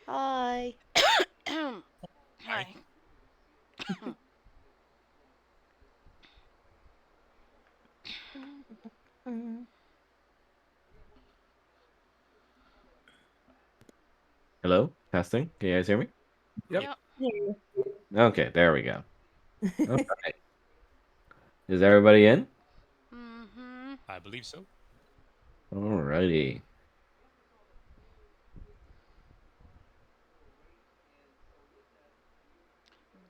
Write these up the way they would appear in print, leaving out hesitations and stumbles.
Hi. Hi. Hi. Hello? Testing? Can you guys hear me? Yep. Yep. Okay, there we go. All right. Is everybody in? Mm-hmm. I believe so. Alrighty.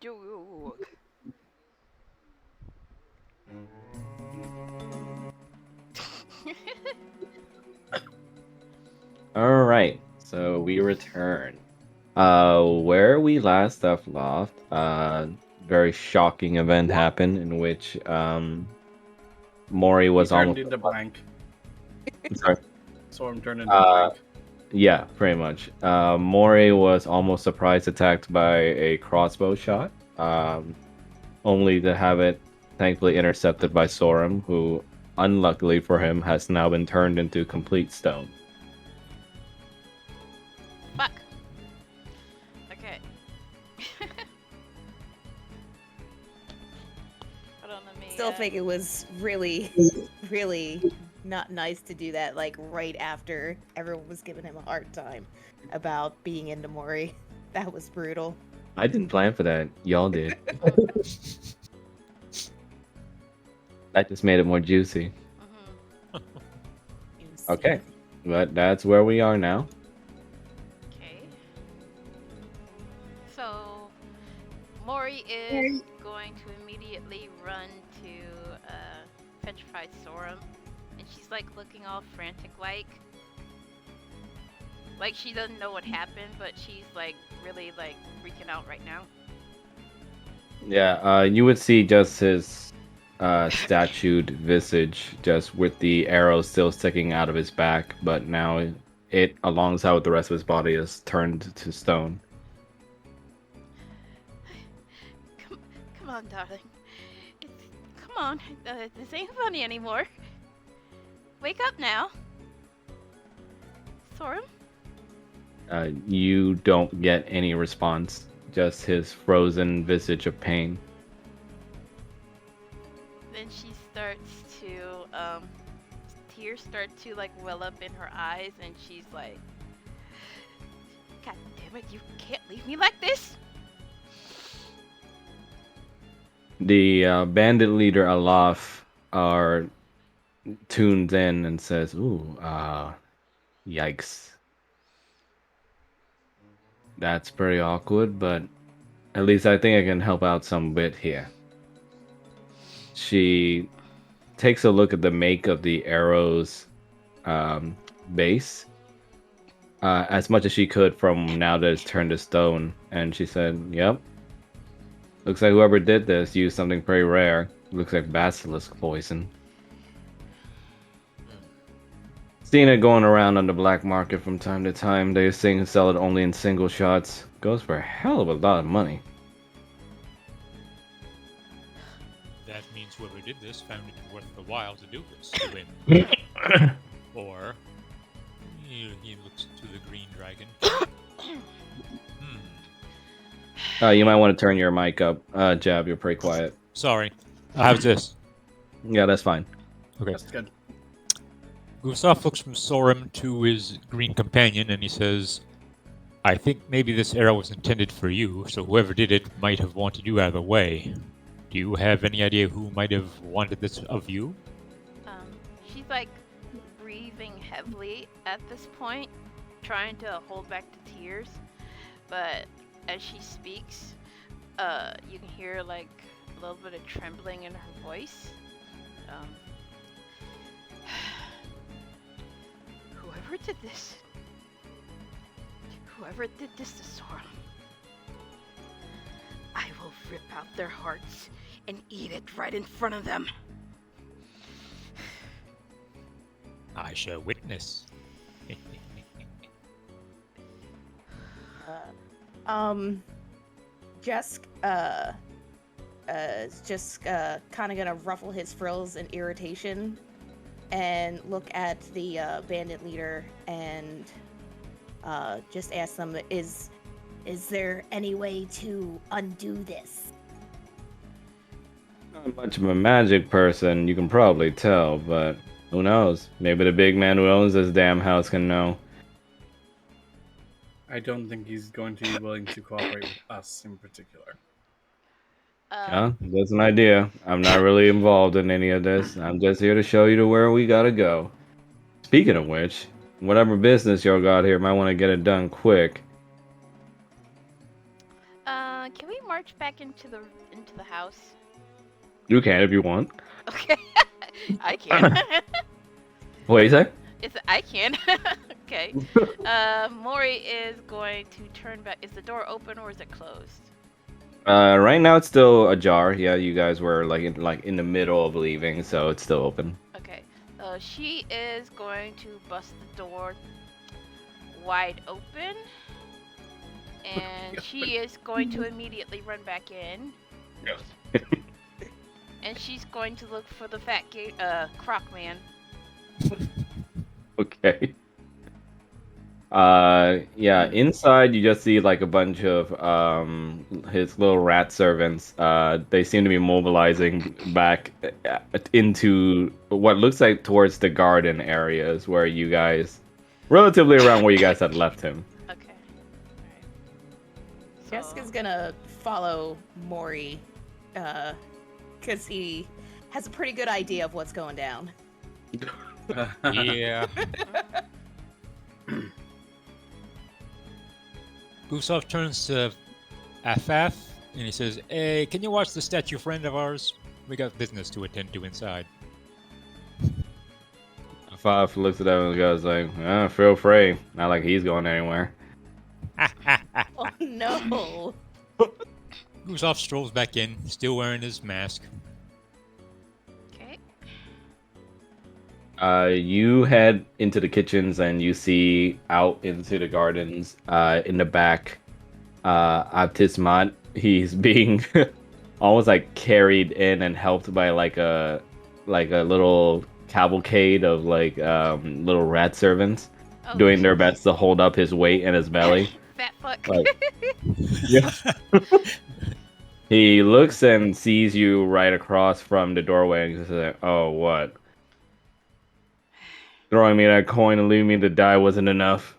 Dog. All right. So we return. Where we last left off, very shocking event happened in which Mori He was turned almost. into blank. Sorry. Storm turned into Uh, blank. yeah, pretty much. Mori was almost surprise attacked by a crossbow shot. Only to have it thankfully intercepted by Sorum, who, unluckily for him, has now been turned into complete stone. Fuck. Okay. Hold on, let me. Still think it was really, really not nice to do that, like, right after everyone was giving him a hard time about being into Mori. That was brutal. I didn't plan for that. Y'all did. That just made it more juicy. Mm-hmm. You Okay, see. but that's where we are now. Okay. So Mori is going to immediately run to petrified Sorum, and she's like looking all frantic, like she doesn't know what happened, but she's like really like freaking out right now. Yeah, you would see just his statued visage, just with the arrow still sticking out of his back, but now it, alongside with the rest of his body, is turned to stone. Come, come on, darling. Come on, this ain't funny anymore. Wake up now, Sorum. You don't get any response, just his frozen visage of pain. Then she starts to tears start to like well up in her eyes, and she's like, "God damn it, you can't leave me like this." The bandit leader Alaf are tuned in and says, "Ooh, yikes. That's pretty awkward, but at least I think I can help out some bit here." She takes a look at the make of the arrow's um, base, as much as she could from now that it's turned to stone, and she said, "Yep, looks like whoever did this used something pretty rare. Looks like basilisk poison." Seen it going around on the black market from time to time. They sell it only in single shots. Goes for a hell of a lot of money. That means whoever did this found it worth the while to do this to him. Or he looks to the green dragon. You might want to turn your mic up. Jab, you're pretty quiet. Sorry. How's this? Yeah, that's fine. Okay. That's good. Gustav looks from Sorum to his green companion and he says, I think maybe this arrow was intended for you, so whoever did it might have wanted you out of the way. Do you have any idea who might have wanted this of you? She's like breathing heavily at this point, trying to hold back the tears. But as she speaks, you can hear like a little bit of trembling in her voice. Um, whoever did this, whoever did this to Sorum, I will rip out their hearts and eat it right in front of them. I shall witness. Jesk, is just kind of gonna ruffle his frills in irritation and look at the bandit leader and just ask them, is there any way to undo this? Not much of a magic person, you can probably tell, but who knows? Maybe the big man who owns this damn house can know. I don't think he's going to be willing to cooperate with us in particular. Yeah, that's an idea. I'm not really involved in any of this. I'm just here to show you to where we gotta go. Speaking of which, whatever business y'all got here, might want to get it done quick. Can we march back into the house? You can if you want. Okay, I can. What you say? I can. Okay. Mori is going to turn back. Is the door open or is it closed? Right now it's still ajar. Yeah, you guys were like in the middle of leaving, so it's still open. Okay. She is going to bust the door wide open, and she is going to immediately run back in. Yes. And she's going to look for the fat croc man. Okay. Yeah, inside you just see like a bunch of his little rat servants. They seem to be mobilizing back into what looks like towards the garden areas where you guys, relatively around where you guys had left him. Okay. Alright. Jessica's gonna follow Mori, because he has a pretty good idea of what's going down. Yeah. Gustav turns to Afaf and he says, "Hey, can you watch the statue friend of ours? We got business to attend to inside." Five looks at him and goes like, feel free. Not like he's going anywhere. Oh no! Gustav strolls back in, still wearing his mask. Okay. You head into the kitchens and you see out into the gardens. In the back, Abtismat, he's being almost like carried in and helped by like a little cavalcade of like little rat servants Oh, doing their best to hold up his weight and his belly. Fat fuck. Like, yeah. He looks and sees you right across from the doorway and says, "Oh, what? Throwing me that coin and leaving me to die wasn't enough."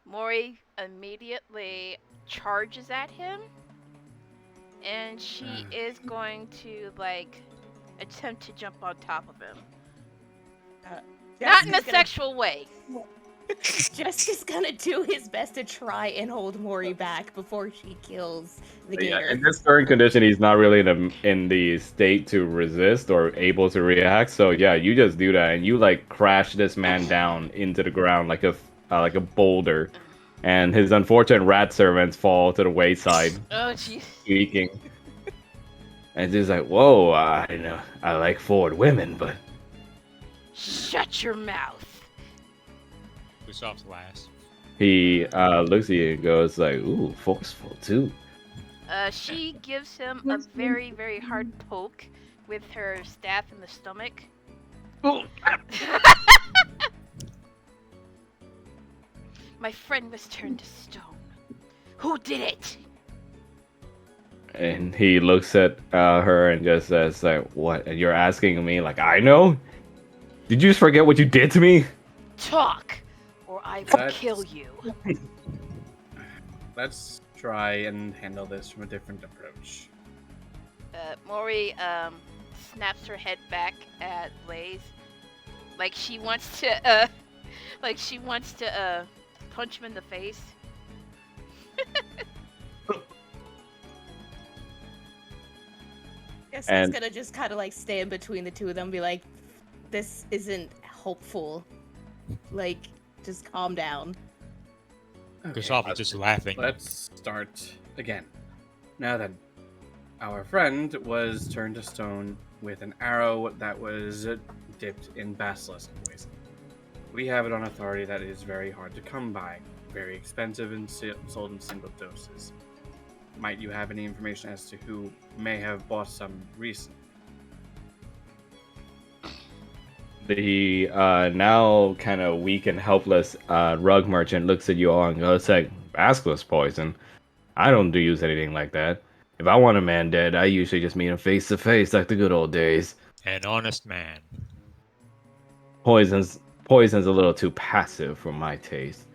Mori immediately charges at him, and she is going to like attempt to jump on top of him. Not in a Jessica's gonna- sexual way. Jessica's gonna do his best to try and hold Mori back before she kills the gator. In this current condition, he's not really in the state to resist or able to react. So yeah, you just do that and you like crash this man down into the ground like a boulder, and his unfortunate rat servants fall to the wayside, Oh jeez. squeaking. And he's like, "Whoa, I know I like forward women, but." Shut your mouth. Gustav's last. He looks at you and goes like, "Ooh, forceful too." She gives him a very, very hard poke with her staff in the stomach. My friend was turned to stone. Who did it? And he looks at her and just says like, "What? And you're asking me like I know? Did you just forget what you did to me?" Talk, or I will That's- kill you. Let's try and handle this from a different approach. Mori snaps her head back at Blaze, like she wants to punch him in the face. Jessica's And- gonna just kind of like stand between the two of them and be like, this isn't hopeful. Like, just calm down. Gustav is just laughing. Let's start again. Now then, our friend was turned to stone with an arrow that was dipped in basilisk poison. We have it on authority that it is very hard to come by, very expensive and sold in single doses. Might you have any information as to who may have bought some recently? The now kind of weak and helpless rug merchant looks at you all and goes like, "Basilisk poison? I don't use anything like that. If I want a man dead, I usually just meet him face to face like the good old days. An honest man. Poison's a little too passive for my taste."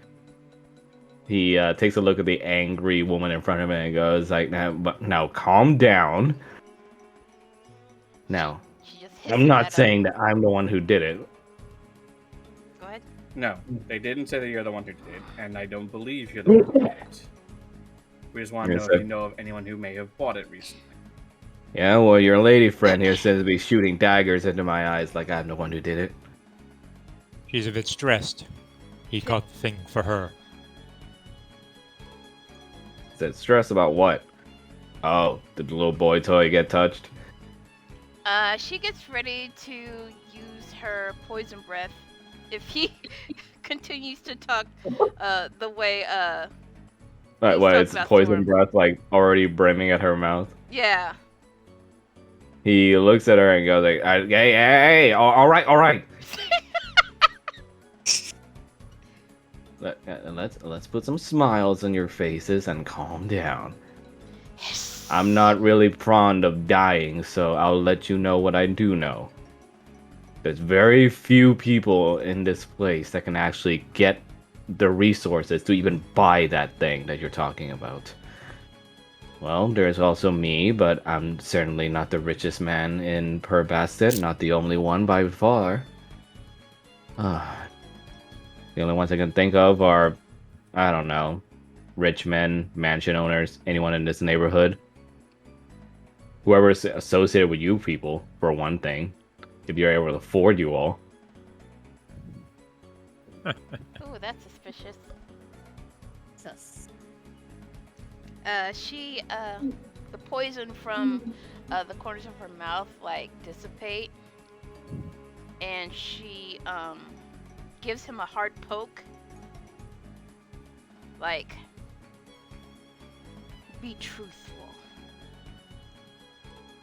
He takes a look at the angry woman in front of him and goes like, "Now calm down. Now, She just hisses I'm not at him. saying that I'm the one who did it. Go ahead. No, they didn't say that you're the one who did it, and I don't believe you're the one who did it. We just want to Yes, know sir. if you know of anyone who may have bought it recently. Yeah, well, your lady friend here says to be shooting daggers into my eyes like I'm the one who did it." She's a bit stressed. He caught the thing for her. Said, "Stress about what? Oh, did the little boy toy get touched?" She gets ready to use her poison breath if he continues to talk the way Right, He's what, talking it's about poison Storm. breath like already brimming at her mouth. yeah. He looks at her and goes like, "Hey, all right. Let's put some smiles on your faces and calm down. I'm not really fond of dying, so I'll let you know what I do know. There's very few people in this place that can actually get the resources to even buy that thing that you're talking about. Well, there's also me, but I'm certainly not the richest man in Purbastet, not the only one by far. The only ones I can think of are, I don't know, rich men, mansion owners, anyone in this neighborhood. Whoever's associated with you people, for one thing, if you're able to afford you all." Ooh, that's suspicious. Sus. The poison from the corners of her mouth like dissipate, and she gives him a hard poke. Like, be truthful.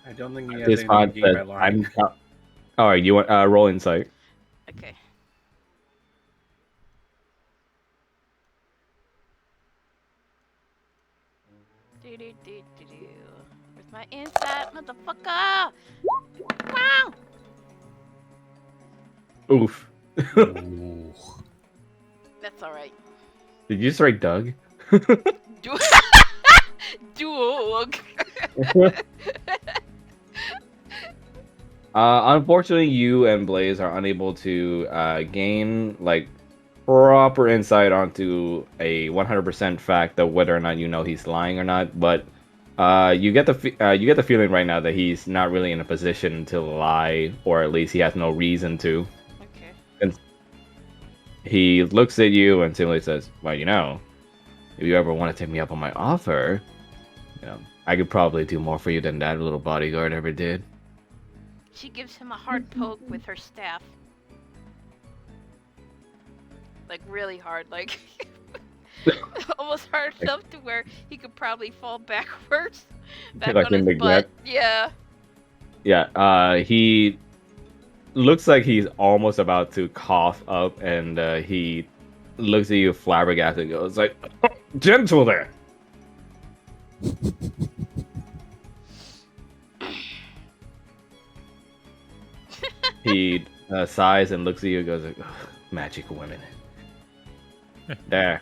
I don't think he has This anything pod to gain by says, lying. Alright, you want roll insight. Okay. Do. Where's my insight, motherfucker? Wow! Oof. Ooh. That's alright. Did you just write Doug? Du- Duog. Unfortunately, you and Blaze are unable to gain like proper insight onto a 100% fact of whether or not you know he's lying or not. But you get the feeling right now that he's not really in a position to lie, or at least he has no reason to. Okay. And he looks at you and simply says, "Well, you know, if you ever want to take me up on my offer, you know, I could probably do more for you than that little bodyguard ever did." She gives him a hard poke with her staff. Like, really hard. Like, almost hard enough to where he could probably fall backwards. Back Like on in his the butt. gut? Yeah. Yeah, he looks like he's almost about to cough up, and he looks at you flabbergasted and goes like, "Gentle there." He sighs and looks at you and goes like, "Ugh, magic women." There.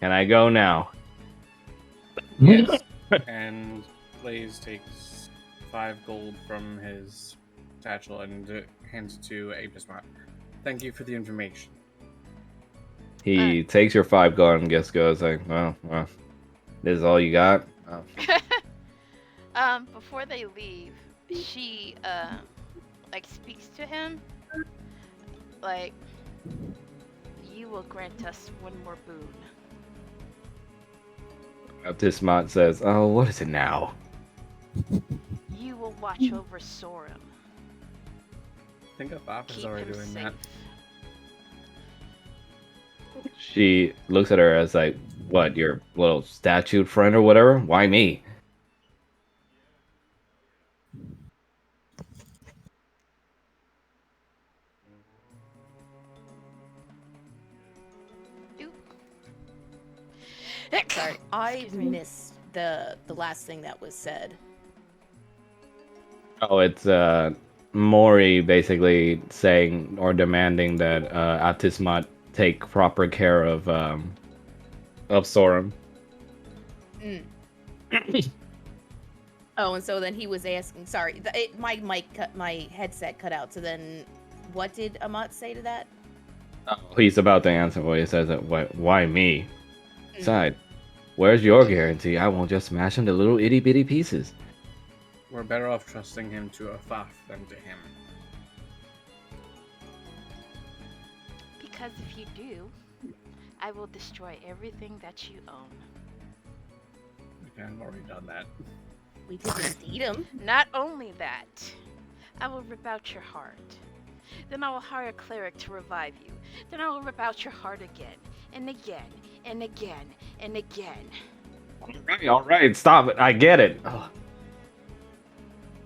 Can I go now? Yes. And Blaze takes 5 gold from his satchel and hands it to Abismot. "Thank you for the information." He takes your 5 gold and just goes like, well, this is all you got? Oh. Before they leave, she like speaks to him. Like, you will grant us one more boon. Abismot says, "Oh, what is it now?" You will watch over Sorum. I think Abaf is Keep already him doing safe. that. She looks at her as like, "What, your little statue friend or whatever? Why me?" Sorry, I missed the last thing that was said. Oh, it's Mori basically saying or demanding that Atismat take proper care of Sorum. Mm. Oh, and so then he was asking. Sorry, my my headset cut out. So then, what did Amat say to that? He's about to answer. Well, he says that why me? Mm. Besides, where's your guarantee I won't just smash into little itty bitty pieces? We're better off trusting him to Afaf than to him. Because if you do, I will destroy everything that you own. Okay, I've already done that. We didn't eat him. Not only that, I will rip out your heart. Then I will hire a cleric to revive you. Then I will rip out your heart again, and again, and again, and again. All right, stop it. I get it. Ugh.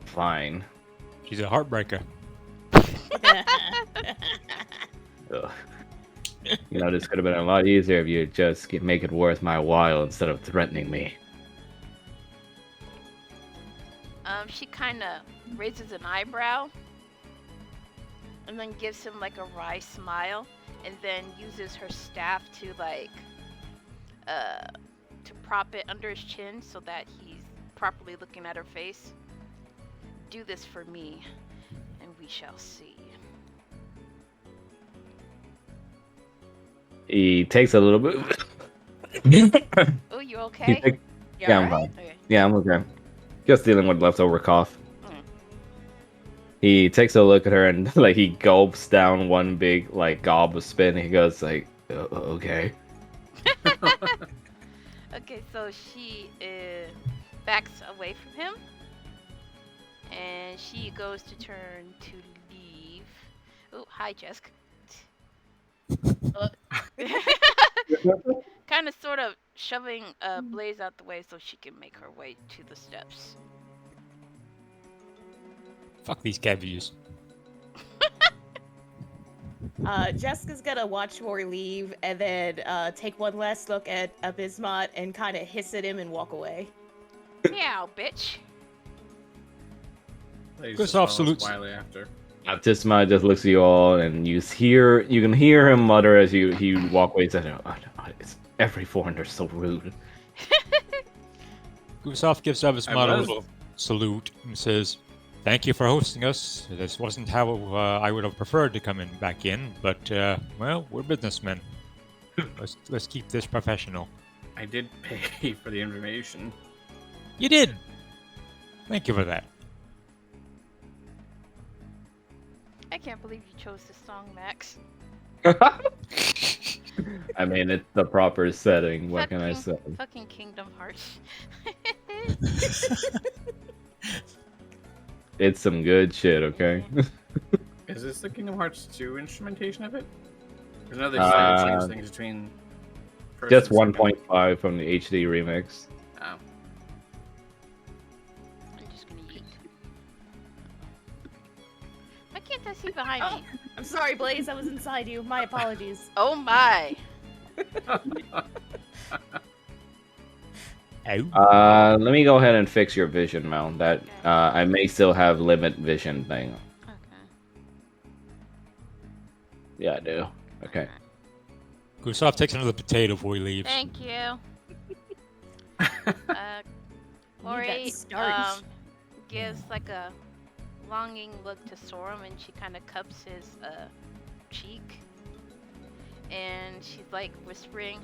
Fine. She's a heartbreaker. Ugh. You know, this could have been a lot easier if you just make it worth my while instead of threatening me. She kind of raises an eyebrow, and then gives him like a wry smile, and then uses her staff to like, to prop it under his chin so that he's properly looking at her face. Do this for me, and we shall see. He takes a little bit. Oh, you He okay? take- You Yeah, I'm alright? fine. Okay. Yeah, I'm okay. Just dealing with leftover cough. Mm. He takes a look at her and like he gulps down one big like gob of spit. And he goes like, "Okay." Okay, so she backs away from him, and she goes to turn to leave. Oh, hi, Jessica. Kind of, sort of shoving Blaze out the way so she can make her way to the steps. Fuck these cabbages. Jessica's gonna watch Mori leave and then take one last look at Abismat and kind of hiss at him and walk away. Meow, bitch. Blaze Gustav just follows salutes. quietly after. Tisma just looks at you all, and you can hear him mutter as he walk away. He said, "It's every foreigner's so rude." Gustav gives Avismat a was- little salute and says, "Thank you for hosting us. This wasn't how I would have preferred to come in back in, but well, we're businessmen. Let's keep this professional." I did pay for the information. You did. Thank you for that. I can't believe you chose this song, Max. I mean, it's the proper setting. What can I say? Fucking Kingdom Hearts. It's some good shit. Okay. Is this the Kingdom Hearts 2 instrumentation of it? Because I know they Uh, started change things between. first Just and second. 1.5 from the HD remix. Oh. I'm just gonna yeet. Why can't I see behind Oh. me? I'm sorry, Blaze. I was inside you. My apologies. Oh my! Ow. Let me go ahead and fix your vision, Mel. That Okay. I may still have limit vision thing. Okay. Yeah, I do. Okay. Gustav takes another potato before he leaves. Thank you. Lori that starch. gives like a longing look to Sorum, and she kind of cups his cheek, and she's like whispering,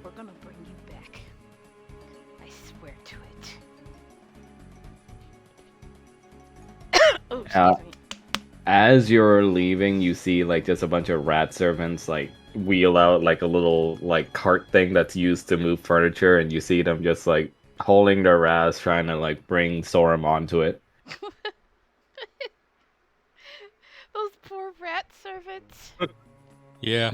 "We're gonna bring you back. I swear to it." Oh, excuse me. As you're leaving, you see like just a bunch of rat servants like wheel out like a little like cart thing that's used to move furniture, and you see them just like holding their ass trying to like bring Sorum onto it. Those poor rat servants. Yeah.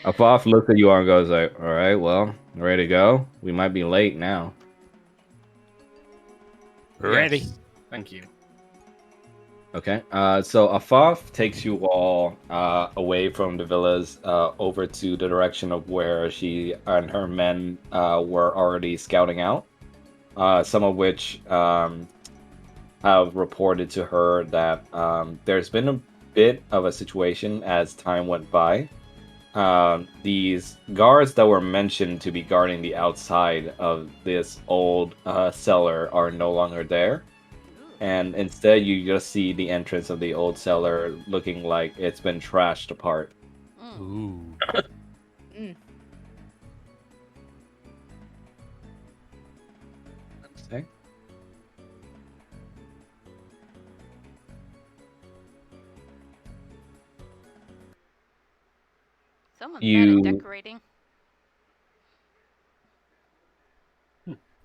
Afaf looks at you all and goes like, "All right, well, ready to go? We might be late now." Ready. Yes. Thank you. Okay. So Afaf takes you all away from the villas over to the direction of where she and her men were already scouting out. Some of which have reported to her that there's been a bit of a situation as time went by. These guards that were mentioned to be guarding the outside of this old cellar are no longer there. And instead, you just see the entrance of the old cellar looking like it's been trashed apart. Mm. Ooh. Mm. Okay. Someone's bad You- at decorating.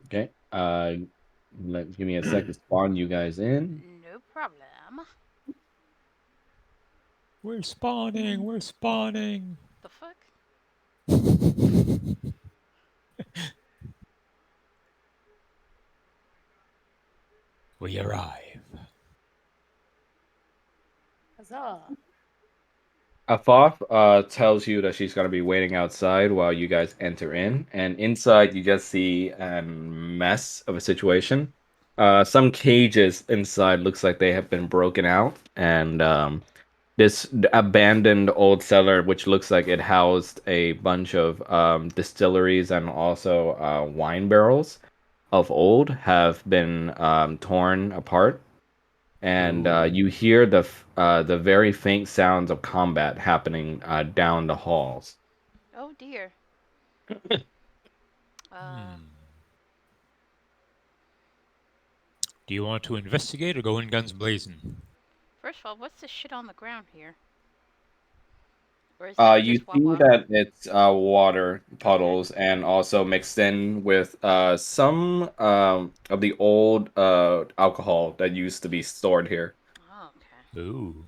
Okay. Give me a sec to spawn you guys in. No problem. We're spawning. We're spawning. The fuck? We arrive. Huzzah. Afaf tells you that she's going to be waiting outside while you guys enter in. And inside, you just see a mess of a situation. Some cages inside looks like they have been broken out. And this abandoned old cellar, which looks like it housed a bunch of distilleries and also wine barrels of old, have been torn apart. And Ooh. you hear the very faint sounds of combat happening down the halls. Oh dear. Hmm. Do you want to investigate or go in guns blazing? First of all, what's this shit on the ground here? Or is that You just see Wawa? that it's water puddles and also mixed in with some of the old alcohol that used to be stored here. Oh, okay. Ooh.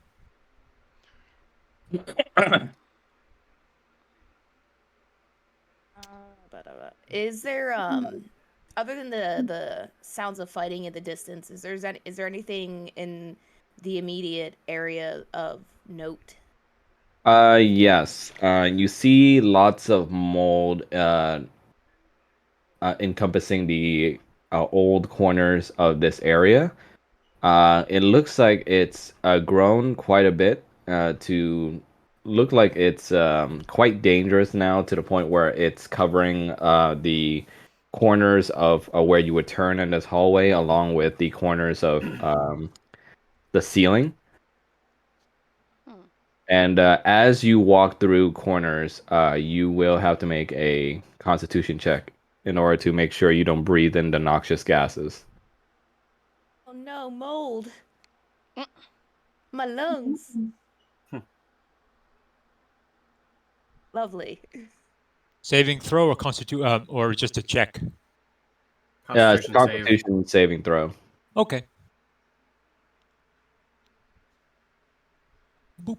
Is there other than the sounds of fighting in the distance, is there anything in the immediate area of note? Yes. You see lots of mold encompassing the old corners of this area. It looks like it's grown quite a bit to look like it's quite dangerous now to the point where it's covering the corners of where you would turn in this hallway, along with the corners of the ceiling. Hmm. And as you walk through corners, you will have to make a constitution check in order to make sure you don't breathe in the noxious gases. Oh no, mold. Mm. My lungs. Hmm. Lovely. Saving throw or constitute or just a check? Yeah, it's a Constitution save. constitution saving throw. Okay. Boop.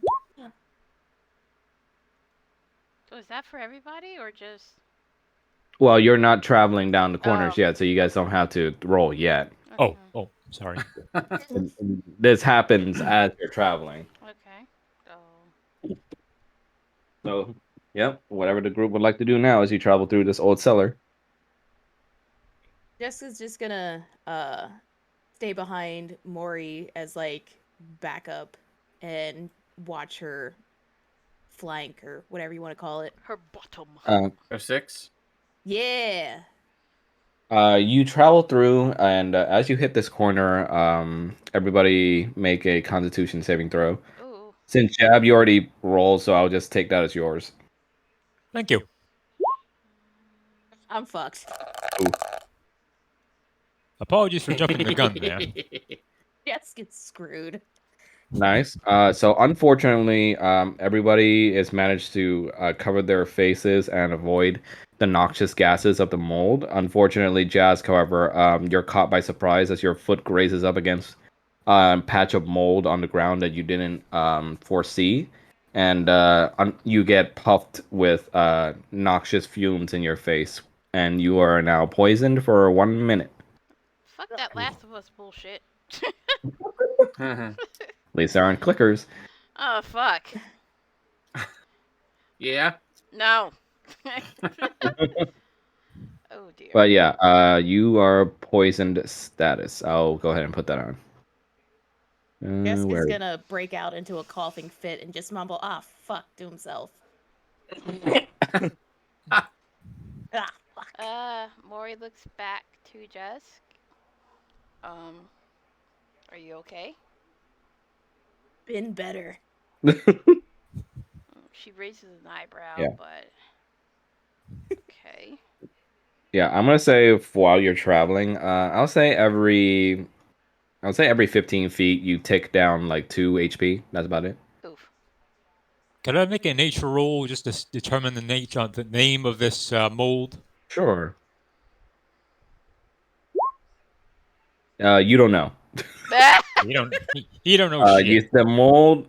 So is that for everybody or just? Well, you're not traveling down the corners Oh. yet, so you guys don't have to roll yet. Oh, Okay. oh, sorry. This happens as you're traveling. Okay. So. So, yep, whatever the group would like to do now as you travel through this old cellar. Jessica's just gonna stay behind Mori as like backup and watch her flank or whatever you want to call it. Her bottom. A 6. Yeah. You travel through, and as you hit this corner, everybody make a Constitution saving throw. Ooh. Since Jab, you already rolled, so I'll just take that as yours. Thank you. I'm fucked. Apologies for jumping the gun there. Jessica's screwed. Nice. So unfortunately, everybody has managed to cover their faces and avoid the noxious gases of the mold. Unfortunately, Jazz, however, you're caught by surprise as your foot grazes up against a patch of mold on the ground that you didn't foresee, and you get puffed with noxious fumes in your face, and you are now poisoned for 1 minute. Fuck that Last of Us bullshit. At least there aren't clickers. Oh fuck. Yeah. No. Oh dear. But yeah, you are poisoned status. I'll go ahead and put that on. Jessica's Where? gonna break out into a coughing fit and just mumble, "Ah, fuck," to himself. Ah, fuck. Mori looks back to Jess. Are you okay? Been better. She raises an eyebrow, Yeah. but okay. Yeah, I'm gonna say while you're traveling, I'll say every 15 feet you tick down like 2 HP. That's about it. Oof. Can I make a nature roll just to determine the name of this mold? Sure. You don't know. You don't know shit.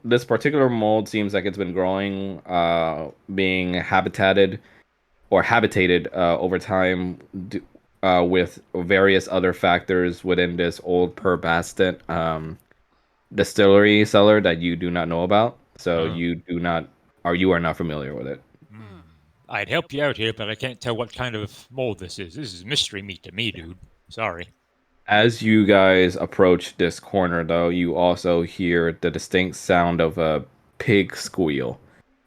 This particular mold seems like it's been growing, being habitated over time, with various other factors within this old Perbastet distillery cellar that you do not know about. So Oh. you are not familiar with it. I'd help you out here, but I can't tell what kind of mold this is. This is mystery meat to me, dude. Sorry. As you guys approach this corner, though, you also hear the distinct sound of a pig squeal.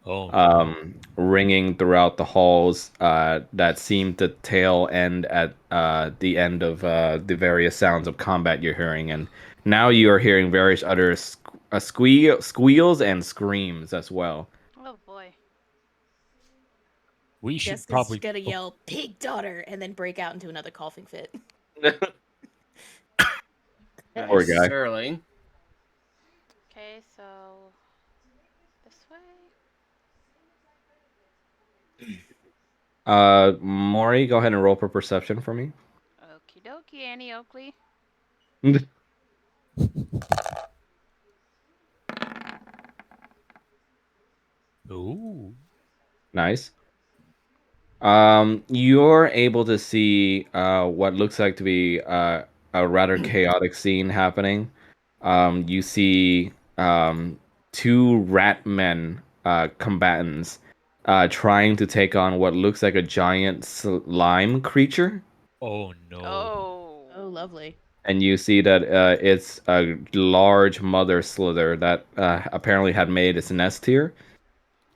Oh. Ringing throughout the halls that seem to tail end at the end of the various sounds of combat you're hearing. And now you are hearing various other squeals and screams as well. Oh boy. We should Jessica's probably. gonna yell, "Pig daughter," and then break out into another coughing fit. Poor guy. Necessarily. Okay, so this way. Maury, go ahead and roll for perception for me. Okie dokie, Annie Oakley. Ooh. Nice. You're able to see what looks like to be a rather chaotic scene happening. You see two rat men, combatants, trying to take on what looks like a giant slime creature. Oh no. Oh. Oh, lovely. And you see that it's a large mother slither that apparently had made its nest here.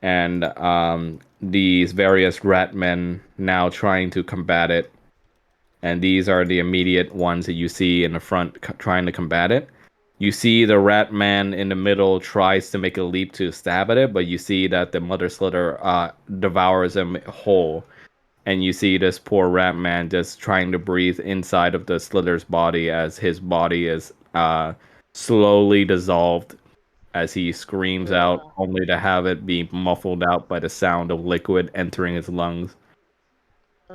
And these various rat men now trying to combat it. And these are the immediate ones that you see in the front trying to combat it. You see the rat man in the middle tries to make a leap to stab at it, but you see that the mother slither devours him whole. And you see this poor rat man just trying to breathe inside of the slither's body as his body is slowly dissolved as he screams out, only to have it be muffled out by the sound of liquid entering his lungs.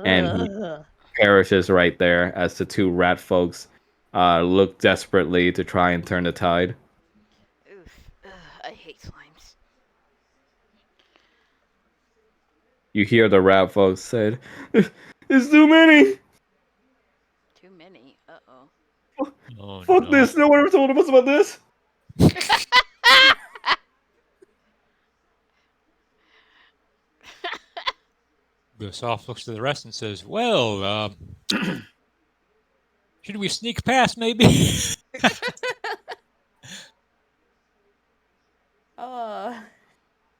And he Ugh. perishes right there as the two rat folks look desperately to try and turn the tide. Oof. Ugh, I hate slimes. You hear the rat folks said, "It's too many! Too many. Uh-oh. Oh Fuck no. this! No one ever told us about this!" Gustav looks to the rest and says, "Well, should we sneak past, maybe?"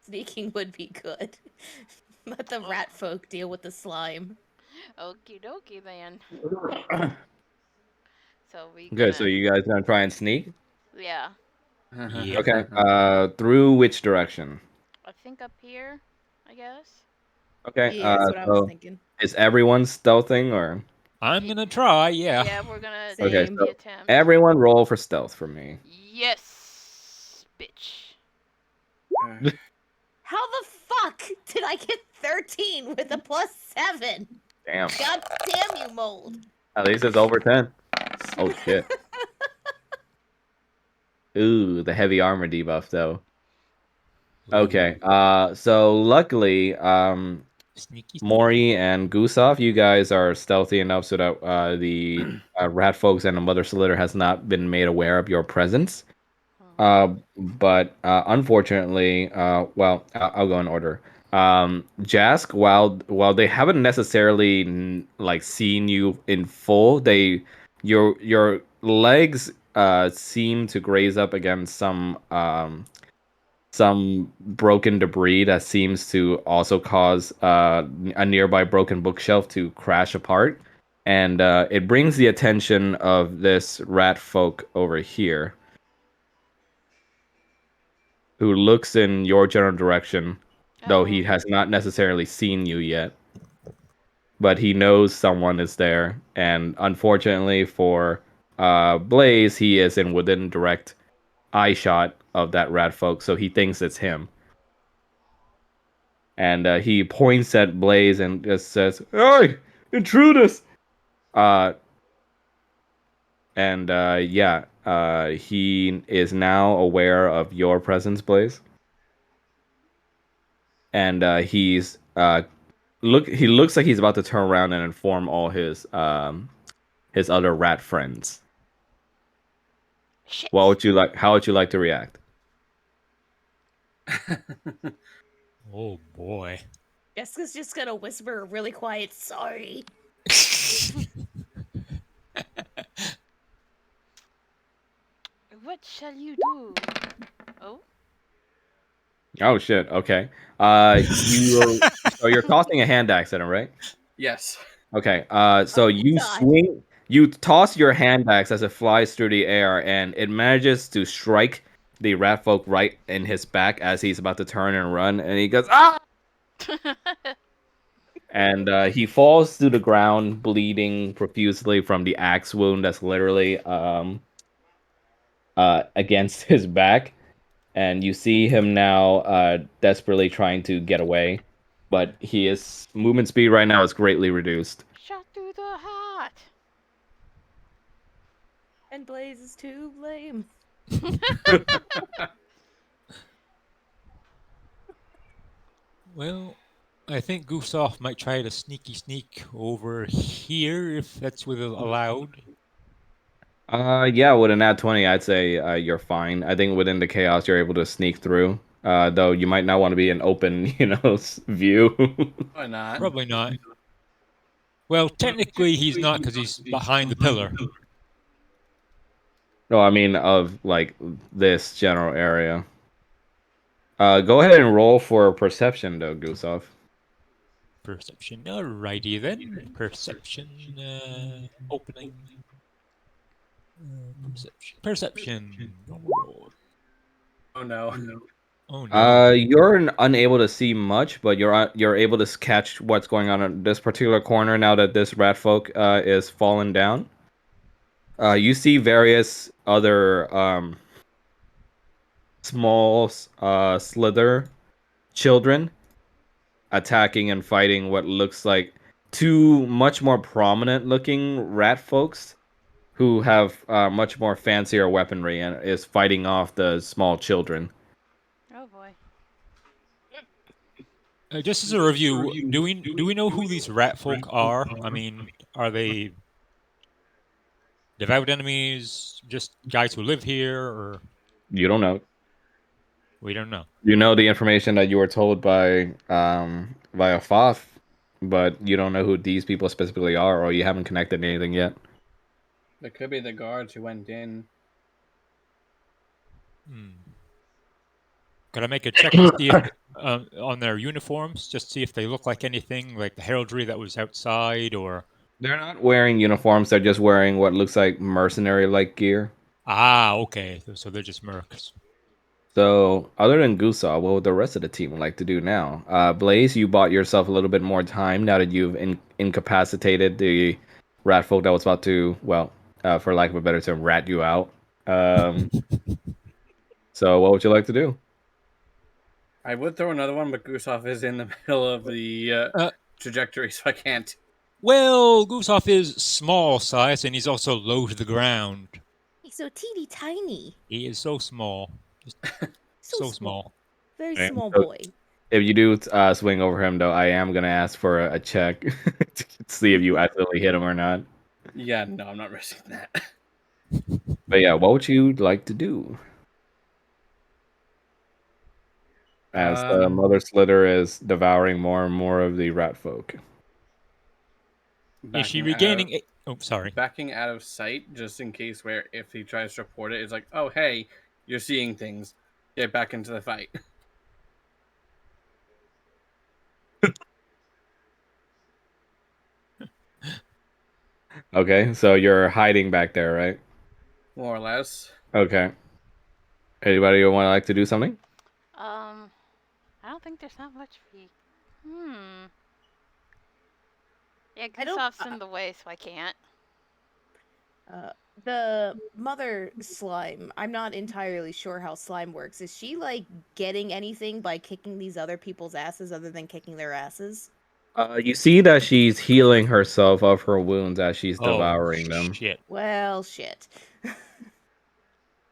Sneaking would be good. Let the rat folk deal with the slime. Okie dokie then. So we Okay, so you guys gonna try and sneak? Yeah. Yeah. Okay, through which direction? I think up here, I guess. Okay, Yeah, that's what I was so thinking. is everyone stealthing or? I'm gonna try, yeah. Yeah, we're gonna Okay, do so the attempt. Everyone roll for stealth for me. Yes, bitch. How the fuck did I get 13 with a +7? Damn. God damn you, mold. At least it's over 10. Oh shit. Ooh, the heavy armor debuff though. Okay. So luckily, Sneaky. Mori and Gustav, you guys are stealthy enough so that the rat folks and the mother slither has not been made aware of your presence. But unfortunately, well, I'll go in order. Jask, while they haven't necessarily like seen you in full, your legs seem to graze up against some broken debris that seems to also cause a nearby broken bookshelf to crash apart, and it brings the attention of this rat folk over here, who looks in your general direction, though he Uh-oh. has not necessarily seen you yet. But he knows someone is there, and unfortunately for Blaze, he is in within direct eye shot of that rat folk, so he thinks it's him. And he points at Blaze and just says, "Hey, intruders!" Uh, and yeah, he is now aware of your presence, Blaze. And he's he looks like he's about to turn around and inform all his other rat friends. Shit. What would you like? How would you like to react? Oh boy. Jessica's just gonna whisper a really quiet sorry. What shall you do? Oh, Oh shit. Okay. So you're tossing a hand axe at him, right? Yes. Okay. So Oh, you God. swing. You toss your hand axe as it flies through the air, and it manages to strike the rat folk right in his back as he's about to turn and run, and he goes ah, and he falls to the ground, bleeding profusely from the axe wound that's literally against his back. And you see him now desperately trying to get away, but his movement speed right now is greatly reduced. shot through the heart. And Blaze is too lame. Well, I think Gustav might try to sneak over here if that's allowed. Yeah, with an nat 20, I'd say you're fine. I think within the chaos, you're able to sneak through. Though you might not want to be in open, view. Why not? Probably not. Well, technically he's not because he's behind the pillar. No, I mean of like this general area. Go ahead and roll for perception, though, Gustav. Perception. Alrighty then. Perception. Opening. Perception. Perception. Oh no. Oh no. You're unable to see much, but you're able to catch what's going on in this particular corner now that this rat folk is fallen down. You see various other small slither children attacking and fighting what looks like two much more prominent looking rat folks who have much more fancier weaponry and is fighting off the small children. Oh boy. Just as a review, do we know who these rat folk are? I mean, are they devout enemies, just guys who live here, or You don't know. we don't know? You know the information that you were told by via Foth, but you don't know who these people specifically are, or you haven't connected anything yet. It could be the guards who went in. Could I make a check to see if, on their uniforms, just see if they look like anything like the heraldry that was outside, or? They're not wearing uniforms. They're just wearing what looks like mercenary-like gear. Ah, okay. So they're just mercs. So, other than Gusaw, what would the rest of the team like to do now? Blaze, you bought yourself a little bit more time now that you've incapacitated the rat folk that was about to, well, for lack of a better term, rat you out. So, what would you like to do? I would throw another one, but Gustav is in the middle of the trajectory, so I can't. Well, Gustav is small size, and he's also low to the ground. He's so teeny tiny. He is so small. Just so small. Very Okay, small so- boy. If you do swing over him, though, I am going to ask for a check to see if you accidentally hit him or not. Yeah, no, I'm not risking that. But yeah, what would you like to do? as the Mother Slither is devouring more and more of the rat folk. Is she backing out regaining? Oh, sorry. backing out of sight, just in case where if he tries to report it, it's like, oh hey, you're seeing things. Get back into the fight. Okay, so you're hiding back there, right? More or less. Okay. Anybody want to like to do something? I don't think there's that much for you. Yeah, I don't. Gustav's in the way, so I can't. The mother slime. I'm not entirely sure how slime works. Is she like getting anything by kicking these other people's asses other than kicking their asses? You see that she's healing herself of her wounds as she's Oh, devouring them. shit. Well, shit.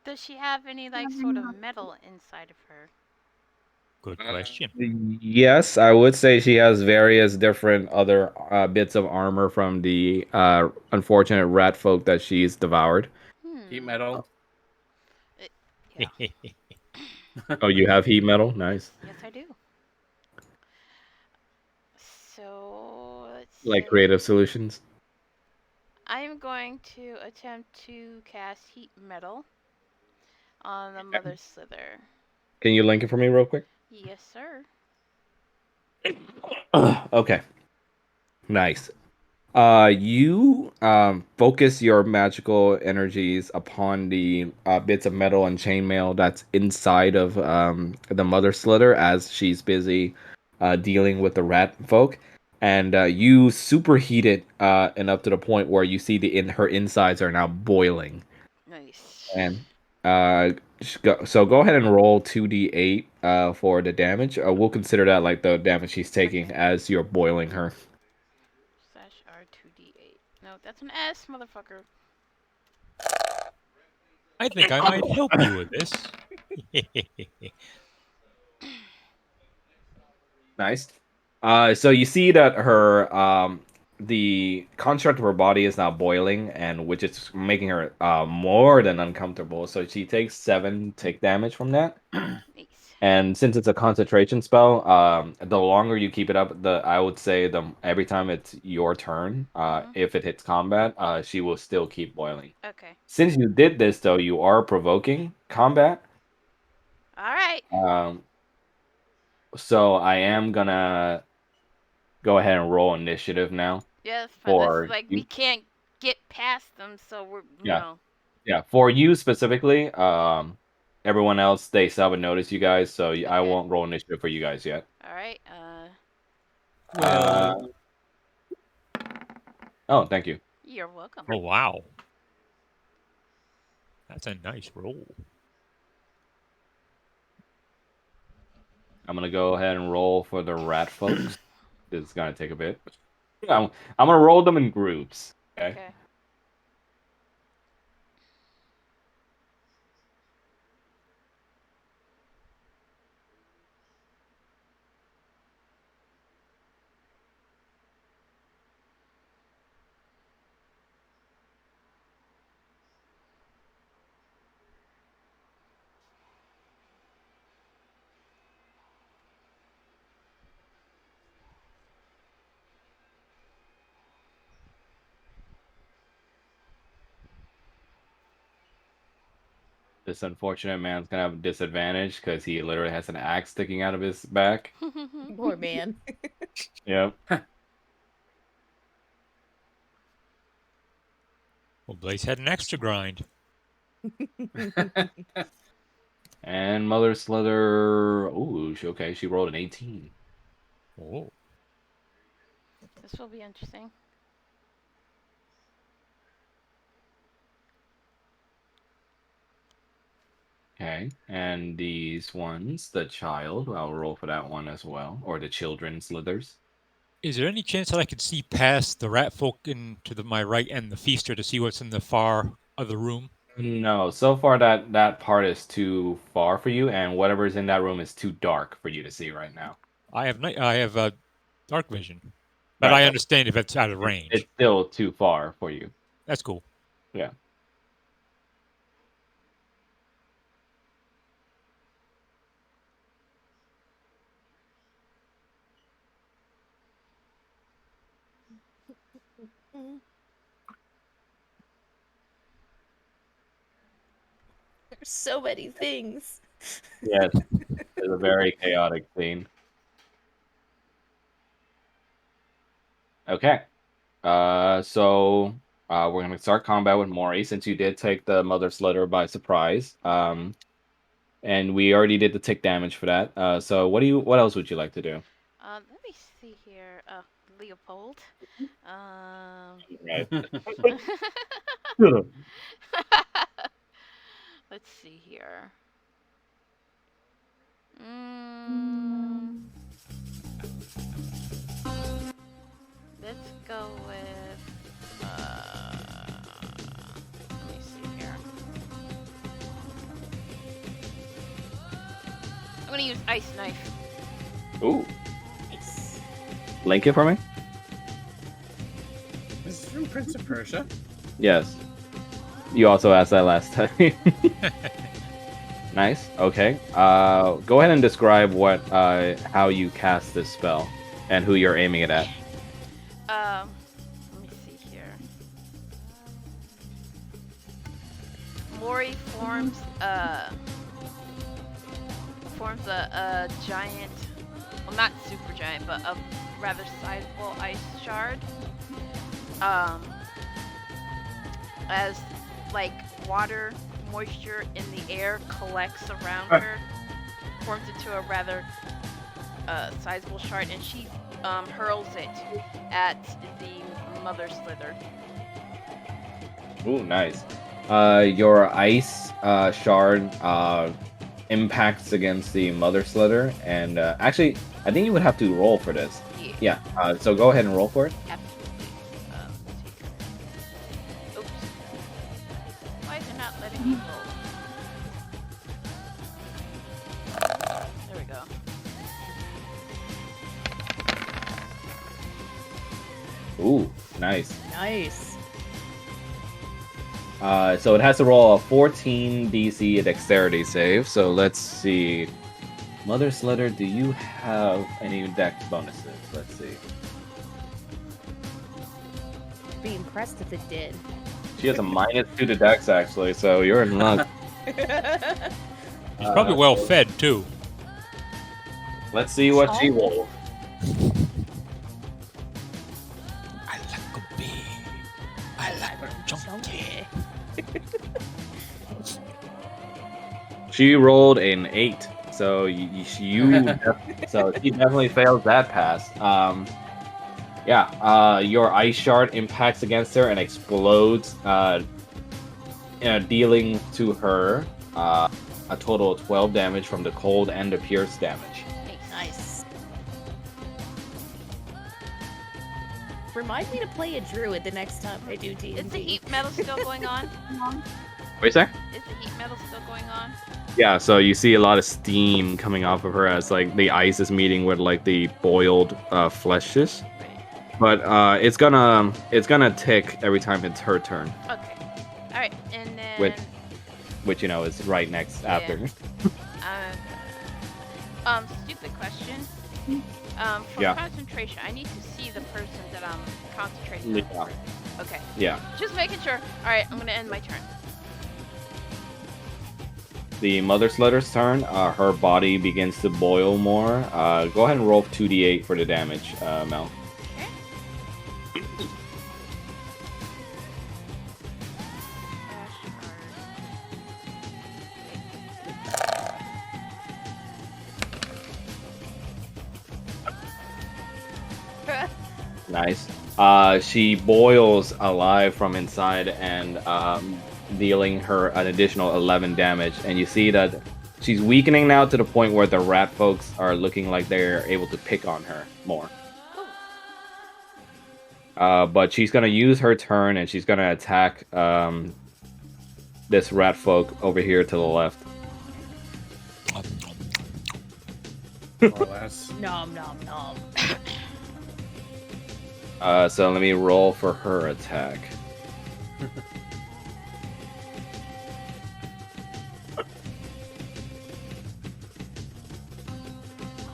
Does she have any like sort of metal inside of her? Good question. Yes, I would say she has various different other bits of armor from the unfortunate rat folk that she's devoured. Heat metal. Yeah. Oh, you have heat metal? Nice. Yes, I do. So let's Like see. creative solutions. I am going to attempt to cast heat metal on the Mother Slither. Can you link it for me real quick? Yes, sir. Okay. Nice. You focus your magical energies upon the bits of metal and chainmail that's inside of the Mother Slither as she's busy dealing with the rat folk, and you superheat it and up to the point where you see her insides are now boiling. Nice. And so go ahead and roll 2d8 for the damage. We'll consider that like the damage she's taking as you're boiling her. Slash R2D8. No, that's an S, motherfucker. I think I might help you with this. Nice. So you see that her the construct of her body is now boiling, and which is making her more than uncomfortable. So she takes 7 tick damage from that. Nice. And since it's a concentration spell, the longer you keep it up, I would say the every time it's your turn, if it hits combat, she will still keep boiling. Okay. Since you did this though, you are provoking combat. Alright. So I am gonna go ahead and roll initiative now. Yes, but For this, like, you. we can't get past them, so we're, you Yeah. know. Yeah, for you specifically, everyone else they still haven't noticed you guys, so I Okay. won't roll initiative for you guys yet. Alright, Well, Oh, thank you. you're welcome. oh wow. That's a nice roll. I'm gonna go ahead and roll for the rat folks. This is gonna take a bit. I'm gonna roll them in groups. Okay. This unfortunate man's gonna have a disadvantage because he literally has an axe sticking out of his back. Poor man. Yep. Well, Blaze had an extra grind. And Mother Slither. Ooh, okay. She rolled an 18. Oh. This will be interesting. Okay, and these ones, the child, I'll roll for that one as well, or the children slithers. Is there any chance that I could see past the rat folk into my right and the feaster to see what's in the far other room? No, so far that part is too far for you, and whatever's in that room is too dark for you to see right now. I have dark vision, but Right. I understand if it's out of range. It's still too far for you. That's cool. Yeah. Mm. There's so many things. Yes, it's a very chaotic scene. Okay. So we're gonna start combat with Mori since you did take the Mother Slither by surprise. And we already did the tick damage for that. So what else would you like to do? Let me see here. Leopold. Right. Let's see here. Mm, let's go with. Let me see here. I'm gonna use Ice Knife. Ooh, Nice. link it for me. This is from Prince of Persia. Yes. You also asked that last time. Nice. Okay. Go ahead and describe how you cast this spell and who you're aiming it at. Let me see here. Mori forms a giant, well, not super giant, but a rather sizable ice shard. As like water moisture in the air collects around her, forms into a rather sizable shard, and she hurls it at the Mother Slither. Ooh, nice. Your ice shard impacts against the Mother Slither, and actually, I think you would have to roll for this. Yeah, Yeah. So go ahead and roll for it. absolutely. Oops. Why is it not letting me roll? There we go. Ooh, nice. Nice. So it has to roll a 14 DC dexterity save. So let's see. Mother Slither, do you have any dex bonuses? Let's see. Be impressed if it did. She has a -2 to dex, actually, so you're in luck. He's probably well fed too. Let's see what she rolls. I like a bee. I like a chunky. She rolled an 8, so so she definitely failed that pass. Your ice shard impacts against her and explodes, dealing to her a total of 12 damage from the cold and the pierce damage. Nice. Remind me to play a druid the next time I do D&D. Is the heat metal still going on? Wait a sec. Is the heat metal still going on? Yeah, so you see a lot of steam coming off of her as like the ice is meeting with like the boiled fleshes. But it's gonna tick every time it's her turn, Okay. All right, and then which you know is right next after. Stupid question. For Yeah. concentration, I need to see the person that I'm concentrating Yeah. on. Okay. Yeah. Just making sure. All right, I'm gonna end my turn. The Mother Slither's turn. Her body begins to boil more. Go ahead and roll 2d8 for the damage, Mel. Nice. She boils alive from inside and dealing her an additional 11 damage. And you see that she's weakening now to the point where the rat folks are looking like they're able to pick on her more. But she's going to use her turn and she's going to attack this rat folk over here to the left. More or less. Nom nom nom. So let me roll for her attack.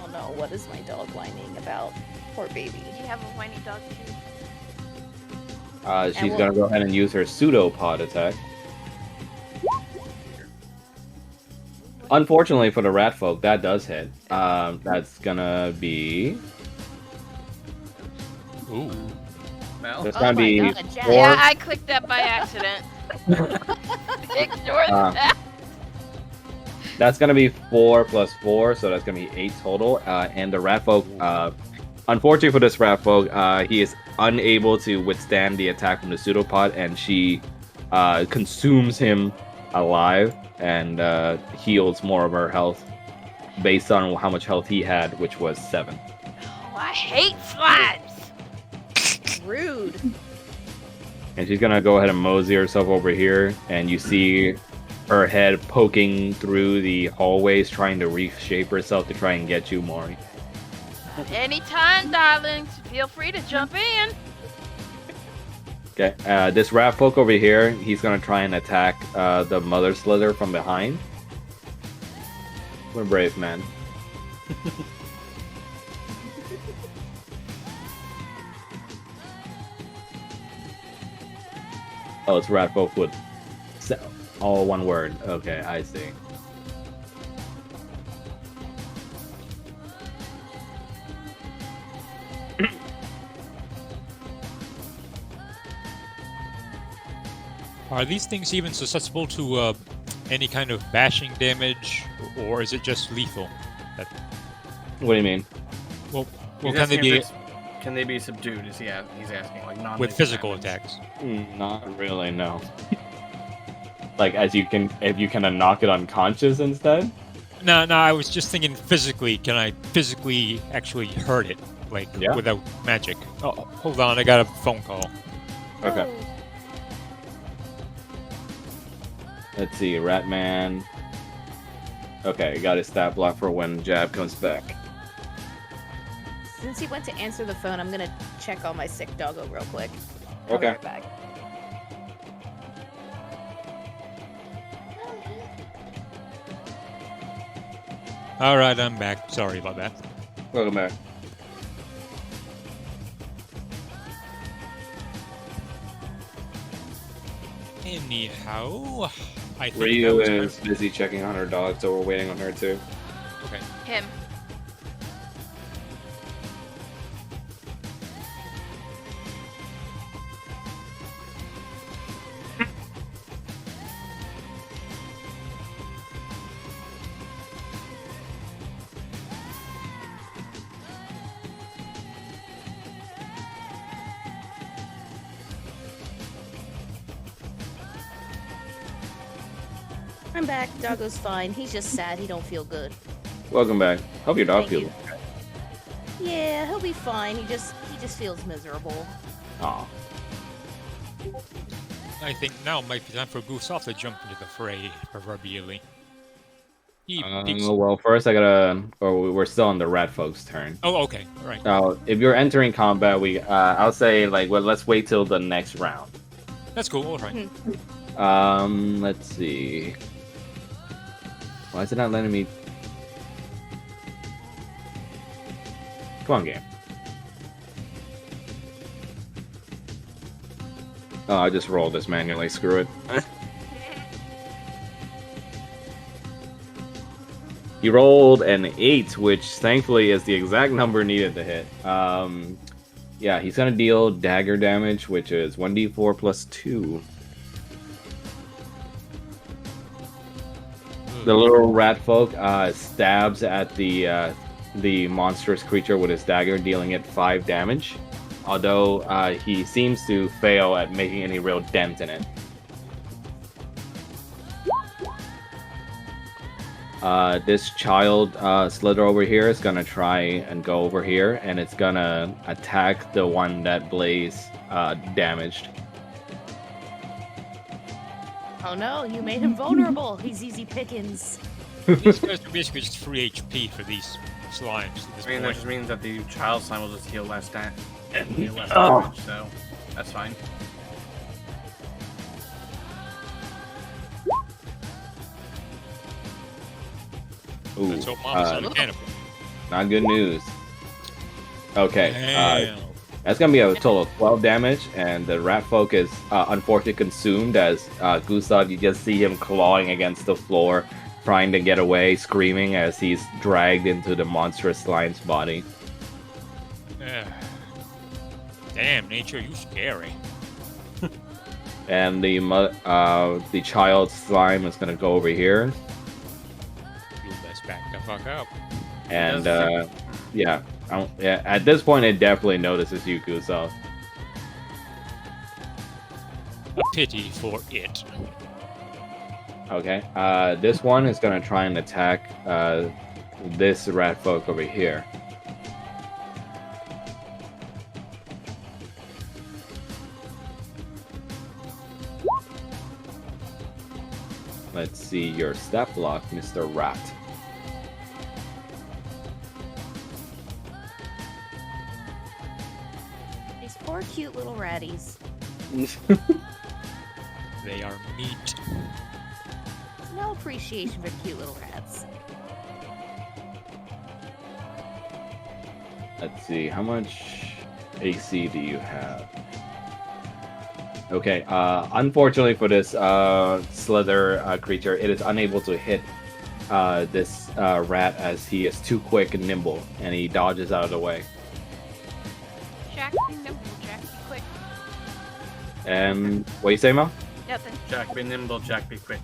Oh no, what is my dog whining about? Poor baby. You have a whiny dog too. She's we'll- gonna go ahead and use her pseudopod attack. Unfortunately for the rat folk, that does hit. That's gonna be. Ooh. Mel? That's Oh gonna my be God, Jack. 4. Yeah, I clicked that by accident. Ignore that. That's gonna be 4 plus 4, so that's gonna be 8 total. And the rat folk, unfortunately for this rat folk, he is unable to withstand the attack from the pseudopod, and she consumes him alive and heals more of her health based on how much health he had, which was 7. Oh, I hate slimes. Rude. And she's gonna go ahead and mosey herself over here, and you see her head poking through the hallways, trying to reshape herself to try and get you, Mori. Anytime, darlings. Feel free to jump in. Okay, this rat folk over here, he's gonna try and attack the mother slither from behind. What a brave man. Oh, it's rat folk with all one word. Okay, I see. Are these things even susceptible to any kind of bashing damage, or is it just lethal? What do you mean? Well, He's can they asking be if can they be subdued? He's asking like non with physical attacks? Not really, no. Like, if you can knock it unconscious instead? No, I was just thinking physically. Can I physically actually hurt it, like Yeah. without magic? Oh, hold on, I got a phone call. Okay. Let's see, Ratman. Okay, got his stat block for when Jab comes back. Since he went to answer the phone, I'm gonna check on my sick doggo real quick. I'll be Okay. right back. All right, I'm back. Sorry about that. Welcome back. Anyhow, I think Ryu that was is busy checking on her dog, so we're waiting on her too. okay. Him. I'm back. Doggo's fine. He's just sad. He don't feel good. Welcome back. Hope your dog Thank feels. you. Yeah, he'll be fine. He just feels miserable. Aw. I think now might be time for Gustav to jump into the fray, proverbially. He peeks- Well, first I gotta. Or we're still on the rat folks' turn. Oh, okay. All right. Now, if you're entering combat, I'll say let's wait till the next round. That's cool. All right. Let's see. Why is it not letting me? Come on, game. Oh, I just rolled this manually. Screw it. He rolled an 8, which thankfully is the exact number needed to hit. Yeah, he's gonna deal dagger damage, which is 1d4 plus 2. The little rat folk stabs at the monstrous creature with his dagger, dealing it 5 damage. Although he seems to fail at making any real dent in it. This child slither over here is gonna try and go over here, and it's gonna attack the one that Blaze damaged. Oh no, you made him vulnerable. He's easy pickings. These guys are basically just free HP for these slimes at this I mean, that point. just means that the child slime will just heal less damage, Oh. so that's fine. Ooh, Let's hope Mama's not a cannibal. not good news. Okay, Damn. That's gonna be a total of 12 damage, and the rat folk is unfortunately consumed as Gustav, you just see him clawing against the floor, trying to get away, screaming as he's dragged into the monstrous slime's body. Damn, nature, you scary. And the child slime is gonna go over here, You best back the fuck up. and yeah, at this point it definitely notices you, Gustav. A pity for it. Okay, this one is gonna try and attack this rat folk over here. Let's see your stat block, Mr. Rat. These poor cute little ratties. They are meat. No appreciation for cute little rats. Let's see, how much AC do you have? Okay, unfortunately for this slither creature, it is unable to hit this rat as he is too quick and nimble, and he dodges out of the way. Jack, be nimble, Jack, be quick. And what do you say, Mel? Nothing. Jack, be nimble. Jack, be quick.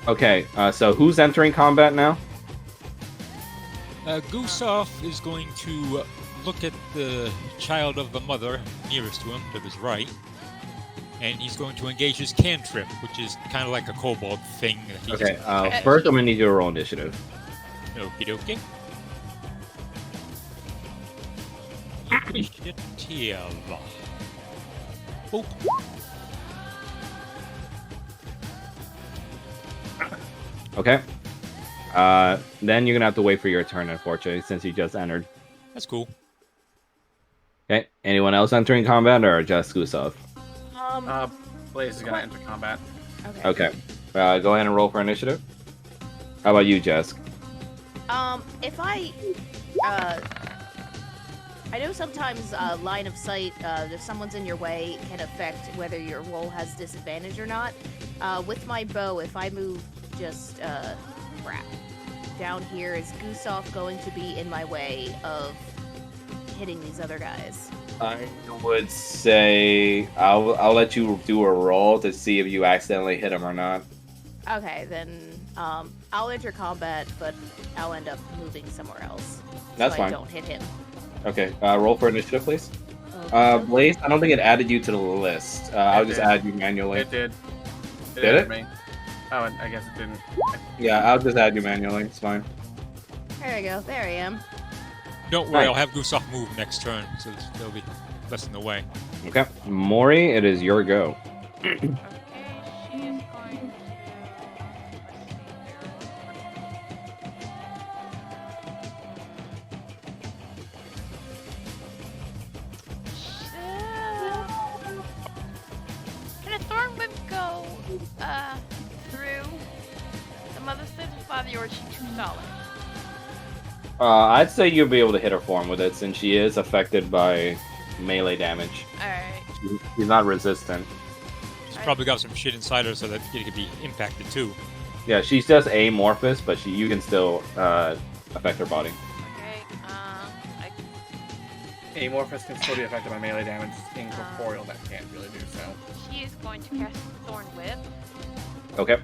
Okay, so who's entering combat now? Gustav is going to look at the child of the mother nearest to him, to his right, and he's going to engage his cantrip, which is kind of like a kobold thing. That he Okay, first I'm gonna need you to roll initiative. Okie dokie. Initiative. Boop. Okay. Then you're gonna have to wait for your turn, unfortunately, since you just entered. That's cool. Okay. Anyone else entering combat, or just Gustav? Blaze is gonna enter combat. Okay. Okay. Go ahead and roll for initiative. How about you, Jess? If I know sometimes line of sight, if someone's in your way, can affect whether your roll has disadvantage or not. With my bow, if I move just crap down here, is Gustav going to be in my way of hitting these other guys? I would say I'll let you do a roll to see if you accidentally hit him or not. Okay, then I'll enter combat, but I'll end up moving somewhere else. That's so fine. I don't hit him. Okay. Roll for initiative, please. Okay. Blaze, I don't think it added you to the list. I'll just add you manually. It did. Did added it? Me. Oh, and I guess it didn't. Yeah, I'll just add you manually. It's fine. There we go. There I am. Don't worry, Right. I'll have Gustav move next turn, so they'll be less in the way. Okay. Mori, it is your go. Okay, she is going to. Can a thorn whip go through the mother sister's body, or is she too solid? I'd say you'll be able to hit her form with it since she is affected by melee damage. Alright. She's not resistant. She's probably got some shit inside her so that it could be impacted too. Yeah, she's just amorphous, but you can still affect her body. Okay, I Amorphous can still be affected by melee damage. It's incorporeal that can't really do so. she is going to cast Thorn Whip. Okay. And,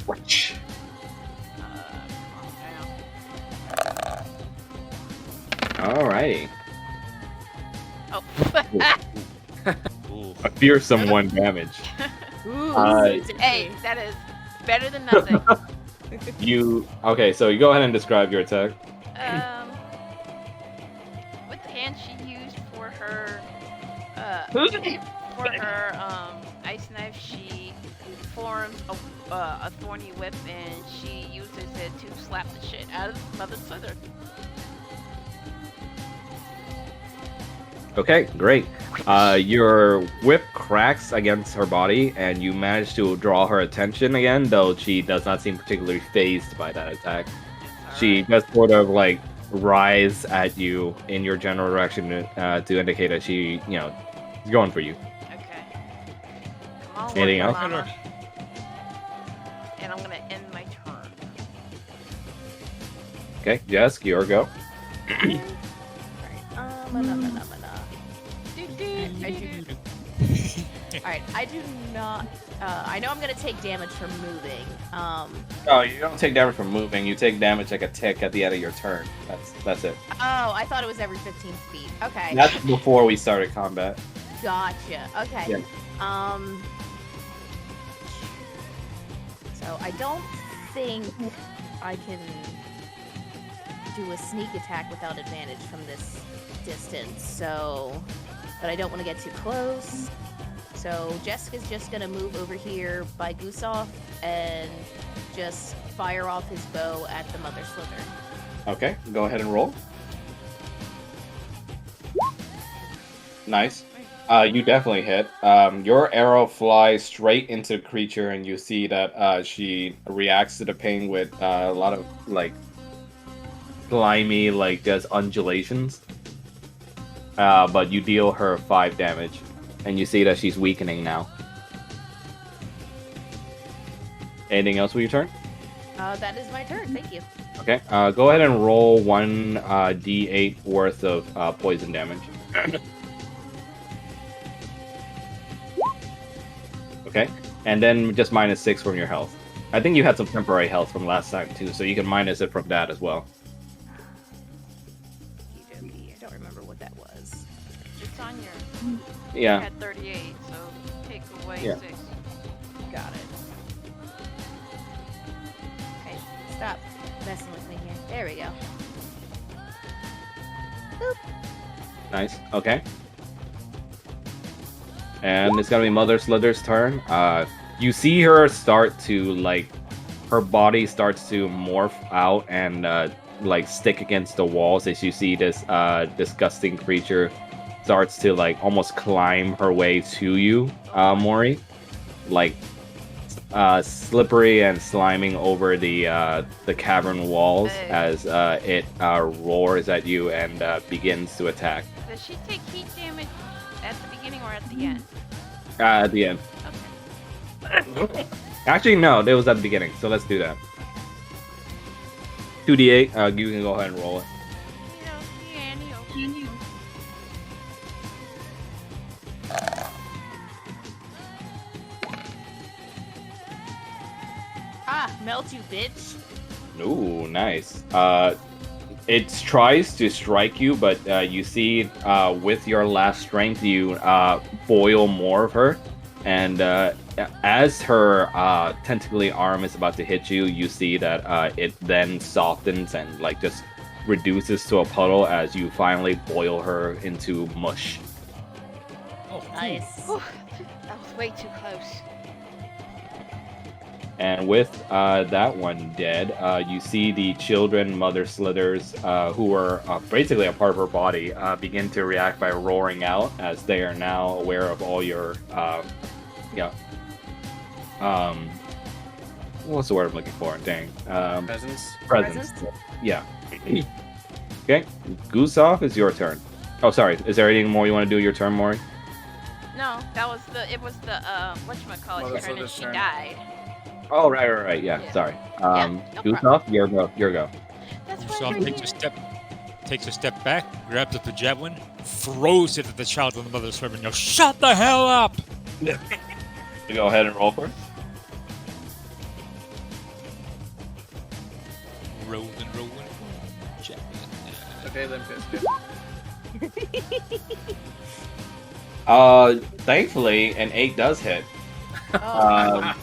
Which? calm down. Alrighty. Oh. Ooh. A fearsome one damage. Ooh, Hey, that is better than nothing. Okay, so you go ahead and describe your attack. With the hand she used for her, ice knife, she forms a thorny whip and she uses it to slap the shit out of Mother Slither. Okay, great. Your whip cracks against her body, and you manage to draw her attention again, though she does not seem particularly phased by that attack. She just sort of like rise at you in your general direction to indicate that she, is going for you. Okay. Come on, Anything Wonder else? Mama. And I'm gonna end my turn. Okay, Jess, your go. Alright. Alright, I do not. I know I'm gonna take damage from moving. Oh, you don't take damage from moving. You take damage like a tick at the end of your turn. That's it. Oh, I thought it was every 15 feet. Okay. That's before we started combat. Gotcha. Okay. Yeah. So I don't think I can do a sneak attack without advantage from this distance. So, but I don't want to get too close. So Jessica's just gonna move over here by Gusoff and just fire off his bow at the Mother Slither. Okay, go ahead and roll. Nice. You definitely hit. Your arrow flies straight into the creature, and you see that she reacts to the pain with a lot of like slimy, like just undulations. But you deal her 5 damage, and you see that she's weakening now. Anything else with your turn? That is my turn. Thank you. Okay. Go ahead and roll 1 d8 worth of poison damage. Okay, and then just -6 from your health. I think you had some temporary health from last time too, so you can minus it from that as well. Okey-dokey. I don't remember what that was. It's on your. You Yeah. had 38, so take away Yeah. 6. Got it. Okay, stop messing with me here. There we go. Nice. Okay. And it's gonna be Mother Slither's turn. You see her start to her body starts to morph out and stick against the walls as you see this disgusting creature starts to almost climb her way to you, Mori. Slippery and sliming over the cavern walls as it roars at you and begins to attack. Does she take heat damage at the beginning or at the end? At the end. Okay. Actually, no, it was at the beginning, so let's do that. 2d8, you can go ahead and roll it. Ah, melt you, bitch. Ooh, nice. It tries to strike you, but you see with your last strength, you boil more of her. And as her tentacly arm is about to hit you, you see that it then softens and just reduces to a puddle as you finally boil her into mush. Oh, Nice. Whew, that was way too close. And with that one dead, you see the children, Mother Slithers, who are basically a part of her body, begin to react by roaring out as they are now aware of all your, what's the word I'm looking for? Dang. Presence. Presence. Yeah. Okay, Gusoff, it's your turn. Oh, sorry. Is there anything more you want to do your turn, Mori? No, it was the whatchamacallit Well, that's turn what and this she turn. died. Oh, right. Yeah, Yeah. sorry. No Gusoff, your go. That's Gustav right. takes a step back, grabs up the javelin, throws it at the child on the mother's servant, and yells, "Shut the hell up!" You go ahead and roll for it. Rolling. Javelin. Okay, then Thankfully, an 8 does hit. Oh,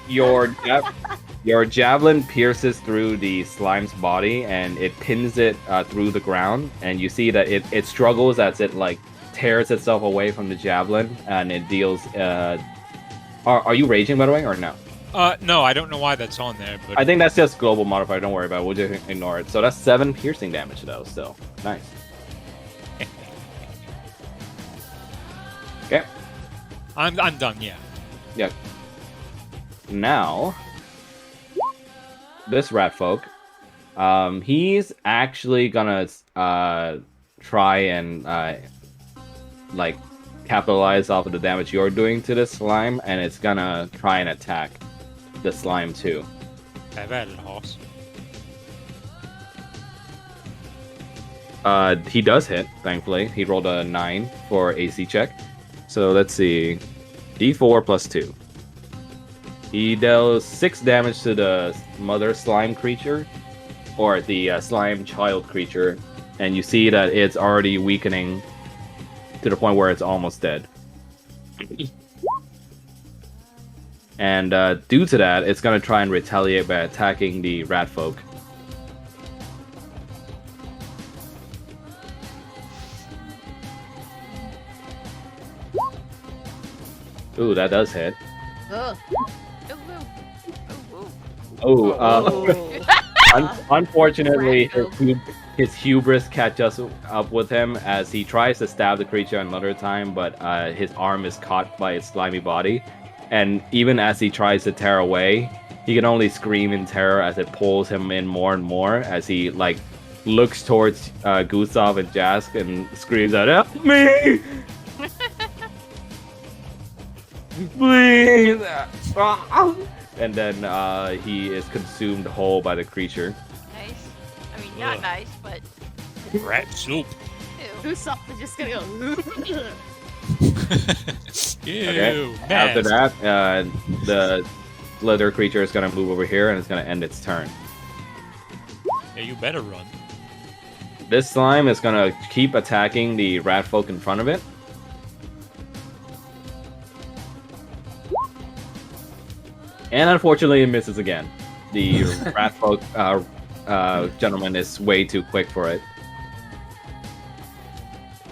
Your javelin pierces through the slime's body and it pins it through the ground, and you see that it struggles as it tears itself away from the javelin, and it deals. Are you raging, by the way, or no? No, I don't know why that's on there, but I think that's just global modifier. Don't worry about it. We'll just ignore it. So that's 7 piercing damage, though. Still nice. Okay. I'm done. Yeah. Yeah. Now, this rat folk He's actually gonna try and like capitalize off of the damage you're doing to the slime, and it's gonna try and attack the slime too. Have at it, Hoss. He does hit, thankfully. He rolled a 9 for AC check. So let's see. D4 plus 2. He deals 6 damage to the mother slime creature, or the slime child creature, and you see that it's already weakening to the point where it's almost dead. And due to that, it's going to try and retaliate by attacking the rat folk. Ooh, that does hit. Ugh. Ooh, ooh. Oh, unfortunately, his hubris catches up with him as he tries to stab the creature another time, but his arm is caught by its slimy body. And even as he tries to tear away, he can only scream in terror as it pulls him in more and more as he like looks towards Gustav and Jask and screams out, "Help me! Please!" And then he is consumed whole by the creature. Nice. I mean, not Ugh. nice, but Rat soup. ew. Usopp is just gonna go. Ew, Okay. After nasty. that, the leather creature is going to move over here and it's going to end its turn. Yeah, you better run. This slime is going to keep attacking the rat folk in front of it. And unfortunately, it misses again. The rat folk gentleman is way too quick for it.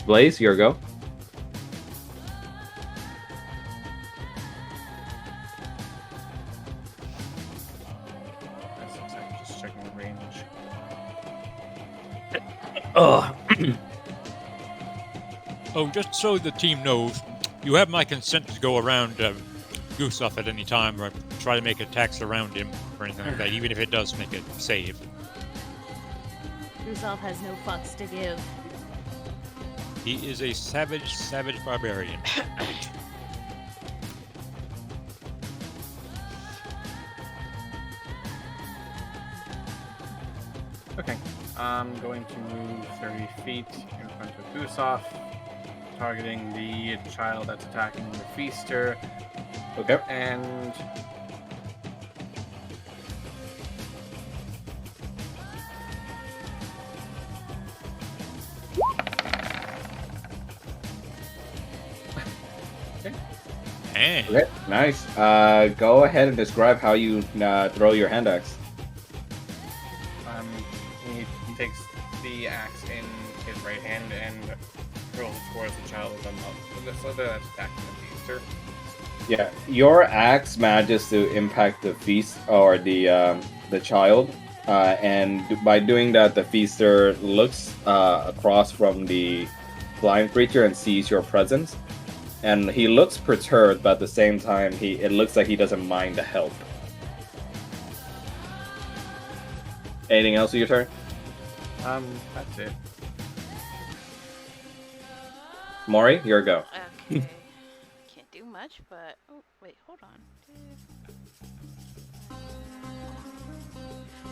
Blaze, your go. That's exactly just checking the range. Ugh. Oh, just so the team knows, you have my consent to go around Gustav at any time or try to make attacks around him or anything like that, even if it does make a save. Usopp has no fucks to give. He is a savage, savage barbarian. Okay, I'm going to move 30 feet in front of Gustav, targeting the child that's attacking the feaster, Okay. and Eh. Okay, nice. Go ahead and describe how you throw your hand axe. he takes the axe in his right hand and rolls it towards the child with so that's attacking the feaster. Yeah, your axe manages to impact the feast or the child, and by doing that, the feaster looks across from the blind creature and sees your presence, and he looks perturbed, but at the same time, it looks like he doesn't mind the help. Anything else with your turn, That's it. Mori? Your go. Okay. Can't do much, but oh wait, hold on.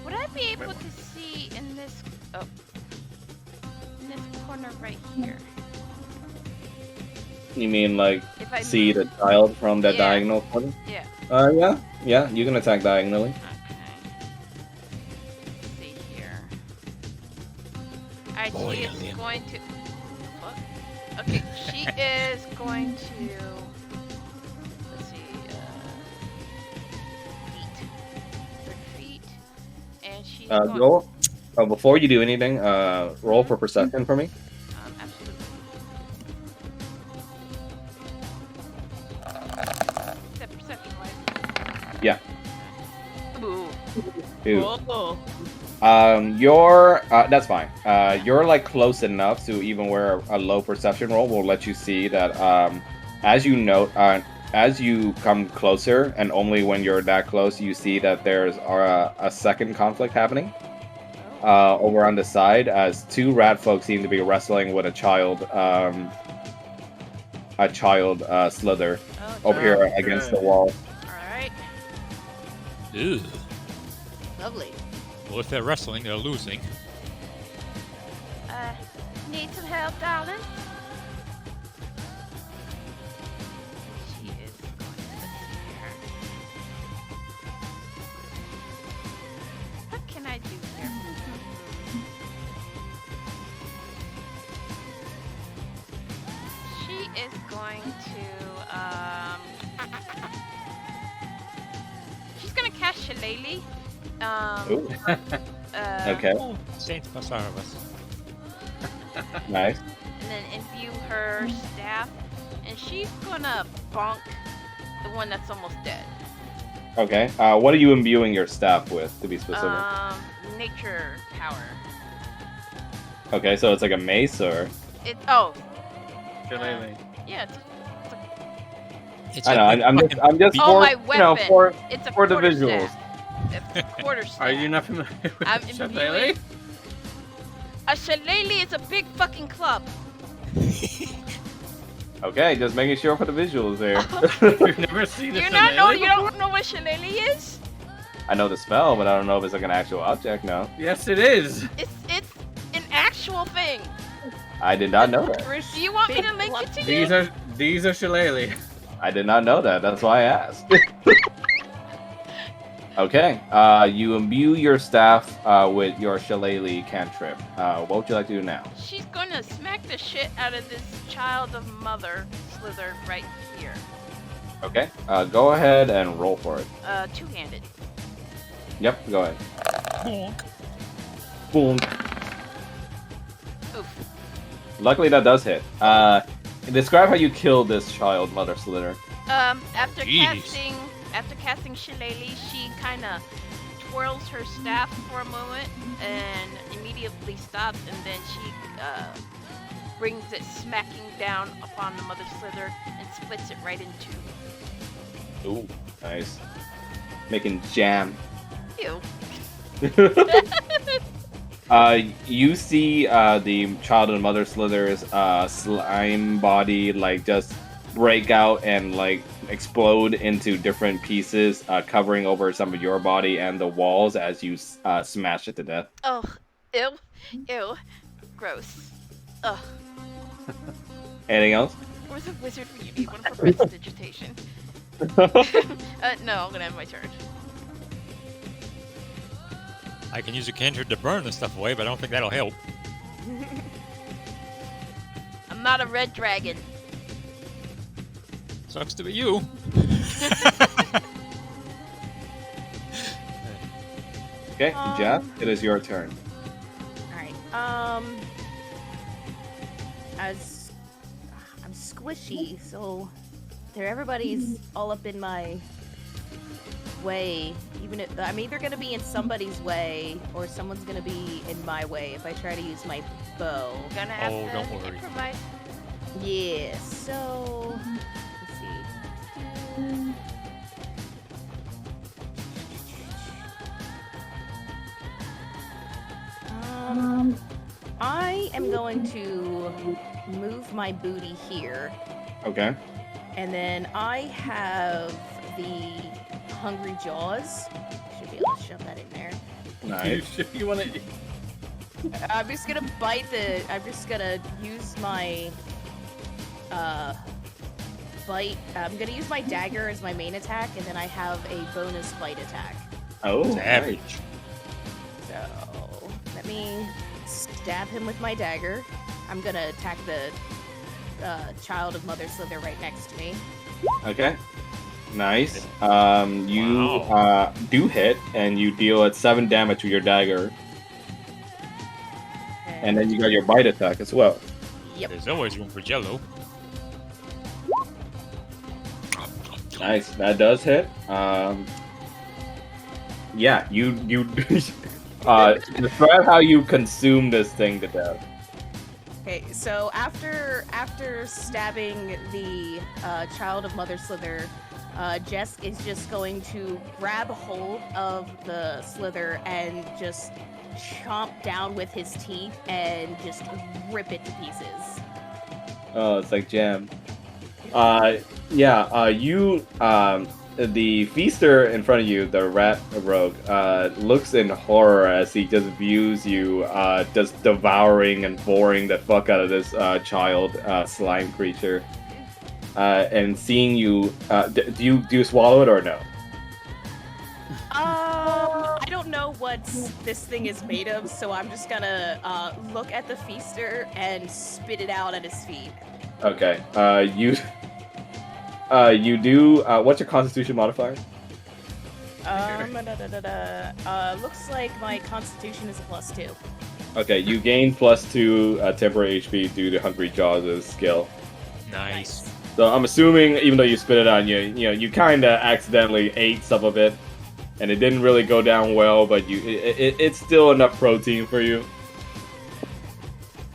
Would I be able to see in this in this corner right here? You mean like If I see the move- child from that Yeah. diagonal corner? Yeah. Yeah, you can attack diagonally. Okay. Let's see here. Alright, Boy, she is Liam. going to. What? Okay, she is going to. Let's see. Feet. 30 feet. And she's going. Go. Before you do anything, roll for perception for me. Absolutely. Is that perception wise? Yeah. Ooh. Ooh. Oh. You're that's fine. You're like close enough to even where a low perception roll will let you see that as you note as you come closer, and only when you're that close, you see that there's a second conflict happening. over on the side as two rat folk seem to be wrestling with a child slither Oh, over here Oh, against good. the wall. Alright. Ew. Lovely. Well, if they're wrestling, they're losing. Need some help, darling? She is going to sit here. What can I do here? She is going to, she's gonna cast Shillelagh. Ooh. Uh, Okay, Oh, Saint Basarvas. nice. and then imbue her staff, and she's gonna bonk the one that's almost dead. Okay, what are you imbuing your staff with, to be specific? Nature power. Okay, so it's like a mace, or Shillelagh. Yeah, It's I know. like I'm just Oh, for my you know weapon. it's a for the quarter visuals. staff. It's a quarter staff. Are you not familiar with I'm Shillelagh? imbuing- A shillelagh is a big fucking club. Okay, just making sure for the visuals there. You've never seen a You Shillelagh? don't know what shillelagh is? I know the spell, but I don't know if it's like an actual object. No, Yes, it is. It's an actual thing. I did not know that. Do you want me to link it to you? These are Shillelagh. I did not know that. That's why I asked. Okay, you imbue your staff with your shillelagh cantrip. What would you like to do now? She's gonna smack the shit out of this child of mother slither right here. Okay, go ahead and roll for it. Two-handed. Yep, go ahead. Bonk. Boom. Oof. Luckily, that does hit. Describe how you killed this child, Mother Slither. After Jeez. casting Shillelagh, she kind of twirls her staff for a moment and immediately stops, and then she brings it smacking down upon the Mother Slither and splits it right in two. Ooh, nice. Making jam. Ew. You see the child and Mother Slither's slime body like just break out and like explode into different pieces, covering over some of your body and the walls as you smash it to death. Oh, ew, ew, gross. Ugh. Anything else? Where's a wizard when you need one for prestidigitation? No, I'm gonna end my turn. I can use a cantrip to burn the stuff away, but I don't think that'll help. I'm not a red dragon. Sucks to be you. Okay, Jeff, it is your turn. Alright. As I'm squishy, so everybody's all up in my way. Even if I'm either gonna be in somebody's way or someone's gonna be in my way if I try to use my bow. Gonna have Oh, to don't worry. improvise. Yeah, so let's see. I am going to move my booty here, Okay. and then I have the Hungry Jaws. Should be able to shove that in there. Nice. You want to? I'm just gonna bite the. I'm just gonna use my. Bite. I'm gonna use my dagger as my main attack, and then I have a bonus bite attack. Oh, Savage. So let me stab him with my dagger. I'm gonna attack the child of Mother Slither right next to me. Okay. Nice. You Wow. do hit, and you deal at 7 damage with your dagger, and then you got your bite attack as well. Yep. There's always room for Jello. Nice. That does hit. Yeah, you describe how you consume this thing to death. Okay, so after stabbing the child of Mother Slither, Jess is just going to grab hold of the Slither and just chomp down with his teeth and just rip it to pieces. Oh, it's like jam. You the feaster in front of you, the rat rogue, looks in horror as he just views you just devouring and boring the fuck out of this child slime creature. And seeing you, do you swallow it or no? I don't know what this thing is made of, so I'm just gonna look at the feaster and spit it out at his feet. Okay. You do. What's your Constitution modifier? Looks like my constitution is a +2. Okay, you gain +2 temporary HP due to Hungry Jaws' skill. Nice. So I'm assuming, even though you spit it out, you kind of accidentally ate some of it, and it didn't really go down well. But it's still enough protein for you,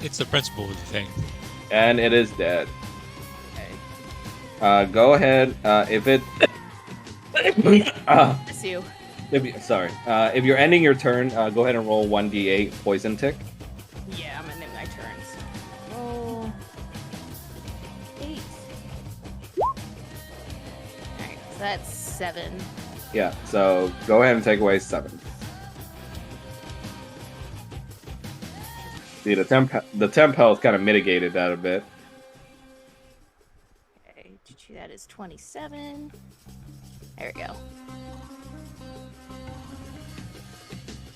It's the principle of the thing. and it is dead. Go ahead. If it, Bless you. if you're ending your turn, go ahead and roll 1d8 poison tick. Yeah, I'm ending my turns. Roll 8. Alright, so that's 7. Yeah. So go ahead and take away 7. See, the temp health kind of mitigated that a bit. Okay, that is 27. There we go.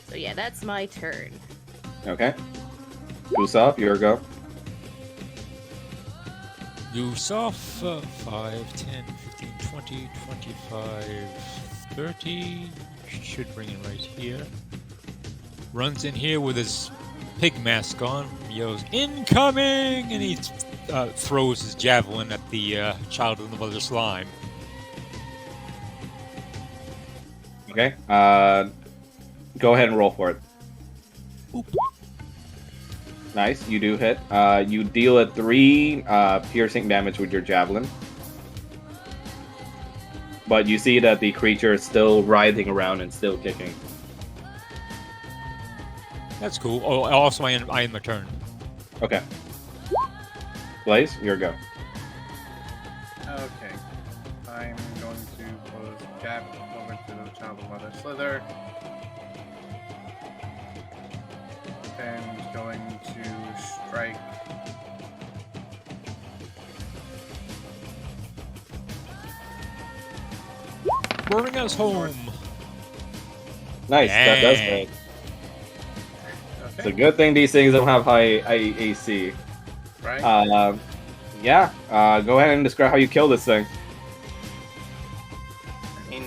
So yeah, that's my turn. Okay. Usopp, your go. Yusuf, 5, 10, 15, 20, 25, 30. Should bring it right here. Runs in here with his pig mask on, yells, "Incoming!" And he throws his javelin at the child of the mother slime. Okay. Go ahead and roll for it. Oop. Nice, you do hit. You deal it 3 piercing damage with your javelin. But you see that the creature is still writhing around and still kicking. That's cool. Oh, also I end my turn. Okay. Blaze, your go. Okay. I'm going to close the gap over to the Child of Mother Slither. And going to strike. Bring us home. Nice, that does Dang. hit. It's a good thing these things don't have high AC. Right? Yeah, go ahead and describe how you kill this thing. He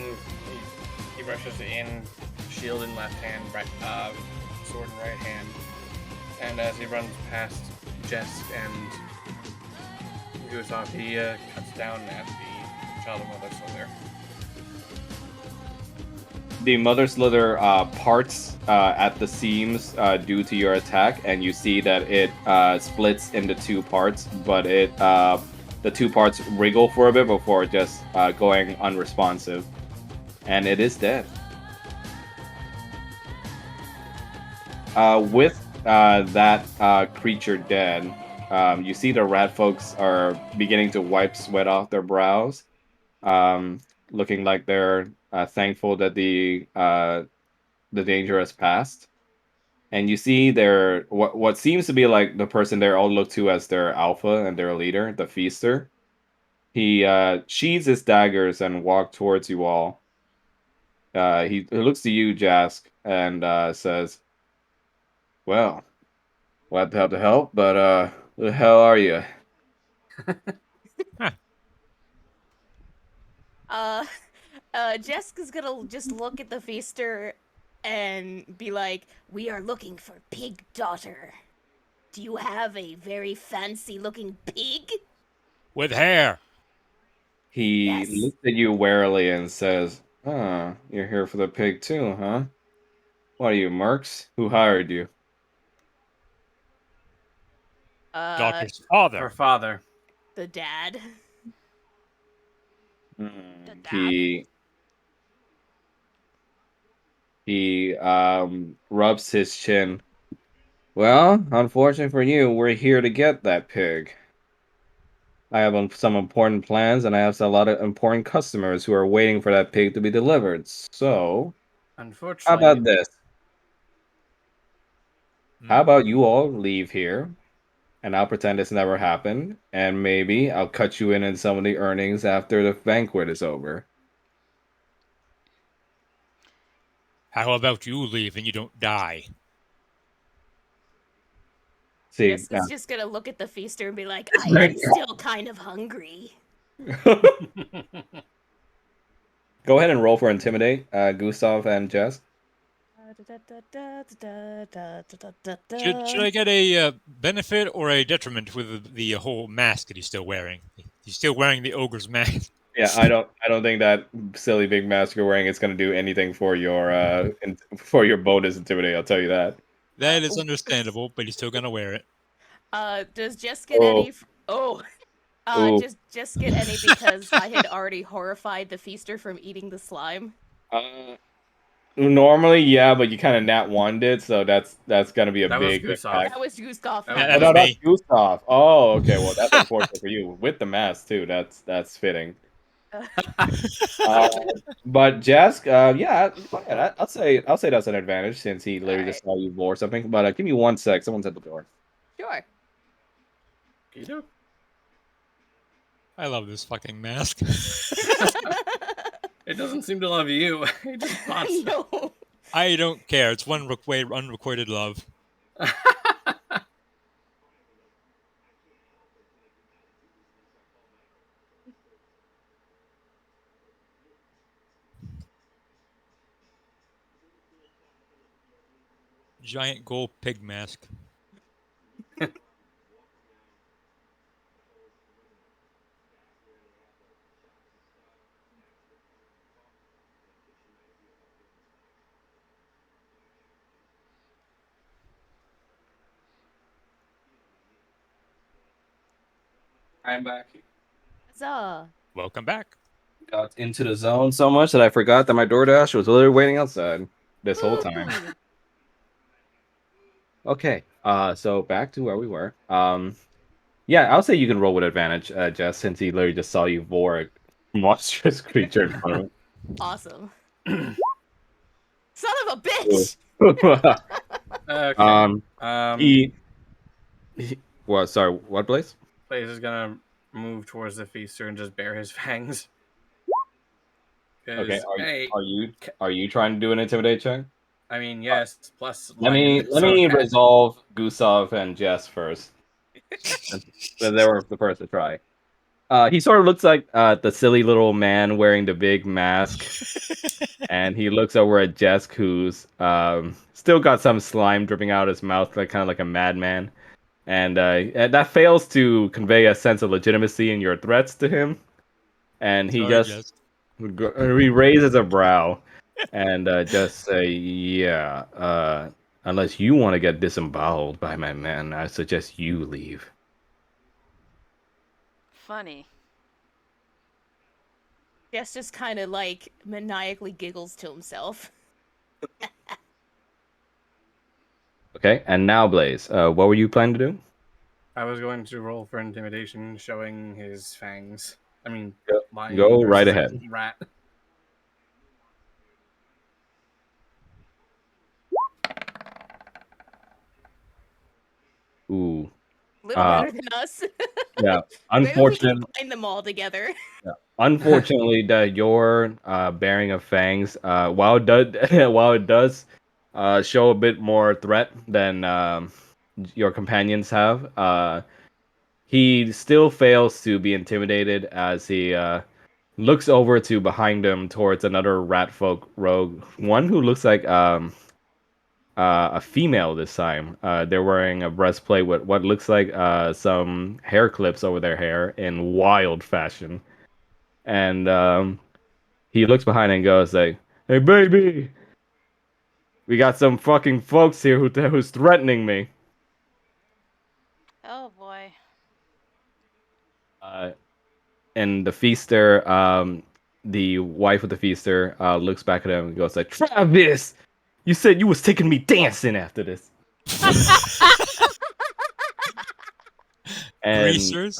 rushes in, shield in left hand, sword in right hand, and as he runs past Jesk and Gustav, he cuts down at the Child of Mother Slither. The Mother Slither parts at the seams due to your attack, and you see that it splits into 2 parts, but the 2 parts wriggle for a bit before just going unresponsive, and it is dead. With that creature dead, you see the rat folks are beginning to wipe sweat off their brows, looking like they're thankful that the danger has passed. And you see their what seems to be like the person they all look to as their alpha and their leader, the feaster. He sheathes his daggers and walks towards you all. He looks to you, Jask, and says, "Well, glad to have the help, but who the hell are you?" Jessica's gonna just look at the feaster and be like, "We are looking for pig daughter. Do you have a very fancy looking pig?" With hair. He Yes. looks at you warily and says, "Huh, you're here for the pig too, huh? What are you, mercs? Who hired you?" Daughter's Her father. father. The dad. He He rubs his chin. Well, unfortunately for you, we're here to get that pig. I have some important plans, and I have a lot of important customers who are waiting for that pig to be delivered. So, how Unfortunately, about this? How Hmm? about you all leave here, and I'll pretend this never happened, and maybe I'll cut you in some of the earnings after the banquet is over. How about you leave and you don't die? See, Jess now, is just gonna look at the feaster and be like, I am still kind of hungry. go ahead and roll for intimidate, Gustav and Jess. Should I get a benefit or a detriment with the whole mask that he's still wearing? He's still wearing the ogre's mask. Yeah, I don't think that silly big mask you're wearing is going to do anything for for your bonus intimidate. I'll tell you that. That is understandable, but he's still gonna wear it. Does Jess get Oh, any? Oh, ooh. just get any because I had already horrified the feaster from eating the slime. Uh, normally, yeah, but you kind of nat one it, so that's gonna be a that was big Gustav. impact. That was Gustav. That Not was That was No, me. that's me. Gustav. Oh, okay. Well, that's unfortunate for you with the mask too. That's fitting. Uh, but Jask, yeah, go ahead. I'll say that's an advantage since he All literally right, just saw you or something. But give me 1 sec. Someone's at the door. sure. Kido? I love this fucking mask. It doesn't seem to love you. It just spots. No. I don't care. It's one unrequited love. Giant gold pig mask. I'm back. Huzzah. Welcome back. Got into the zone so much that I forgot that my DoorDash was literally waiting outside this whole time. Woo. Okay. So back to where we were. Yeah, I'll say you can roll with advantage, Jess, since he literally just saw you vor a monstrous creature in front Awesome. Son of a of bitch. him. Okay. um, Um, he what? Sorry, what place? Blaze is gonna move towards the feaster and just bare his fangs. Okay, Because hey, are you trying to do an intimidate check? I mean yes, plus Let lion. me let So me that resolve Gustav and Jess first. They were the first to try. He sort of looks like the silly little man wearing the big mask, and he looks over at Jesk, who's still got some slime dripping out of his mouth, like kind of like a madman, and that fails to convey a sense of legitimacy in your threats to him. And he Sorry, just Jess. he raises a brow and just say, "Yeah, unless you want to get disemboweled by my men, I suggest you leave." Funny. Jess just kind of like maniacally giggles to himself. Okay, and now Blaze, what were you planning to do? I was going to roll for intimidation, showing his fangs. I mean, Go- lion go right versus a ahead. rat. Ooh, A little better than us. yeah. Maybe we can Unfortunate, find them all together. unfortunately, that your bearing of fangs, while it does while it does show a bit more threat than your companions have, he still fails to be intimidated as he looks over to behind him towards another rat folk rogue, one who looks like a female this time. They're wearing a breastplate with what looks like some hair clips over their hair in wild fashion. And he looks behind and goes like, "Hey, baby, we got some fucking folks here who's threatening me." Oh boy. Uh, and the feaster, the wife of the feaster, looks back at him and goes like, "Travis, You said you was taking me dancing after this. And Greasers?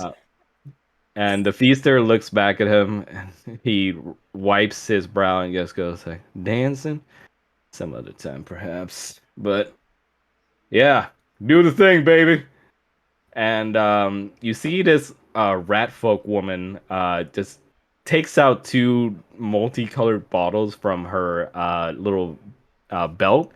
and the feaster looks back at him and he wipes his brow and just goes like, dancing? Some other time perhaps. But yeah, do the thing, baby. And you see this rat folk woman just takes out two multicolored bottles from her little belt,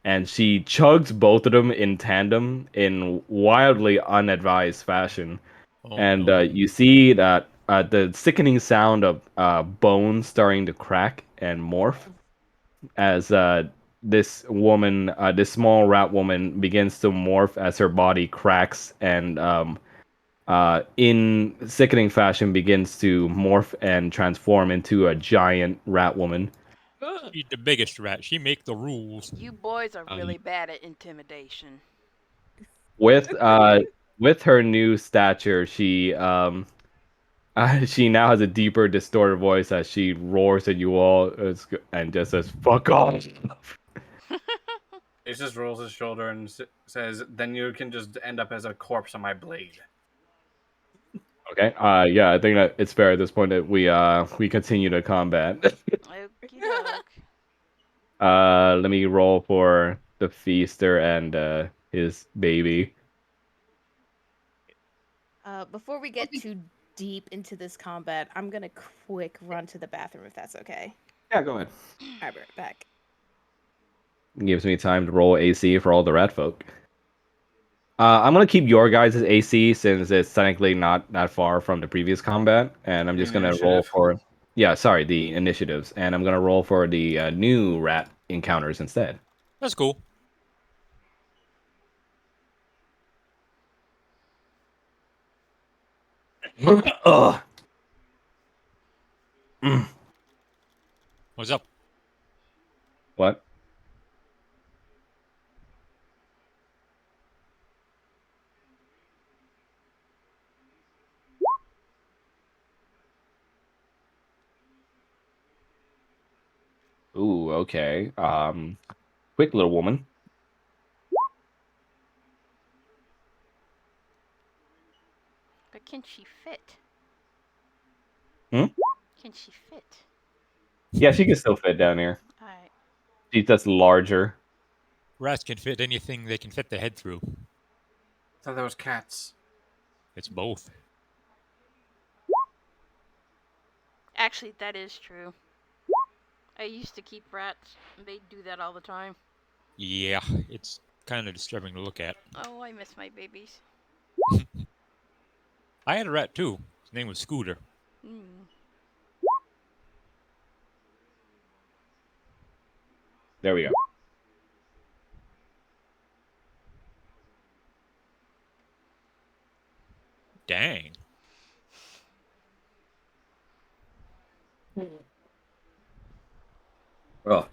and she chugs both of them in tandem in wildly unadvised fashion. Oh, And no. you see that the sickening sound of bones starting to crack and morph as this woman, this small rat woman, begins to morph as her body cracks and in sickening fashion begins to morph and transform into a giant rat woman. She's the biggest rat. She make the rules. You boys are really bad at intimidation. With her new stature, she now has a deeper, distorted voice as she roars at you all and just says, "Fuck off!" Ace just rolls his shoulder and says, "Then you can just end up as a corpse on my blade." Okay. Yeah, I think that it's fair at this point that we continue to combat. Okey-doke. Let me roll for the feaster and his baby. Before we get too deep into this combat, I'm gonna quick run to the bathroom if that's okay. Yeah, go ahead. I'll be right back. Gives me time to roll AC for all the rat folk. I'm gonna keep your guys' AC since it's technically not that far from the previous combat, and I'm just gonna roll Initiative. for the initiatives, and I'm gonna roll for the new rat encounters instead. That's cool. Ugh. What's up? What? Ooh, okay. Quick little woman. But can she fit? Hmm? Can she fit? Yeah, she can still fit down here. Alright. She's just larger. Rats can fit anything they can fit their head through. Thought that was cats. It's both. Actually, that is true. I used to keep rats, and they'd do that all the time. Yeah, it's kind of disturbing to look at. Oh, I miss my babies. I had a rat too. His name was Scooter. Mm. There we go. Dang. Oh.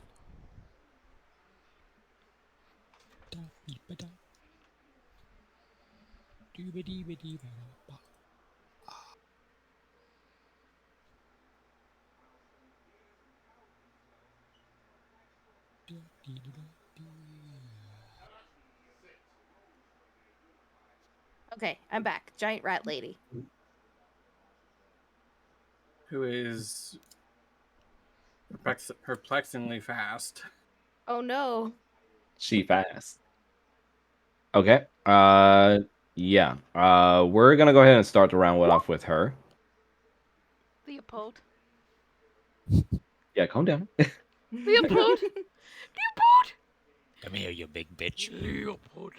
Okay, I'm back. Giant rat lady. Who is perplexingly fast. Oh no. She fast. Okay. Yeah. We're gonna go ahead and start the round off with her. Leopold. Yeah, calm down. Leopold! Leopold! Come here, you big bitch. Leopold.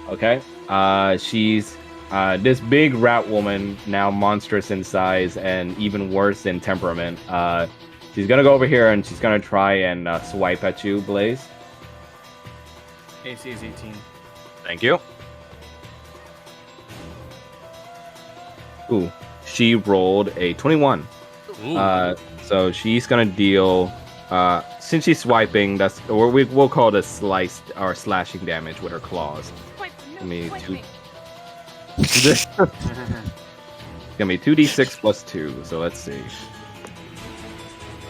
Okay. She's this big rat woman, now monstrous in size and even worse in temperament. She's gonna go over here and she's gonna try and swipe at you, Blaze. AC is 18. Thank you. Ooh, she rolled a 21. Ooh. So she's gonna deal. Since she's swiping, or we'll call it a sliced or slashing damage with her claws. Swipe, Give me swipe two. me. It's gonna be 2d6 plus 2. So let's see.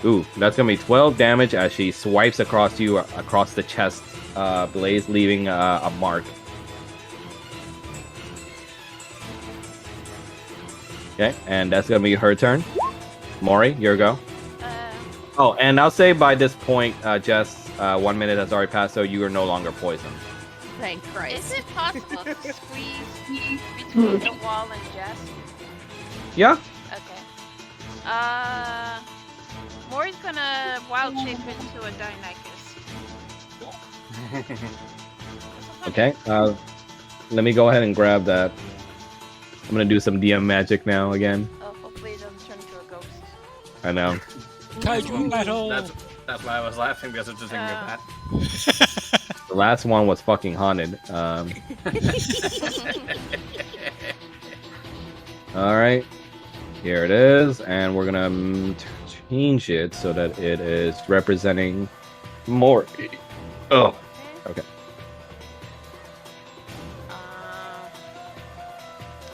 Ooh, that's gonna be 12 damage as she swipes across you, across the chest, Blaze, leaving a mark. Okay, and that's gonna be her turn. Mori, your go. Oh, and I'll say by this point, Jess, 1 minute has already passed, so you are no longer poisoned. Thank Is Christ. it possible to squeeze between the wall and Jess? Yeah. Okay. Mori's gonna wild shape into a Deinonychus. Okay. Let me go ahead and grab that. I'm gonna do some DM magic now again. Oh, hopefully it doesn't turn into a ghost. I know. Kaiju battle! That's why I was laughing, because I'm just thinking of that. The last one was fucking haunted. All right. Here it is, and we're gonna change it so that it is representing more. Oh. Okay.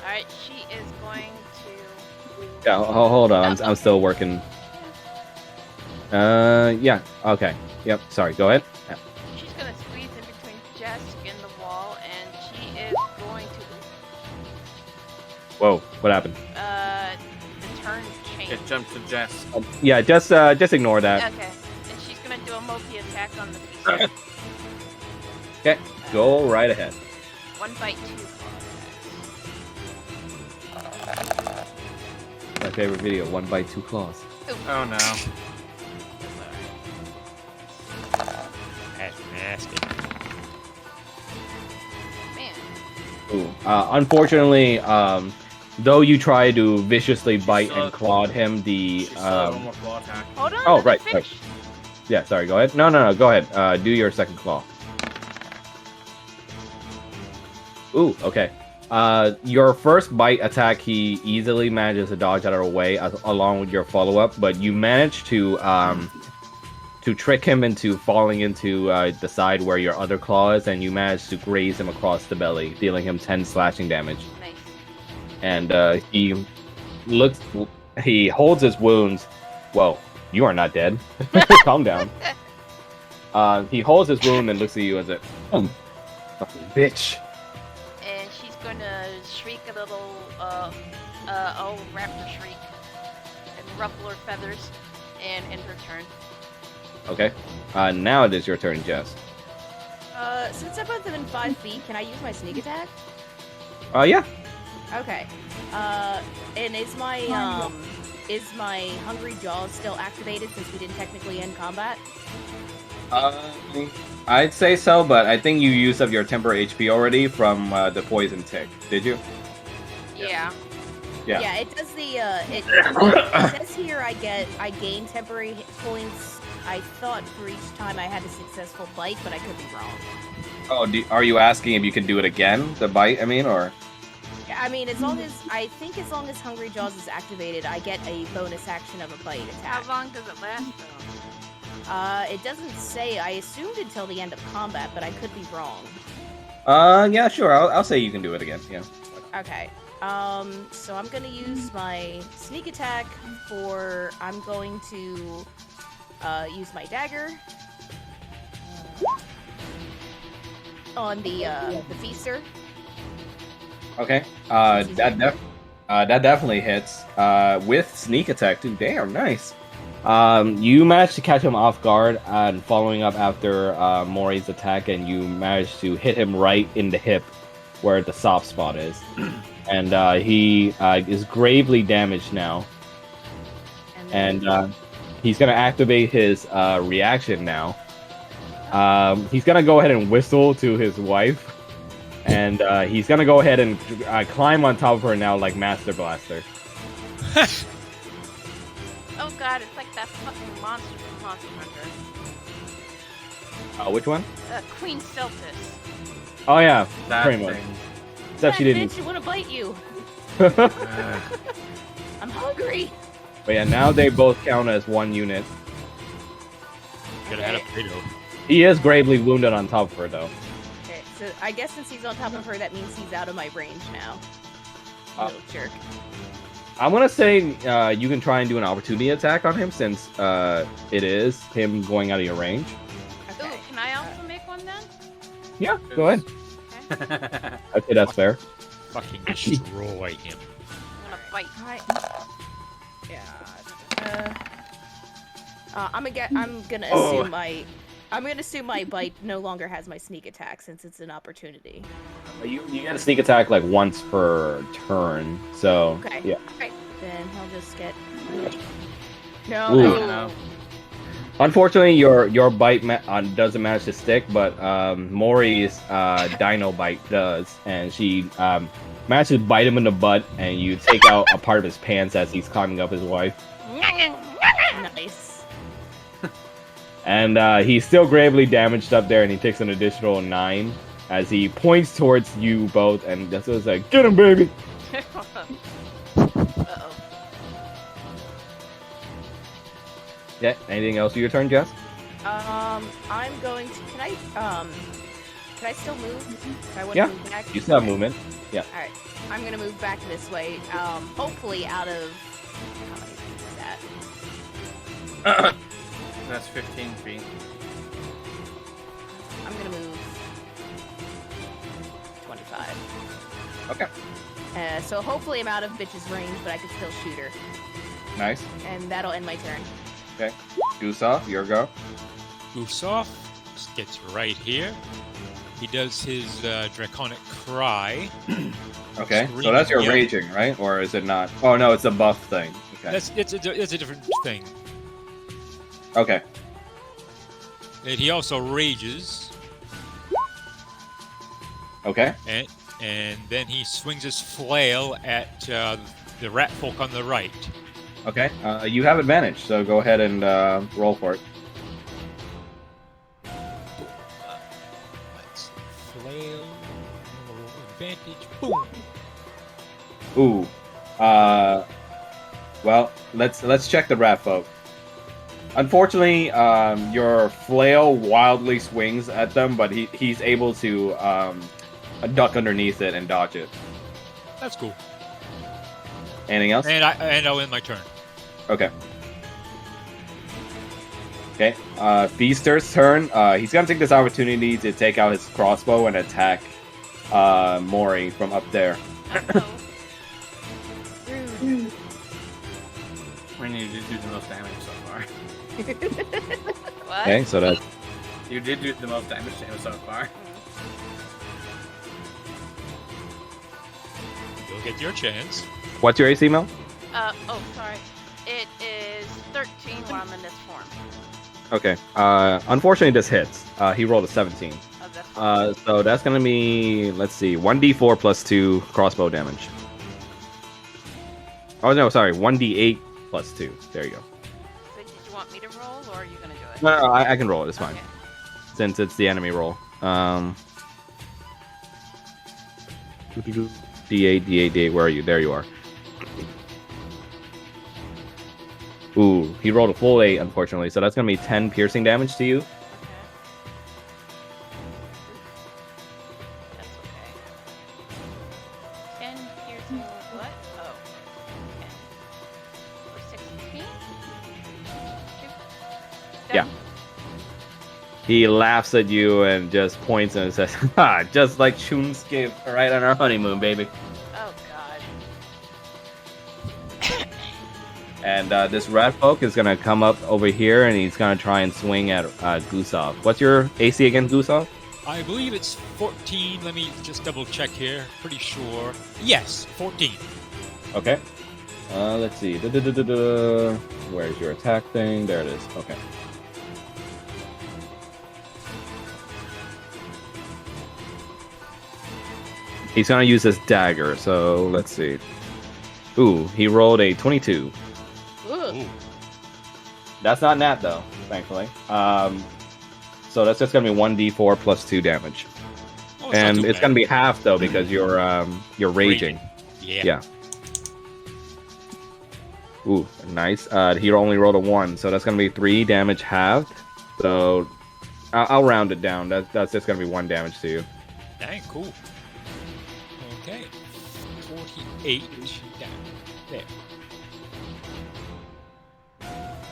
Alright, she is going to. Yeah. Hold on. I'm still working. Yeah. Okay. Yep. Sorry. Go ahead. Yeah. She's gonna squeeze in between Jess and the wall, and she is going to. Whoa. What happened? The turn changed. It jumped to Jess. Yeah. Just ignore that. Okay, and she's gonna do a multi-attack on the beast. Okay. Go right ahead. 1 bite, 2 claw attacks. My favorite video. 1 bite, 2 claws. Oh no. That's nasty. Man, Ooh. Unfortunately, though you try to viciously bite and clawed him, the She still had one more claw attack. hold on. Oh, let me right, finish. yeah. Sorry. Go ahead. No. Go ahead. Do your second claw. Ooh. Okay. Your first bite attack, he easily manages to dodge out of the way, along with your follow up. But you manage to trick him into falling into the side where your other claw is, and you manage to graze him across the belly, dealing him 10 slashing damage. Nice. And he holds his wounds. Well, you are not dead. Calm down. He holds his wound and looks at you and says, fucking bitch. And she's gonna shriek a little, raptor shriek, and ruffle her feathers, and end her turn. Okay. Now it is your turn, Jess. Since I'm within 5 feet, can I use my sneak attack? Yeah. Okay. And is my Hungry Jaws still activated since we didn't technically end combat? I'd say so, but I think you used up your temporary HP already from the poison tick. Did you? Yeah. Yeah. Yeah, it does the it says here I gain temporary hit points. I thought for each time I had a successful bite, but I could be wrong. Oh, are you asking if you can do it again? The bite, I mean, or? Yeah, I mean, as long as Hungry Jaws is activated, I get a bonus action of a bite How attack. long does it last, though? It doesn't say. I assumed until the end of combat, but I could be wrong. Yeah, sure. I'll say you can do it again. Yeah. Okay. So I'm gonna use my sneak attack for. I'm going to use my dagger on the feaster. Okay. That definitely hits. With sneak attack too. Damn, nice. You managed to catch him off guard and following up after Mori's attack, and you managed to hit him right in the hip where the soft spot is. And he is gravely damaged now. And he's going to activate his reaction now. He's going to go ahead and whistle to his wife. And he's going to go ahead and climb on top of her now like Master Blaster. Oh god, it's like that fucking monster from Monster Hunter. Which one? Queen Celtis. Oh, yeah. That pretty much. thing. Except she didn't. Bitch, I want to bite you. But I'm hungry. yeah, now they both count as one unit. Should have had a Play-Doh. He is gravely wounded on top of her, though. Okay, so I guess since he's on top of her, that means he's out of my range now. Ah. Little jerk. I'm gonna say you can try and do an opportunity attack on him since it is him going out of your range. Ooh, Okay. can I also make one then? Yeah, go ahead. Okay. I'd say that's fair. Fucking destroy him. I'm gonna bite. Alright. Yeah. I'm gonna Oh. assume my bite no longer has my sneak attack since it's an opportunity. You get a sneak attack like once per turn, so Okay. yeah. Right. Then he'll just get. No. Ooh. no. No. Unfortunately, your bite doesn't manage to stick, but Mori's Dino bite does, and she manages to bite him in the butt, and you take out a part of his pants as he's climbing up his wife. Nice. And he's still gravely damaged up there, and he takes an additional 9 as he points towards you both, and that's what's like, "Get him, baby!" Uh-oh. Yeah. Anything else for your turn, Jess? I'm going to. Can I still move? If I want Yeah. to move back? You still have movement. All right. I'm gonna move back this way. Hopefully out of. How many feet is that? That's 15 feet. I'm gonna move 25. Okay. So hopefully I'm out of bitch's range, but I can still shoot her, Nice. and that'll end my turn. Okay. Gustav, your go. Gustav gets right here. He does his draconic cry. Okay. So Scream, that's your yeah. raging, right? Or is it not? Oh no, it's a buff thing. Okay. It's a different thing. Okay. And he also rages, Okay. and then he swings his flail at the rat folk on the right. Okay. You have advantage, so go ahead and roll for it. Let's see. Flail, advantage, boom. Ooh. Well, let's check the rat folk. Unfortunately, your flail wildly swings at them, but he's able to duck underneath it and dodge it. That's cool. Anything else? And I'll end my turn. Okay. Okay. Feaster's turn. He's gonna take this opportunity to take out his crossbow and attack Mori from up there. Uh-oh. We need to do the most damage so far. What? Okay, so that's You did do the most damage to him so far. You'll get your chance. what's your AC, Mel? Oh, sorry. It is 13 while I'm in this form. Okay. Unfortunately, this hits. He rolled a 17. Oh, that's So that's gonna be, let's see, 1d4 plus 2 crossbow damage. Oh no, sorry, 1d8 plus 2. There you go. So did you want me to roll, or are you gonna do it? No, I can roll it. It's fine, Okay. since it's the enemy roll. D8, D8, D8. Where are you? There you are. Ooh, he rolled a full 8, unfortunately. So that's gonna be 10 piercing damage to you. Okay. That's okay. 10 piercing what? Oh. 10. For 16? Yeah. He laughs at you and just points and says, "Ha! Just like Shunsuke, right on our honeymoon, baby." Oh god. And this rat folk is gonna come up over here, and he's gonna try and swing at Gustav. What's your AC again, Gustav? I believe it's 14. Let me just double check here. Pretty sure. Yes, 14. Okay. Let's see. Da-da-da-da-da. Where's your attack thing? There it is. Okay. He's gonna use his dagger, so let's see. Ooh, he rolled a 22. Ooh. Ooh. That's not nat though, thankfully. So that's just gonna be 1d4 plus 2 damage, Oh, not and too it's bad. gonna be half though because you're raging. Yeah. Yeah. Ooh, nice. He only rolled a 1, so that's gonna be 3 damage halved. So I'll round it down. That's just gonna be 1 damage to you. Dang, cool. Okay. 48 damage. There.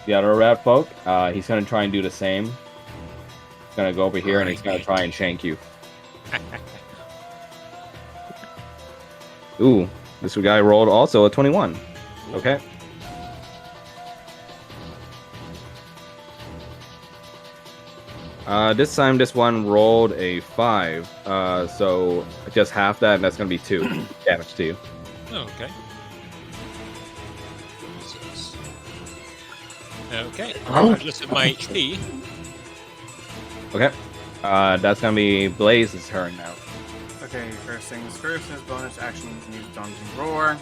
The other rat folk, he's gonna try and do the same. He's gonna go over here and he's gonna try and shank you. Ooh, this guy rolled also a 21. Okay. This time this one rolled a 5. So just half that, and that's gonna be 2 damage to you. Okay. Okay. Oh. I've adjusted my HP. Okay. That's gonna be Blaze's turn now. Okay, first things first, as bonus action, you can use Daunting Roar.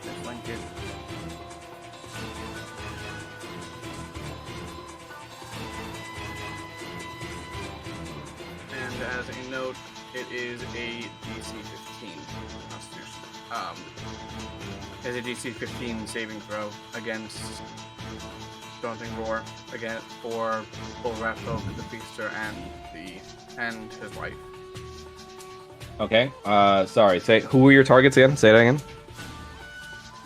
Just flank it. And as a note, it is a DC 15 Constitution. Is a DC 15 saving throw against Daunting Roar again for both Ratfolk, the Feaster, and his wife. Okay. Sorry. Say who were your targets again? Say that again.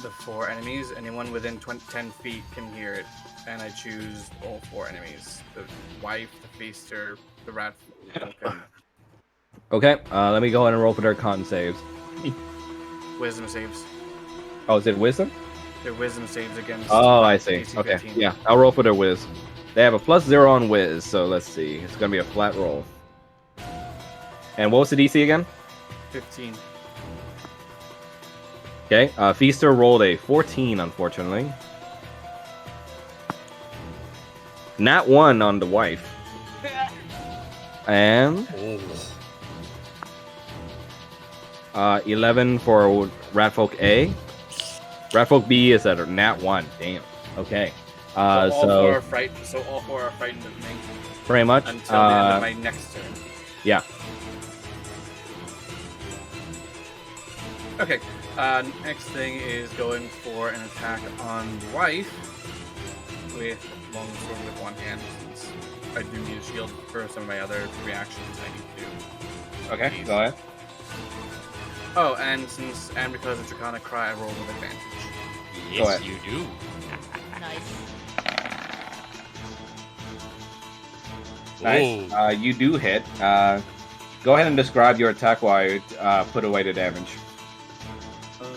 The 4 enemies. Anyone within 10 feet can hear it, and I choose all 4 enemies: the wife, the Feaster, the Ratfolk, and Okay. Let me go ahead and roll for their con saves. Wisdom saves. Oh, is it wisdom? Their Wisdom saves against. Oh, I see. DC Okay. 15. Yeah, I'll roll for their whiz. They have a +0 on whiz, so let's see. It's gonna be a flat roll. And what was the DC again? 15. Okay. Feaster rolled a 14, unfortunately. Nat 1 on the wife. And 11 for Ratfolk A. Ratfolk B is at a nat 1. Damn. Okay. All So 4 are frightened. So all 4 are frightened of me pretty much. until the end of my next turn. Yeah. Okay. Next thing is going for an attack on the wife with longsword with one hand. Since I do need a shield for some of my other reactions, I need to. Okay. Go ahead. Oh, and because of Draconic Cry, I roll with advantage. Go ahead. Yes, you do. Nice. Nice. You do hit. Go ahead and describe your attack while I put away the damage.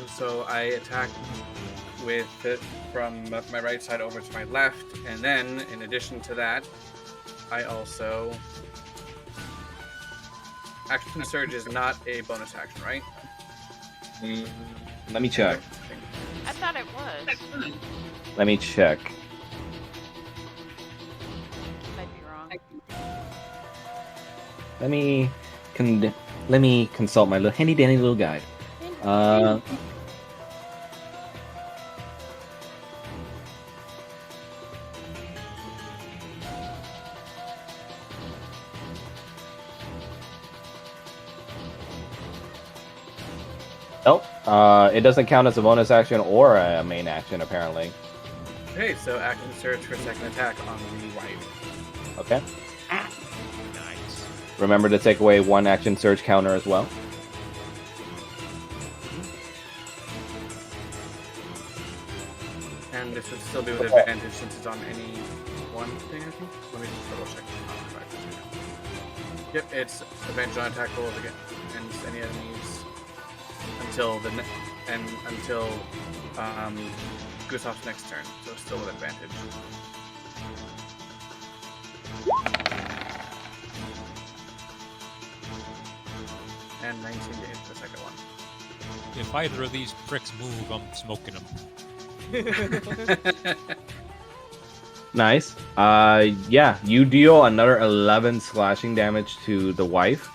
So I attack with it from my right side over to my left, and then in addition to that, I also action surge is not a bonus action, right? Let me check. I thought it was. Let me check. Might be wrong. Let me consult my little handy dandy little guide. Nope. It doesn't count as a bonus action or a main action, apparently. Okay, so action surge for second attack on the wife. Okay. Nice. Remember to take away one action surge counter as well. And this would still be with advantage since it's on any one thing, I think. Let me just double check. Yep, it's advantage on attack rolls again, and any enemies until Gustav's next turn. So it's still with advantage. And 19 to hit the second one. If either of these pricks move, I'm smoking them. Nice. Yeah, you deal another 11 slashing damage to the wife.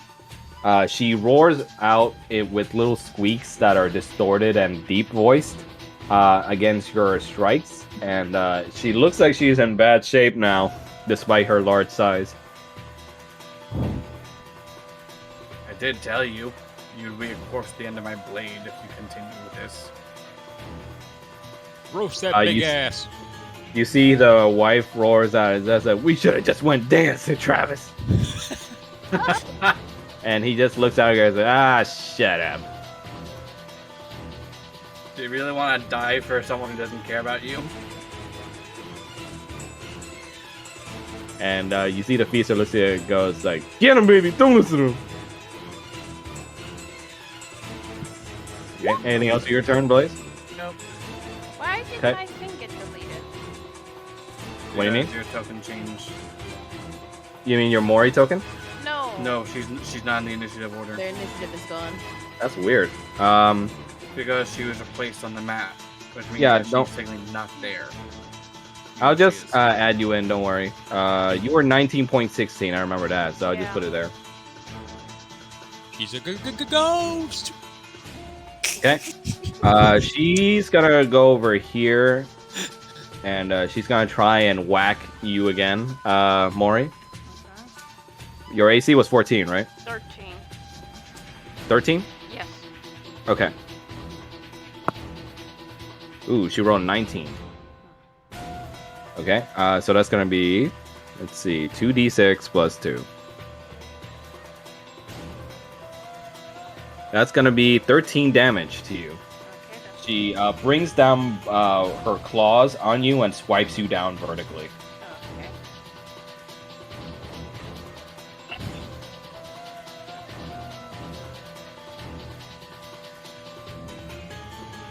She roars out it with little squeaks that are distorted and deep voiced against your strikes, and she looks like she's in bad shape now, despite her large size. I did tell you, you'd reinforce the end of my blade if you continue with this. Roast that Uh, big you- ass. You see the wife roars out, and says, "We should have just went dancing, Travis." And he just looks out and goes, "Ah, shut up." Do you really want to die for someone who doesn't care about you? And you see the Feast Alicia goes like, "Get him, baby! Don't listen to him." Okay. Anything else for your turn, Blaze? Nope. Why did Okay. my thing get deleted? What do you mean? Your token changed. You mean your Mori token? No. No, she's not in the initiative order Their initiative is gone. That's weird. because she was replaced on the map, which means Yeah, that don't- she's technically not there. I'll She just is. add you in. Don't worry. You were 19.16. I remember that, so I'll just Yeah. put it there. She's a ghost. Okay. She's gonna go over here, and she's gonna try and whack you again, Mori. Okay. Your AC was 14, right? 13. 13? Yes. Okay. Ooh, she rolled 19. Okay, so that's gonna be, let's see, 2d6 plus 2. That's gonna be 13 damage to you. Okay. That's She brings down her claws on you and swipes you down vertically. okay.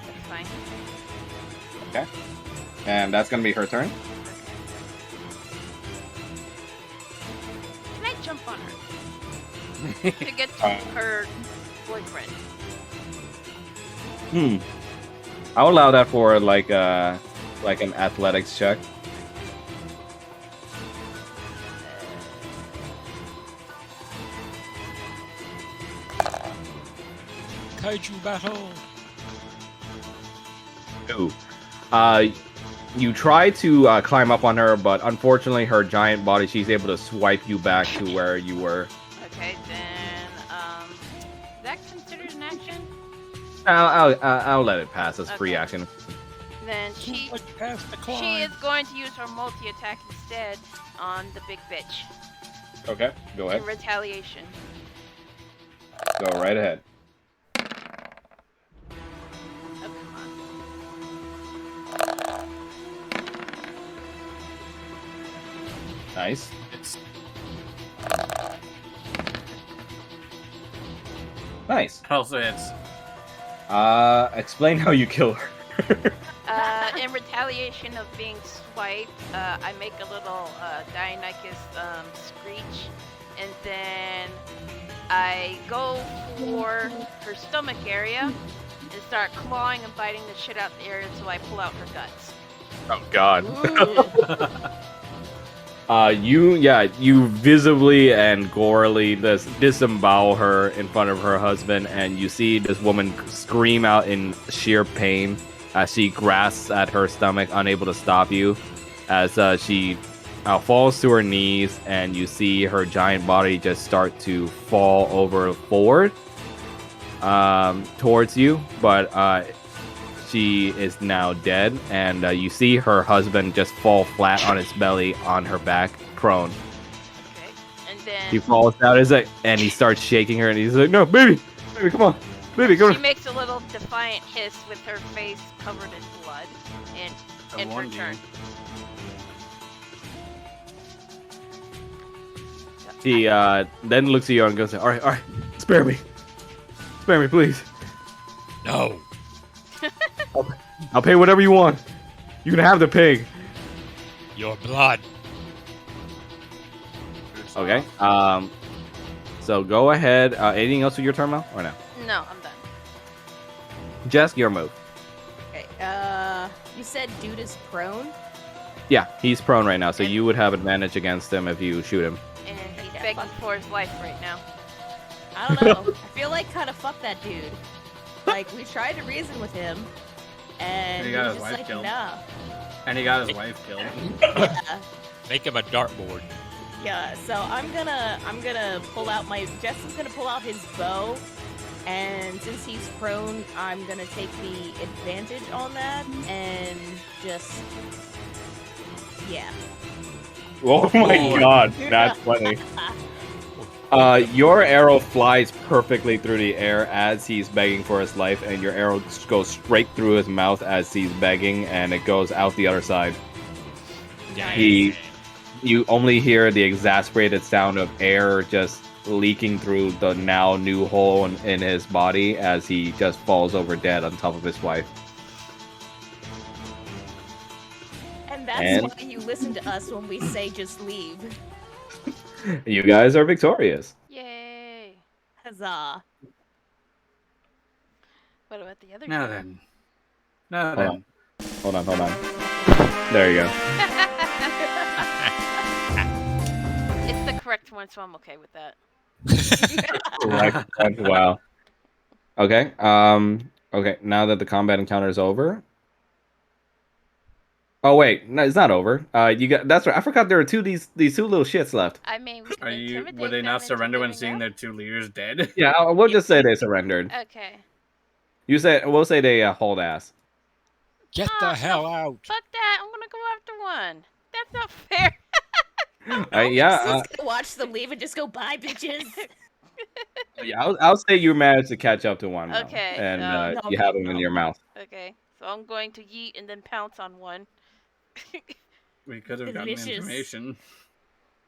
That's fine. Okay. And that's gonna be her turn. Can I jump on her to get to her boyfriend? I'll allow that for like an athletics check. Kaiju battle. Ooh. You try to climb up on her, but unfortunately, her giant body, she's able to swipe you back to where you were. Okay, then is that considered an action? I'll let it pass as free Okay. action. Then she Past the she is going to use her multi attack instead on the big bitch Okay, go ahead. in retaliation. Go right ahead. Oh, come on. Nice. It's Nice. also it's Explain how you kill her. In retaliation of being swiped, I make a little Dionychus screech, and then I go for her stomach area and start clawing and biting the shit out the area until I pull out her guts. Oh God. Ooh. You visibly and gorily disembowel her in front of her husband, and you see this woman scream out in sheer pain as she grasps at her stomach, unable to stop you, as she falls to her knees, and you see her giant body just start to fall over forward towards you, but she is now dead, and you see her husband just fall flat on his belly on her back, prone. Okay, and then He falls down, and he starts shaking her, and he's like, "No, baby, come on, baby, come she on." makes a little defiant hiss with her face covered in blood, and I in her warned you. turn. He then looks at you and goes, all right, spare me, please. No. I'll pay whatever you want. You can have the pig." Your blood. Okay. So go ahead. Anything else with your turn, Mel, or no? No, I'm done. Jess, your move. Okay. You said dude is prone. Yeah, he's prone right now, so you would have advantage against him if you shoot him. And he's Yeah, begging fuck. for his life right now. I don't know. I feel like kind of fuck that dude. Like we tried to reason with him, and He he got was his just wife like, killed. no. And he got his wife killed. Yeah. Make him a dartboard. Yeah, so I'm gonna pull out Justin's gonna pull out his bow, and since he's prone, I'm gonna take the advantage on that and just yeah. Oh my God, that's funny. Your arrow flies perfectly through the air as he's begging for his life, and your arrow goes straight through his mouth as he's begging, and it goes out the other side. You only hear the exasperated sound of air just leaking through the now new hole in his body as he just falls over dead on top of his wife. And that's And- why you listen to us when we say just leave. You guys are victorious. Yay! Huzzah. What about the other Now two? then. Now Hold then. Hold on. There you go. It's the correct one, so I'm okay with that. Wow. Okay. Okay. Now that the combat encounter is over. Oh wait, no, it's not over. You got. That's right. I forgot there were these two little shits left. I mean, we can Are you? intimidate Would they them not into surrender when giving seeing up? their two leaders dead? Yeah, we'll just say they surrendered. Okay. We'll say they hold ass. Get Ah, the hell no, out! Fuck that! I'm gonna go after one. That's not fair. Yeah. Just gonna watch them leave and just go, bye, bitches. Yeah. I'll say you managed to catch up to one. Though, Okay, and no, you have no, them in no. your mouth. Okay, so I'm going to yeet and then pounce on one. We could have It's gotten the vicious. information.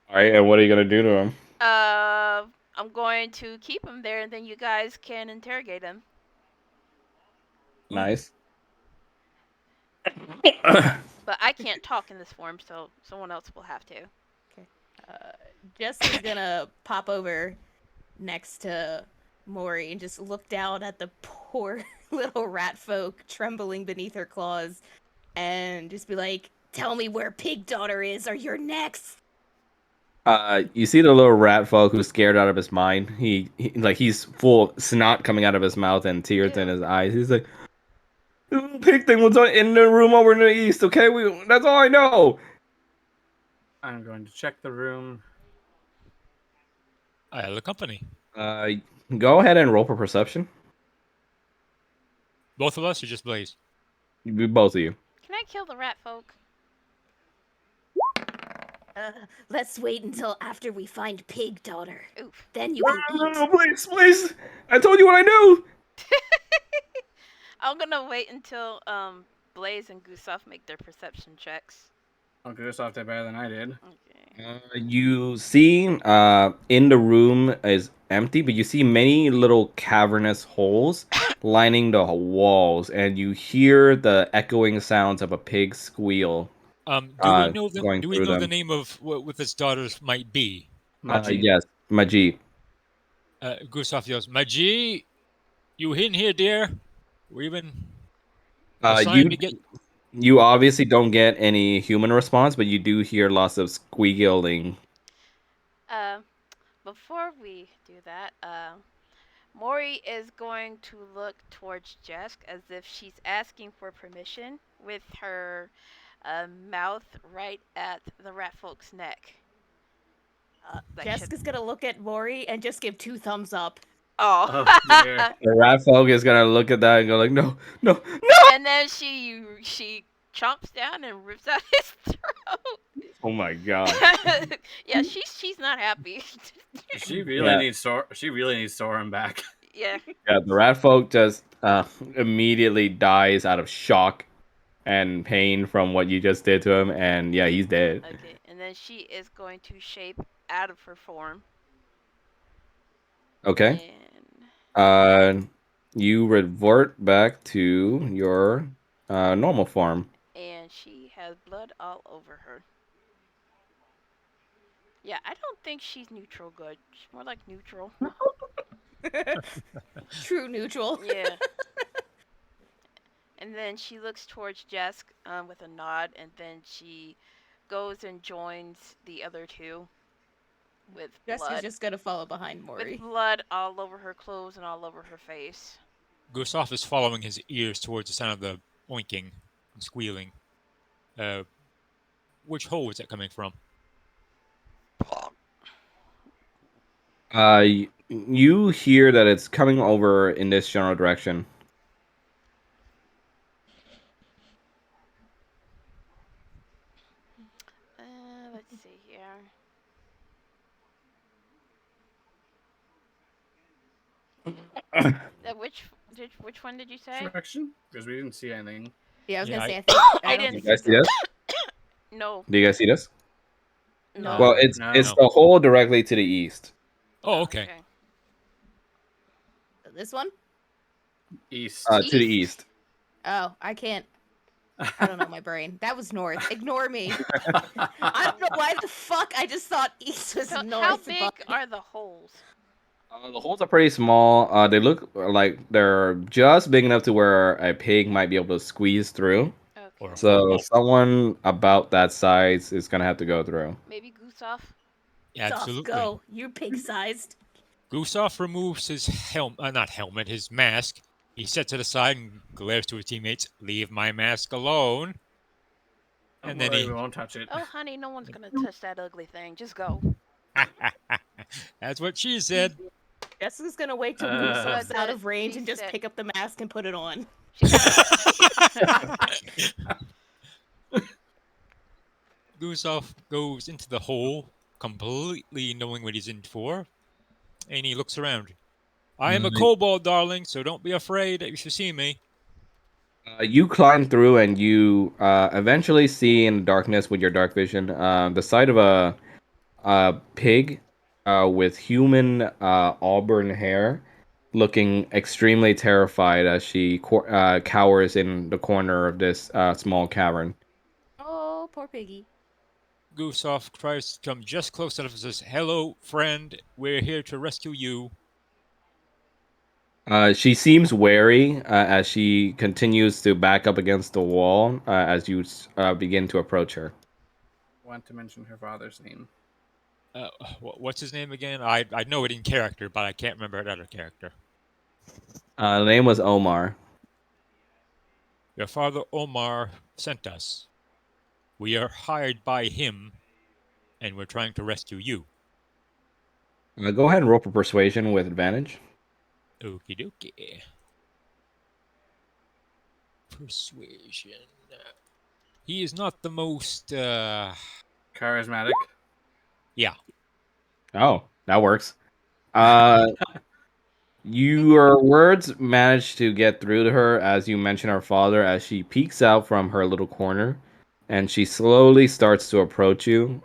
All right. And what are you gonna do to him? I'm going to keep him there, and then you guys can interrogate him. Nice. But I can't talk in this form, so someone else will have to. Jess is gonna pop over next to Maury and just look down at the poor little rat folk trembling beneath her claws and just be like, tell me where Pig Daughter is or you're next. You see the little rat folk who's scared out of his mind. He's full of snot coming out of his mouth and tears in Ew. his eyes. He's like, "The little pig thing was in the room over in the east. Okay, that's all I know." I'm going to check the room. I have the company. Go ahead and roll for perception. Both of us or just Blaze? Both of you. Can I kill the rat folk? Let's wait until after we find Pig Daughter. Oof. Then you can No, eat. please! I told you what I knew. I'm gonna wait until Blaze and Gustav make their perception checks. Oh, Gustav did better than I did. Okay. You see, in the room is empty, but you see many little cavernous holes lining the walls, and you hear the echoing sounds of a pig squeal. Do we know going Do we through know the them. name of what his daughters might be? Machi. Yes, Majid. Gustav yells, "Maji, you in here, dear? We've been You assigned to get." you obviously don't get any human response, but you do hear lots of squealing. Before we do that, Mori is going to look towards Jesk as if she's asking for permission with her mouth right at the rat folk's neck. Like Jessica's gonna look at Maury and just give 2 thumbs up. Oh. Oh, dear. The rat folk is gonna look at that and go like, no. And then she chomps down and rips out his throat. Oh my god. Yeah, she's not happy. She really Yeah. needs Soren back. Yeah. Yeah, the rat folk just immediately dies out of shock and pain from what you just did to him, and yeah, he's dead. Okay, and then she is going to shape out of her form. Okay. And You revert back to your normal form. and she has blood all over her. Yeah, I don't think she's neutral good. She's more like neutral. True neutral. Yeah. And then she looks towards Jesk with a nod, and then she goes and joins the other two with Jessica's blood. just gonna follow behind Maury. With blood all over her clothes and all over her face. Gustav is following his ears towards the sound of the oinking and squealing. Which hole is that coming from? You hear that it's coming over in this general direction. Let's see here. Which one did you say? Direction? Because we didn't see anything. Yeah, I was Yeah, gonna I- say. I think I I don't didn't You guys think see so. this? No, Do you guys see this? no. Well, it's No. the hole directly to the east. Oh, okay. This one? East. To the East? east. Oh, I can't. I don't know my brain. That was north. Ignore me. I don't know why the fuck I just thought east was So north. how big but- are the holes? The holes are pretty small. They look like they're just big enough to where a pig might be able to squeeze through. Okay. Or- So Kobold. someone about that size is gonna have to go through. Maybe goose off. Absolutely. Go. You're pig-sized. Gustav removes his not helmet, his mask. He sets it aside and glares to his teammates, "Leave my mask alone." And then he we won't touch it. Oh, honey, no one's gonna touch that ugly thing. Just go. That's what she said. Jessica's gonna wait till Uh, Gustav's out of But range she and just said- pick up the mask and put it on. She kinda- Gustav goes into the hole, completely knowing what he's in for, and he looks around. "I am a kobold, darling, so don't be afraid if you see me." You climb through and you eventually see in the darkness with your dark vision the sight of a pig with human auburn hair, looking extremely terrified as she cowers in the corner of this small cavern. Oh, poor piggy. Gustav tries to come just close enough and says, "Hello, friend. We're here to rescue you." She seems wary as she continues to back up against the wall as you begin to approach her. Want to mention her father's name. What's his name again? I know it in character, but I can't remember it out of character. The name was Omar. Your father Omar sent us. We are hired by him, and we're trying to rescue you. Go ahead and roll for persuasion with advantage. Okie dokie. Persuasion. He is not the most, Charismatic. yeah. Oh, that works. Your words manage to get through to her as you mention her father as she peeks out from her little corner and she slowly starts to approach you,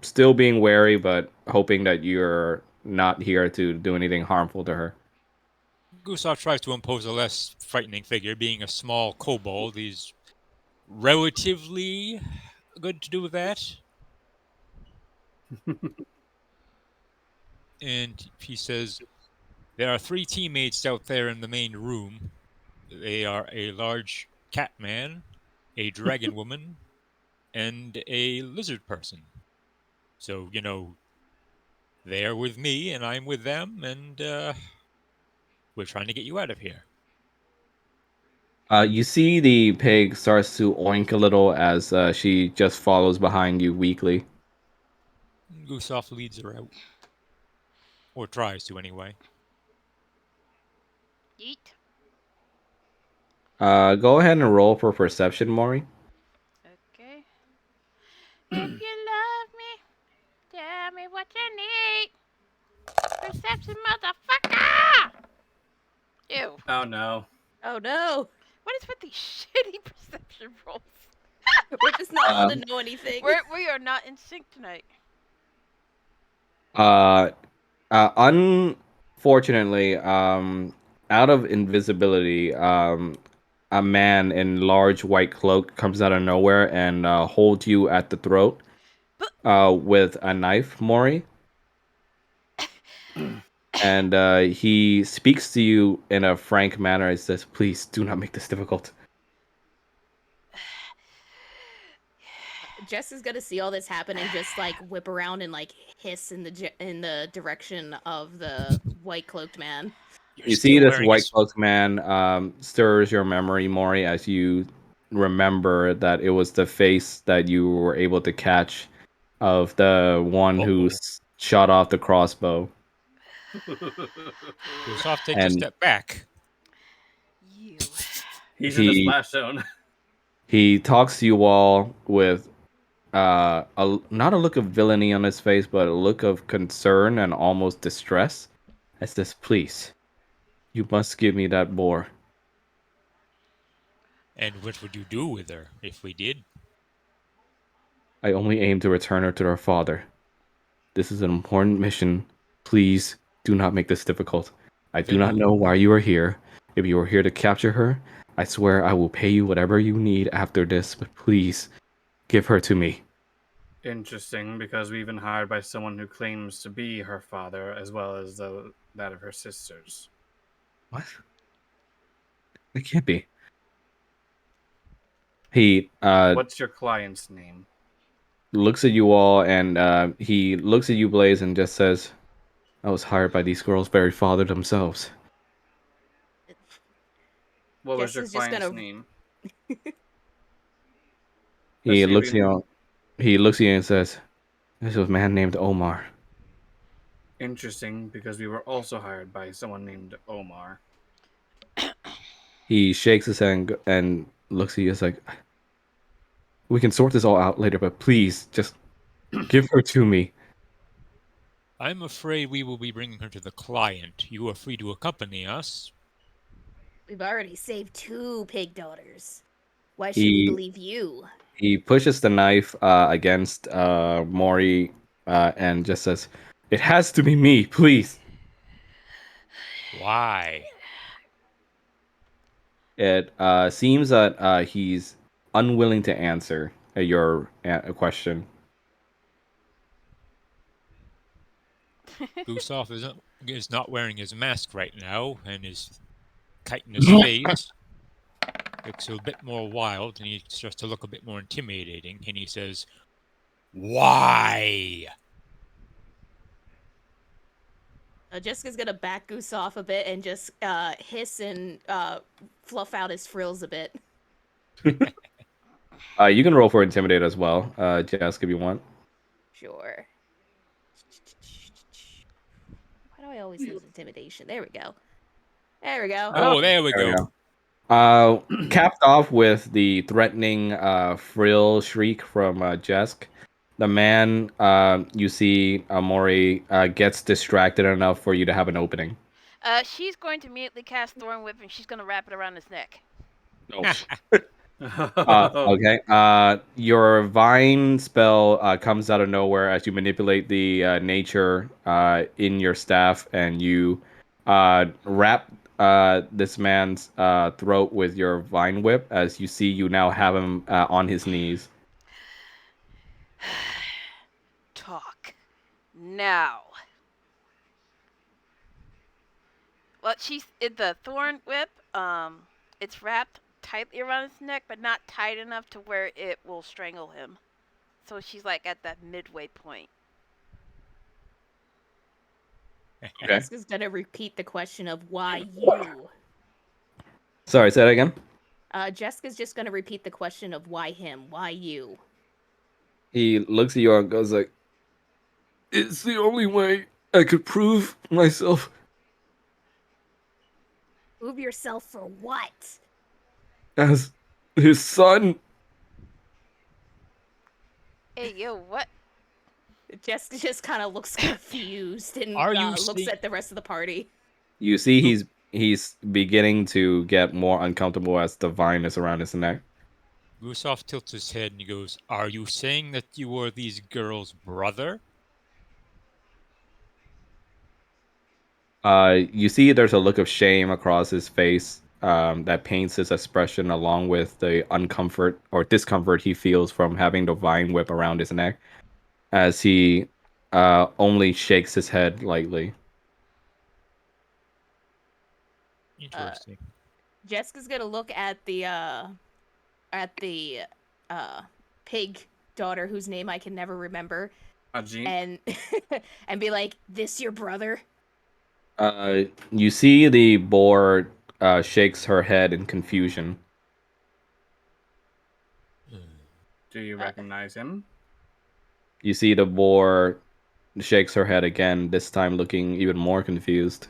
still being wary but hoping that you're not here to do anything harmful to her. Gustav tries to impose a less frightening figure. Being a small kobold, he's relatively good to do with that. And he says, "There are 3 teammates out there in the main room. They are a large cat man, a dragon woman, and a lizard person. So, they're with me and I'm with them, and we're trying to get you out of here." You see the pig starts to oink a little as she just follows behind you weakly. Gustav leads her out. Or tries to, anyway. Yeet. Go ahead and roll for perception, Maury. Okay. If you love me, tell me what you need. Perception, motherfucker! Ew. Oh no. Oh no. What is with these shitty perception rolls? We're just not allowed to know anything. We are not in sync tonight. Unfortunately, out of invisibility, a man in large white cloak comes out of nowhere and holds you at the throat with a knife, Maury. And he speaks to you in a frank manner. He says, "Please do not make this difficult." Jess is gonna see all this happen and just like whip around and like hiss in the direction of the white cloaked man. You see this white cloaked man stirs your memory, Maury, as you remember that it was the face that you were able to catch of the one who shot off the crossbow. Gustav takes a And- step back. You. He's in the splash zone. He talks to you all with not a look of villainy on his face, but a look of concern and almost distress. As this, please, You must give me that boar. And what would you do with her if we did? I only aim to return her to her father. This is an important mission. Please do not make this difficult. I do not know why you are here. If you are here to capture her, I swear I will pay you whatever you need after this, but please give her to me. Interesting, because we've been hired by someone who claims to be her father as well as that of her sisters. What? It can't be. He What's your client's name? looks at you all and he looks at you, Blaze, and just says, I was hired by these girls' very father themselves. What was Jess your is just client's gonna- name? He Let's looks see at if you. He looks at you and says, "This was a man named Omar." Interesting, because we were also hired by someone named Omar. He shakes his head and looks at you. It's like, we can sort this all out later, but please, just give her to me. I'm afraid we will be bringing her to the client. You are free to accompany us. We've already saved 2 pig daughters. Why should we He believe you? he pushes the knife against Mori and just says, "It has to be me, please." Why? It seems that he's unwilling to answer your question. Gustav is not wearing his mask right now, and his chitinous face looks a bit more wild, and he starts to look a bit more intimidating, and he says, "Why?" Jessica's gonna back Goose off a bit and just hiss and fluff out his frills a bit. You can roll for intimidate as well, Jess, if you want. Sure. Why do I always use intimidation? There we go. There we go. Oh, there we There we go. go. Capped off with the threatening frill shriek from Jesk. The man you see, Mori, gets distracted enough for you to have an opening. She's going to immediately cast Thorn Whip and she's going to wrap it around his neck. Okay. Your vine spell comes out of nowhere as you manipulate the nature in your staff, and you wrap this man's throat with your vine whip. As you see, you now have him on his knees. Talk. Now. Well, the Thorn Whip, it's wrapped tightly around his neck, but not tight enough to where it will strangle him. So she's like at that midway point. Okay. Jessica's gonna repeat the question of why you. Sorry, say that again. Jessica's just gonna repeat the question of why him, why you. He looks at you and goes like, "It's the only way I could prove myself Prove yourself for what? as his son." Hey, yo, what? Jessica just kind of looks confused and Are you looks saying- at the rest of the party. You see, he's beginning to get more uncomfortable as the vine is around his neck. Gustav tilts his head and he goes, "Are you saying that you are these girls' brother?" You see, there's a look of shame across his face that paints his expression, along with the uncomfort or discomfort he feels from having the vine whip around his neck, as he only shakes his head lightly. Interesting. Jessica's gonna look at the pig daughter whose name I can never remember, Ajin? and and be like, "This your brother?" You see the boar shakes her head in confusion. Do you recognize him? You see the boar shakes her head again, this time looking even more confused.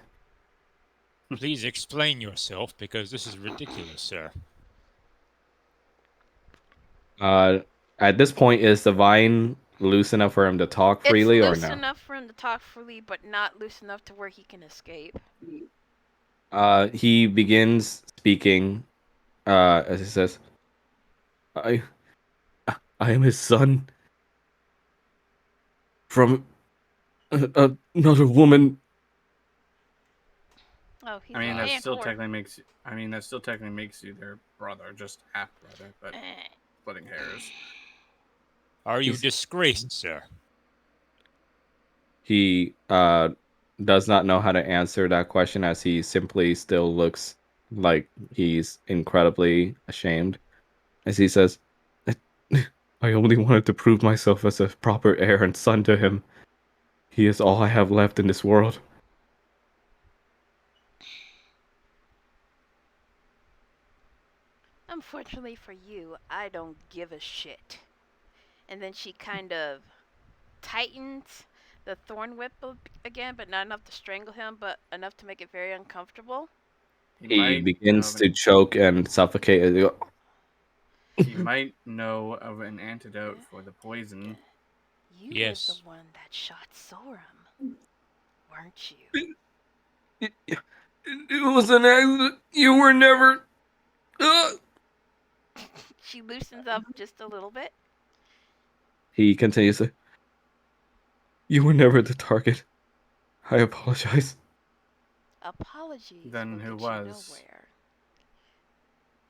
Please explain yourself, because this is ridiculous, sir. At this point, is the vine loose enough for him to talk freely it's or loose no? enough for him to talk freely, but not loose enough to where he can escape. He begins speaking. As he says, "I, I am his son from another woman." Oh, he's I mean, a that man still whore. technically makes. I mean, that still technically makes you their brother, just half brother, but Eh. splitting hairs. Are you He's- disgraced, sir? He does not know how to answer that question, as he simply still looks like he's incredibly ashamed. As he says, "I only wanted to prove myself as a proper heir and son to him. He is all I have left in this world." Unfortunately for you, I don't give a shit. And then she kind of tightens the thorn whip again, but not enough to strangle him, but enough to make it very uncomfortable. He might know begins of to an, choke and suffocate. he might know of an antidote for the poison. You were the Yes. one that shot Sorum, weren't you? It was an accident. You were never. She loosens up just a little bit. He continues to. "You were never the target. I apologize." Apologies Then will who get you was? nowhere.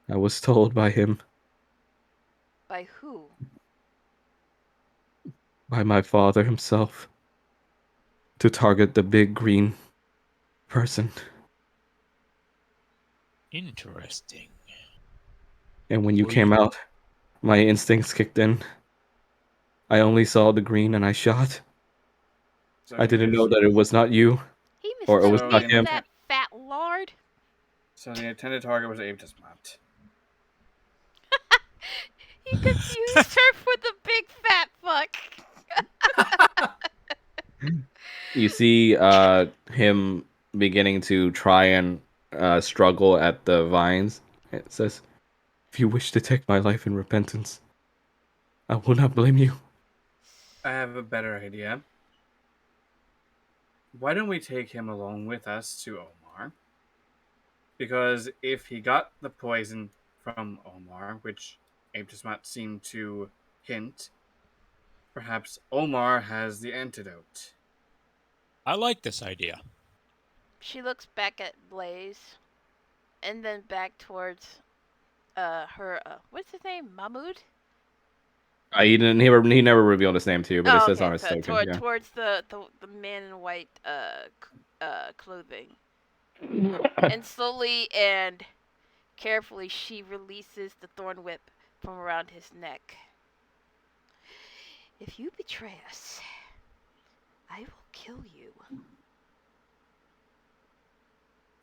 I was told by him, By who? by my father himself, to target the big green person. Interesting. And when you Well, came out, my instincts kicked in. I only saw the green and I shot. So I he didn't know is. that it was not you, He or it was So mistook not you the for him. that fat lard. So the intended target was Aebtismat. He confused her for the big fat fuck. You see him beginning to try and struggle at the vines. It says, "If you wish to take my life in repentance, I will not blame you." I have a better idea. Why don't we take him along with us to Omar? Because if he got the poison from Omar, which Aebtismat seemed to hint, perhaps Omar has the antidote. I like this idea. She looks back at Blaze, and then back towards her. What's his name? Mahmoud. He never revealed his name to you, but it Oh, says on okay. his So token. Yeah. towards the man in white clothing, and slowly and carefully she releases the thorn whip from around his neck. If you betray us, I will kill you.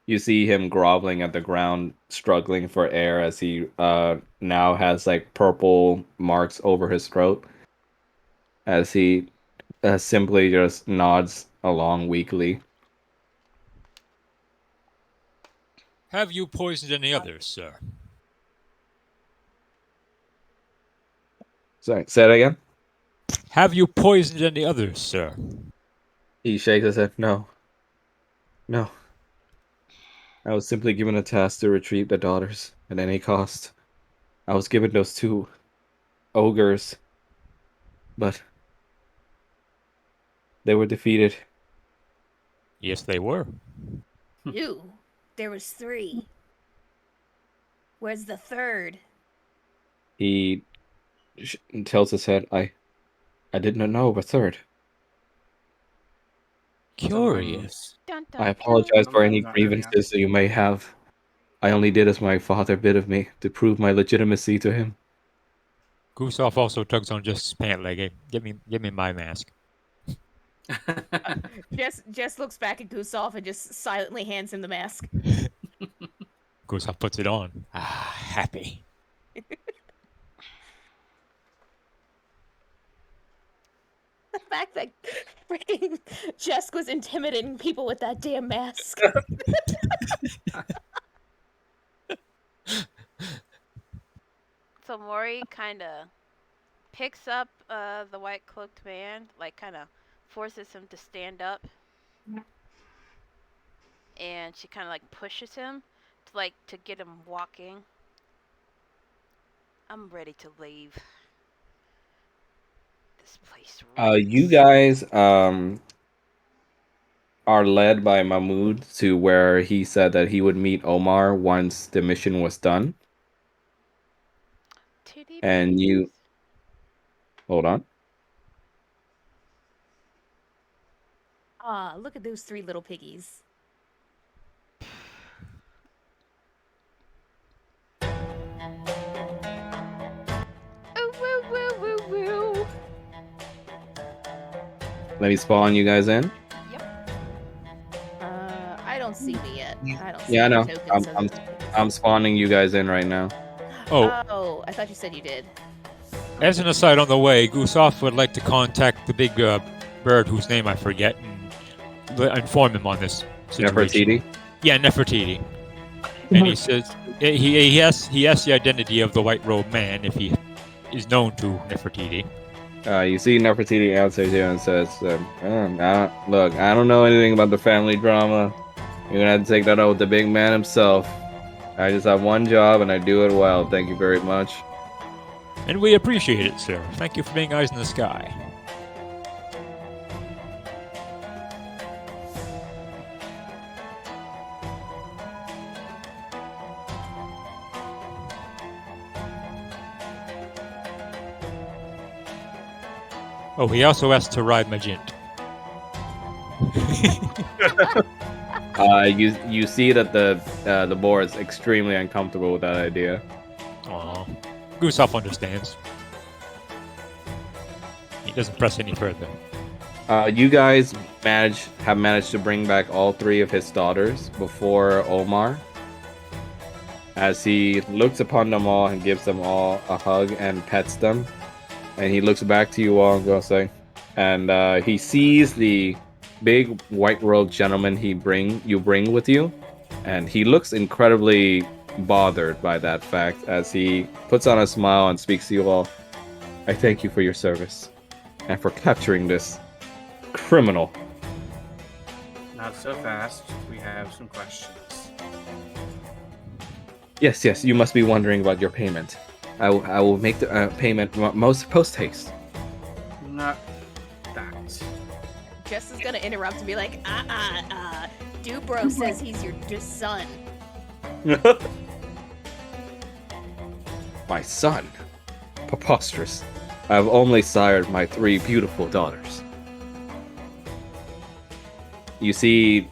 You see him groveling at the ground, struggling for air, as he now has like purple marks over his throat, as he simply just nods along weakly. Have you poisoned any others, sir? Sorry, say it again. Have you poisoned any others, sir? He shakes his head. No. No. I was simply given a task to retrieve the daughters at any cost. I was given those two ogres, but they were defeated. Yes, they were. Ew. There was 3. Where's the third? He tilts his head. I did not know of a third. Curious. Dun, I dun, apologize for any Sometimes not really grievances that you may have. I only did as my father bid of me to prove my legitimacy to him. Gustav also tugs on Jess's pant leg. Hey, give me my mask. Jess looks back at Gustav and just silently hands him the mask. Gustav puts it on. Ah, happy. The fact that freaking Jess was intimidating people with that damn mask. So Mori kind of picks up the white cloaked man, like kind of forces him to stand up. and she kind of like pushes him to get him walking. I'm ready to leave. This place. You guys are led by Mahmoud to where he said that he would meet Omar once the mission was done. Titty And you hold on. Ah, look at those 3 little piggies. Ooh, woo, woo, woo, woo. Let me spawn you guys in. I don't see me yet. I don't see Yeah, I any know. tokens I'm of the piggies. I'm spawning you guys in right now. Oh, Oh, I thought you said you did. as an aside on the way, Gusoff would like to contact the big bird whose name I forget and inform him on this situation. Nefertiti. Yeah, Nefertiti. And he says he asks the identity of the white robed man if he is known to Nefertiti. You see Nefertiti answers you and says, look, I don't know anything about the family drama. You're gonna have to take that out with the big man himself. I just have one job and I do it well. Thank you very much." And we appreciate it, sir. Thank you for being eyes in the sky. Oh, he also asked to ride Magint. You see that the boar is extremely uncomfortable with that idea. Aw. Gusoff understands. He doesn't press any further. You guys have managed to bring back all 3 of his daughters before Omar, as he looks upon them all and gives them all a hug and pets them, and he looks back to you all and goes like, and he sees the big white-robed gentleman you bring with you, and he looks incredibly bothered by that fact as he puts on a smile and speaks to you all. "I thank you for your service and for capturing this criminal." Not so fast. We have some questions. Yes, you must be wondering about your payment. I will make the payment most post haste. Not that. Jess is gonna interrupt and be like, Dubro says he's your son. My son? Preposterous. I've only sired my 3 beautiful daughters. You see,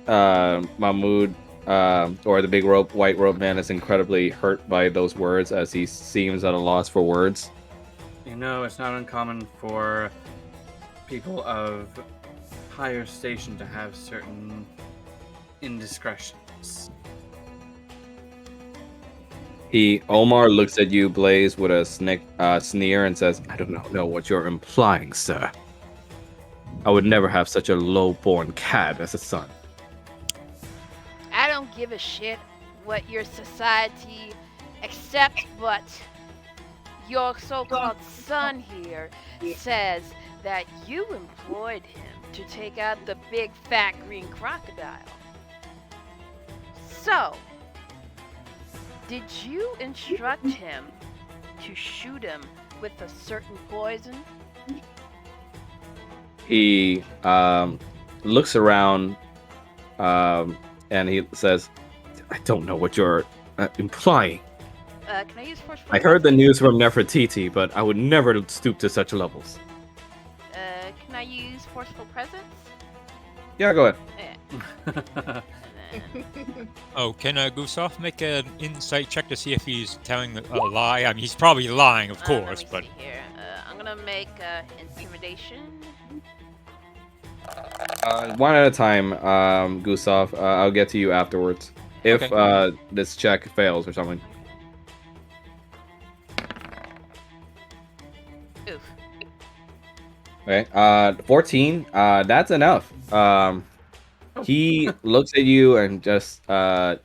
Mahmoud, or the big white robe man, is incredibly hurt by those words as he seems at a loss for words. You know, it's not uncommon for people of higher station to have certain indiscretions. Omar looks at you, Blaze, with a sneer and says, "I don't know what you're implying, sir. I would never have such a low-born cad as a son." I don't give a shit what your society accepts, but your so-called son here says that you employed him to take out the big fat green crocodile. So, did you instruct him to shoot him with a certain poison? He looks around and he says, "I don't know what you're implying. Can I use forceful? I heard the news from Nefertiti, but I would never stoop to such levels." Can I use forceful presence? Yeah, go ahead. Yeah. And then, Oh, can Gusoff make an insight check to see if he's telling a lie? I mean, he's probably lying, of let me course, but see here. I'm gonna make intimidation. One at a time, Gustav. I'll get to you afterwards. If Okay. this check fails or something. Oof. Okay. 14. That's enough. He looks at you and just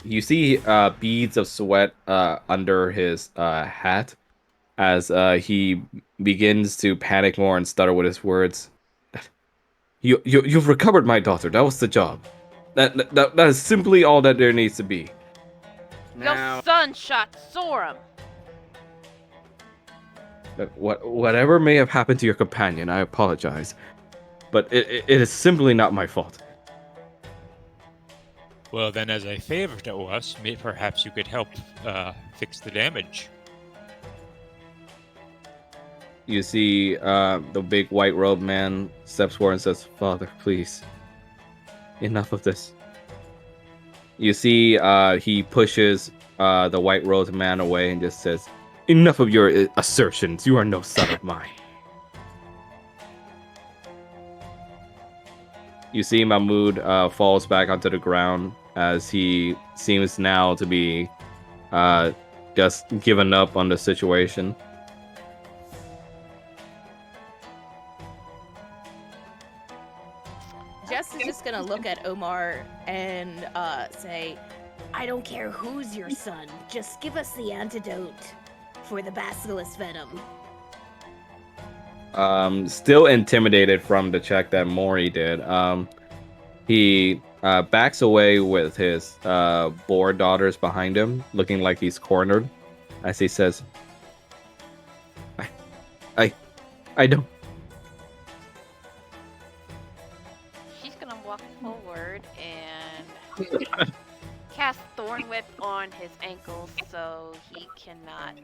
you see beads of sweat under his hat as he begins to panic more and stutter with his words. You've recovered my daughter. That was the job. That is simply all that there needs to be. Now, Your son shot Sorum. Whatever may have happened to your companion, I apologize, but it is simply not my fault. Well, then, as a favor to us, perhaps you could help fix the damage. You see, the big white robe man steps forward and says, "Father, please, enough of this." You see, he pushes the white robed man away and just says, "Enough of your assertions. You are no son of mine." You see, Mahmoud falls back onto the ground as he seems now to be just given up on the situation. Jess is just gonna look at Omar and say, I don't care who's your son, just give us the antidote for the basilisk venom. Still intimidated from the check that Mori did. He backs away with his boar daughters behind him, looking like he's cornered, as he says, I don't. She's gonna walk forward and cast Thorn Whip on his ankles so he cannot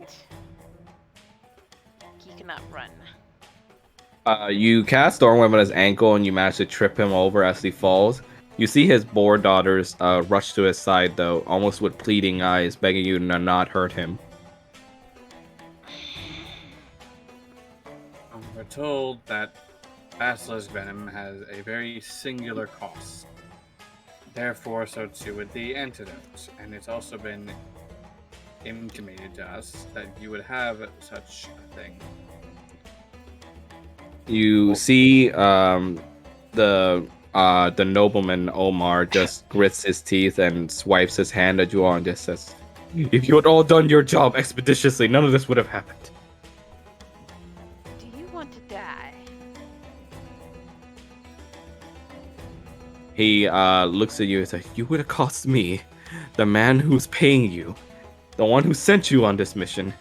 run. You cast Stormweb on his ankle and you manage to trip him over as he falls. You see his boar daughters rush to his side, though, almost with pleading eyes, begging you to not hurt him. we're told that basilisk venom has a very singular cost. Therefore, so too would the antidote. And it's also been intimated to us that you would have such a thing. You see the nobleman Omar just grits his teeth and swipes his hand at you all and just says, "If you had all done your job expeditiously, none of this would have happened." Do you want to die? He looks at you and says, "You would have cost me, the man who's paying you, the one who sent you on this mission.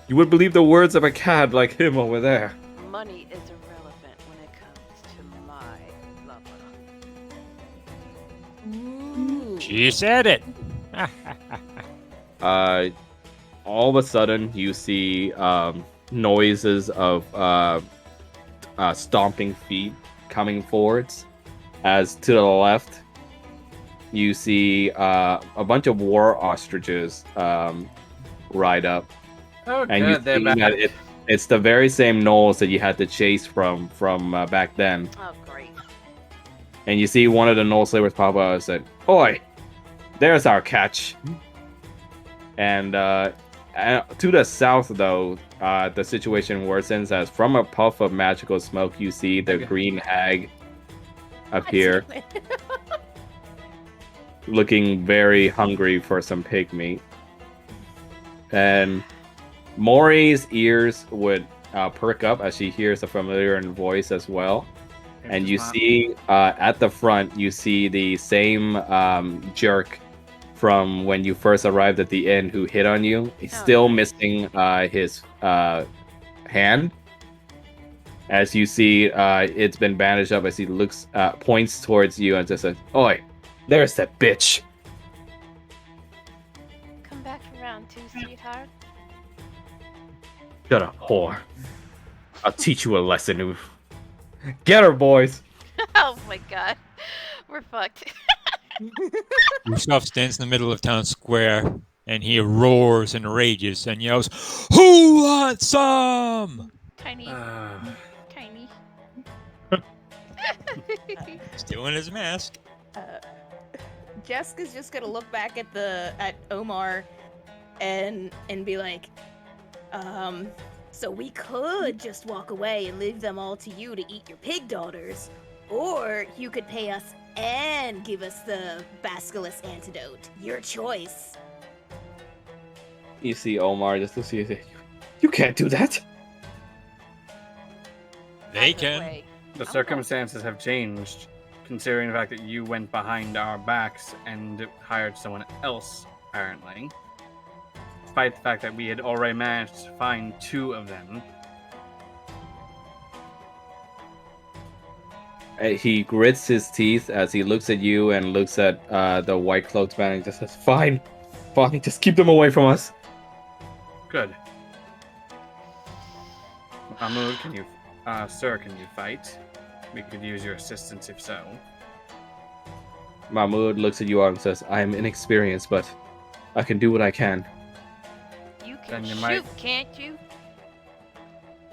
You would believe the words of a cad like him over there." Money is irrelevant when it comes to my lover. Ooh. She said it. All of a sudden, you see noises of stomping feet coming forwards. As to the left, you see a bunch of war ostriches ride up. Oh, And you good, they're see back. that it's the very same gnolls that you had to chase from back then. Oh, great. And you see one of the gnoll slavers pop out and said, "Oi, there's our catch." And to the south, though, the situation worsens as from a puff of magical smoke, you see the green hag appear, looking very hungry for some pig meat. And Mori's ears would perk up as she hears a familiar voice as well. And you see at the front, you see the same jerk from when you first arrived at the inn who hit on you. He's still missing his hand. As you see, it's been bandaged up as he looks, points towards you and just says, "Oi, there's that bitch." Come back around too, sweetheart. Shut up, whore. I'll teach you a lesson. Get her, boys. Oh my god. We're fucked. Gustav stands in the middle of town square and he roars and rages and yells, "Who wants some?" Tiny. Tiny. Still in his mask. Jessica's just gonna look back at Omar and be like, so we could just walk away and leave them all to you to eat your pig daughters, or you could pay us and give us the basilisk antidote. Your choice. You see Omar just looks at you and says, "You can't do that." They Either can. way, The I'm circumstances have changed considering the fact that you went behind our backs and hired someone else, apparently. Despite the fact that we had already managed to find 2 of them. He grits his teeth as he looks at you and looks at the white cloaked man and just says, "Fine, fine, just keep them away from us." Good. Mahmoud, can you, sir, can you fight? We could use your assistance if so. Mahmoud looks at you all and says, "I am inexperienced, but I can do what I can." You can Then you shoot, might- can't you?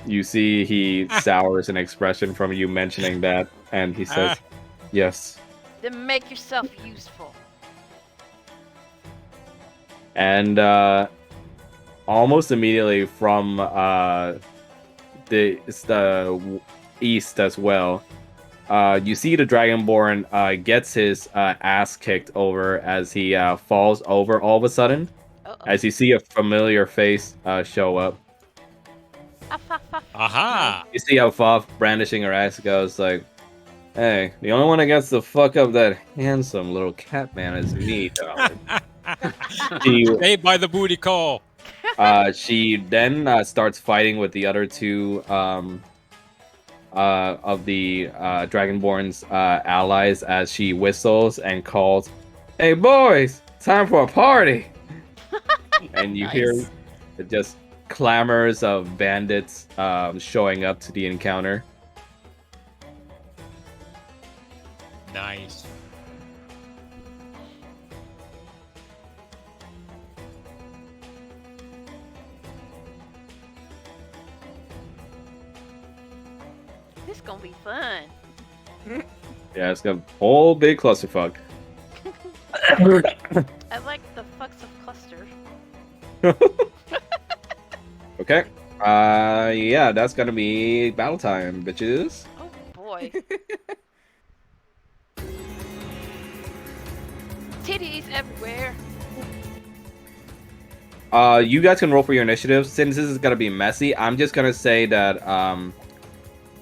You see he sours an expression from you mentioning that, and he says, "Yes." Then make yourself useful. And almost immediately from the east as well, you see the Dragonborn gets his ass kicked over as he falls over all of a sudden, Uh-oh. as you see a familiar face show up. Aha! You see how Foff, brandishing her axe, goes like, "Hey, the only one that gets to fuck up that handsome little cat man is me, darling." She, Stay by the booty call. she then starts fighting with the other 2 of the Dragonborn's allies as she whistles and calls, "Hey boys, time for a party!" And you hear Nice. just clamors of bandits showing up to the encounter. Nice. This is gonna be fun. Yeah, it's got a whole big clusterfuck. I like the fucks of cluster. Okay. Yeah, that's gonna be battle time, bitches. Oh boy. Titties everywhere. You guys can roll for your initiative. Since this is gonna be messy, I'm just gonna say that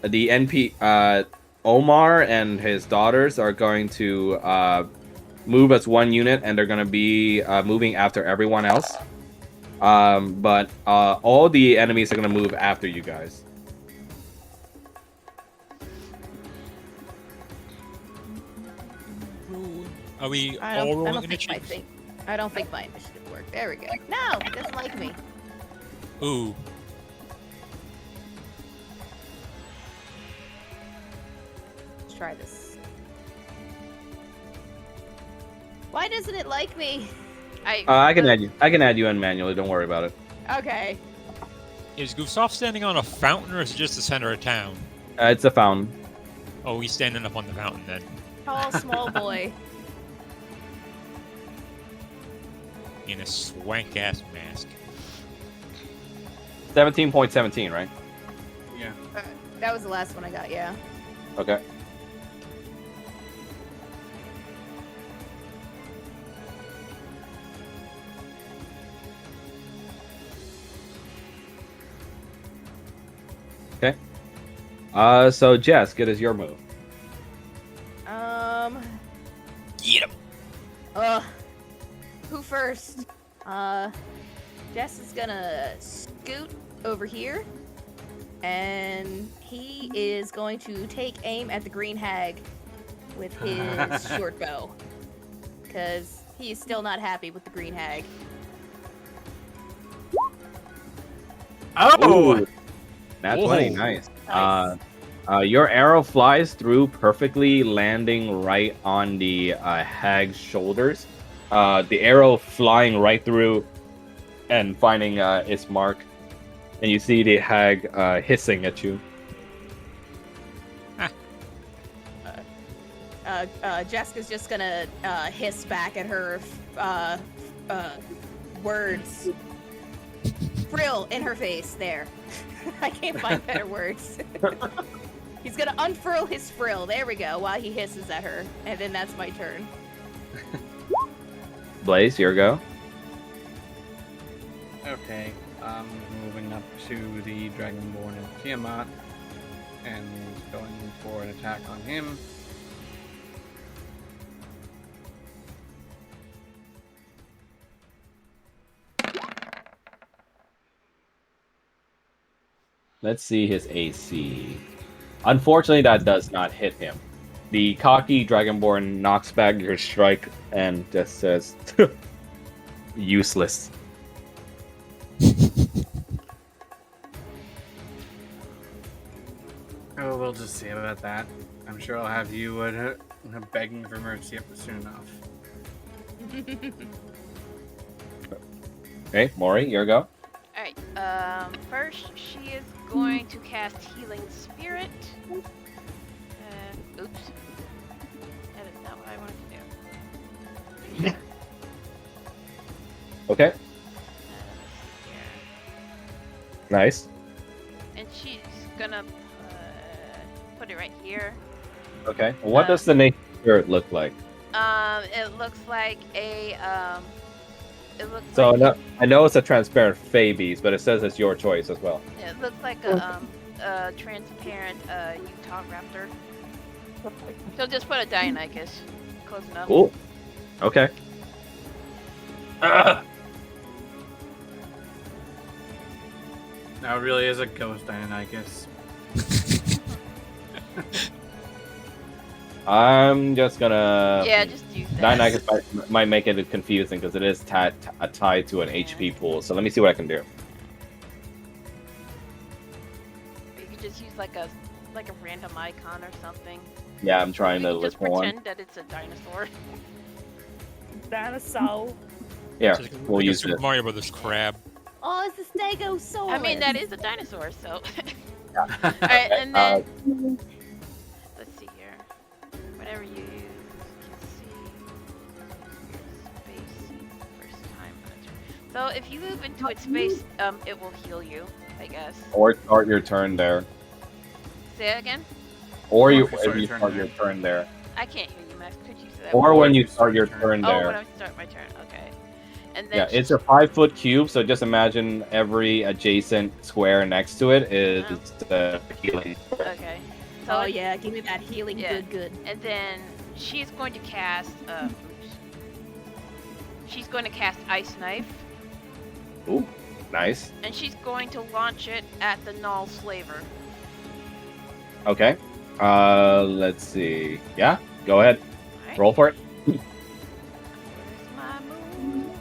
the NP Omar and his daughters are going to move as one unit, and they're gonna be moving after everyone else. But all the enemies are gonna move after you guys. Are we I all don't rolling think my initiative? thing. I don't think my initiative worked. There we go. No, it doesn't like me. Ooh. Let's try this. Why doesn't it like me? I can add you. I can add you in manually. Don't worry about it. Okay. Is Gustav standing on a fountain or is it just the center of town? It's a fountain. Oh, he's standing up on the fountain then. Tall, small boy. In a swank ass mask. 17.17, right? Yeah. That was the last one I got, yeah. Okay. Okay. So Jess, good as your move. Get him! Who first? Jess is gonna scoot over here, and he is going to take aim at the green hag with his short bow, because he is still not happy with the green hag. Oh! Ooh. Nat Whoa. 20, nice. Nice. Your arrow flies through perfectly, landing right on the hag's shoulders. The arrow flying right through and finding its mark. And you see the hag hissing at you. Jessica's just gonna hiss back at her words. Frill in her face there. I can't find better words. He's gonna unfurl his frill. There we go. While he hisses at her, and then that's my turn. Blaze, your go. Okay. Moving up to the Dragonborn and Tiamat, and going for an attack on him. Let's see his AC. Unfortunately, that does not hit him. The cocky Dragonborn knocks back your strike and just says, useless. Oh, we'll just see about that. I'm sure I'll have you begging for mercy up soon enough. Okay, Mori, your go. Alright, first she is going to cast Healing Spirit. Oops. That is not what I wanted to do. Okay, Let's see here. nice. And she's gonna put it right here. Okay, what does the nature spirit look like? It looks like a, it looks So like, I know it's a transparent Fabies, but it says it's your choice as well. it looks like a transparent, Utah raptor. So just put a Deinonychus. Close enough. Cool. Okay. Now it really is a ghost Deinonychus. I'm just gonna. Yeah, just use that. Deinonychus might make it confusing because it is tied to an HP pool. So let me see what I can do. You could just use like a random icon or something. Yeah, I'm trying You to can look just for one. pretend that it's a dinosaur. Dinosaur. Yeah, It's like we'll a use Super it. Mario Brothers crab. Oh, it's a Stegosaurus. I mean, that is a dinosaur, so. Yeah. Alright, and then. Uh, Let's see here. Whatever you use, you can see. Space. First time on a turn. So if you move into its space, it will heal you, I guess. Or start your turn there. Say it again? Or Or you if you start if you your turn start there. your turn there. I can't hear you, Max. Could you say that? Or Or when if you you start your start turn Oh, when there. I start my turn. Okay. And then Yeah, it's a 5-foot cube, so just imagine every adjacent square next to it is the healing. Okay. So Oh yeah, give me that healing Yeah. good. And then she's going to cast. Oops. She's going to cast Ice Knife, Ooh, nice. and she's going to launch it at the Null Slaver. Okay. Let's see. Yeah, go ahead. Alright. Roll for it. Where's my move?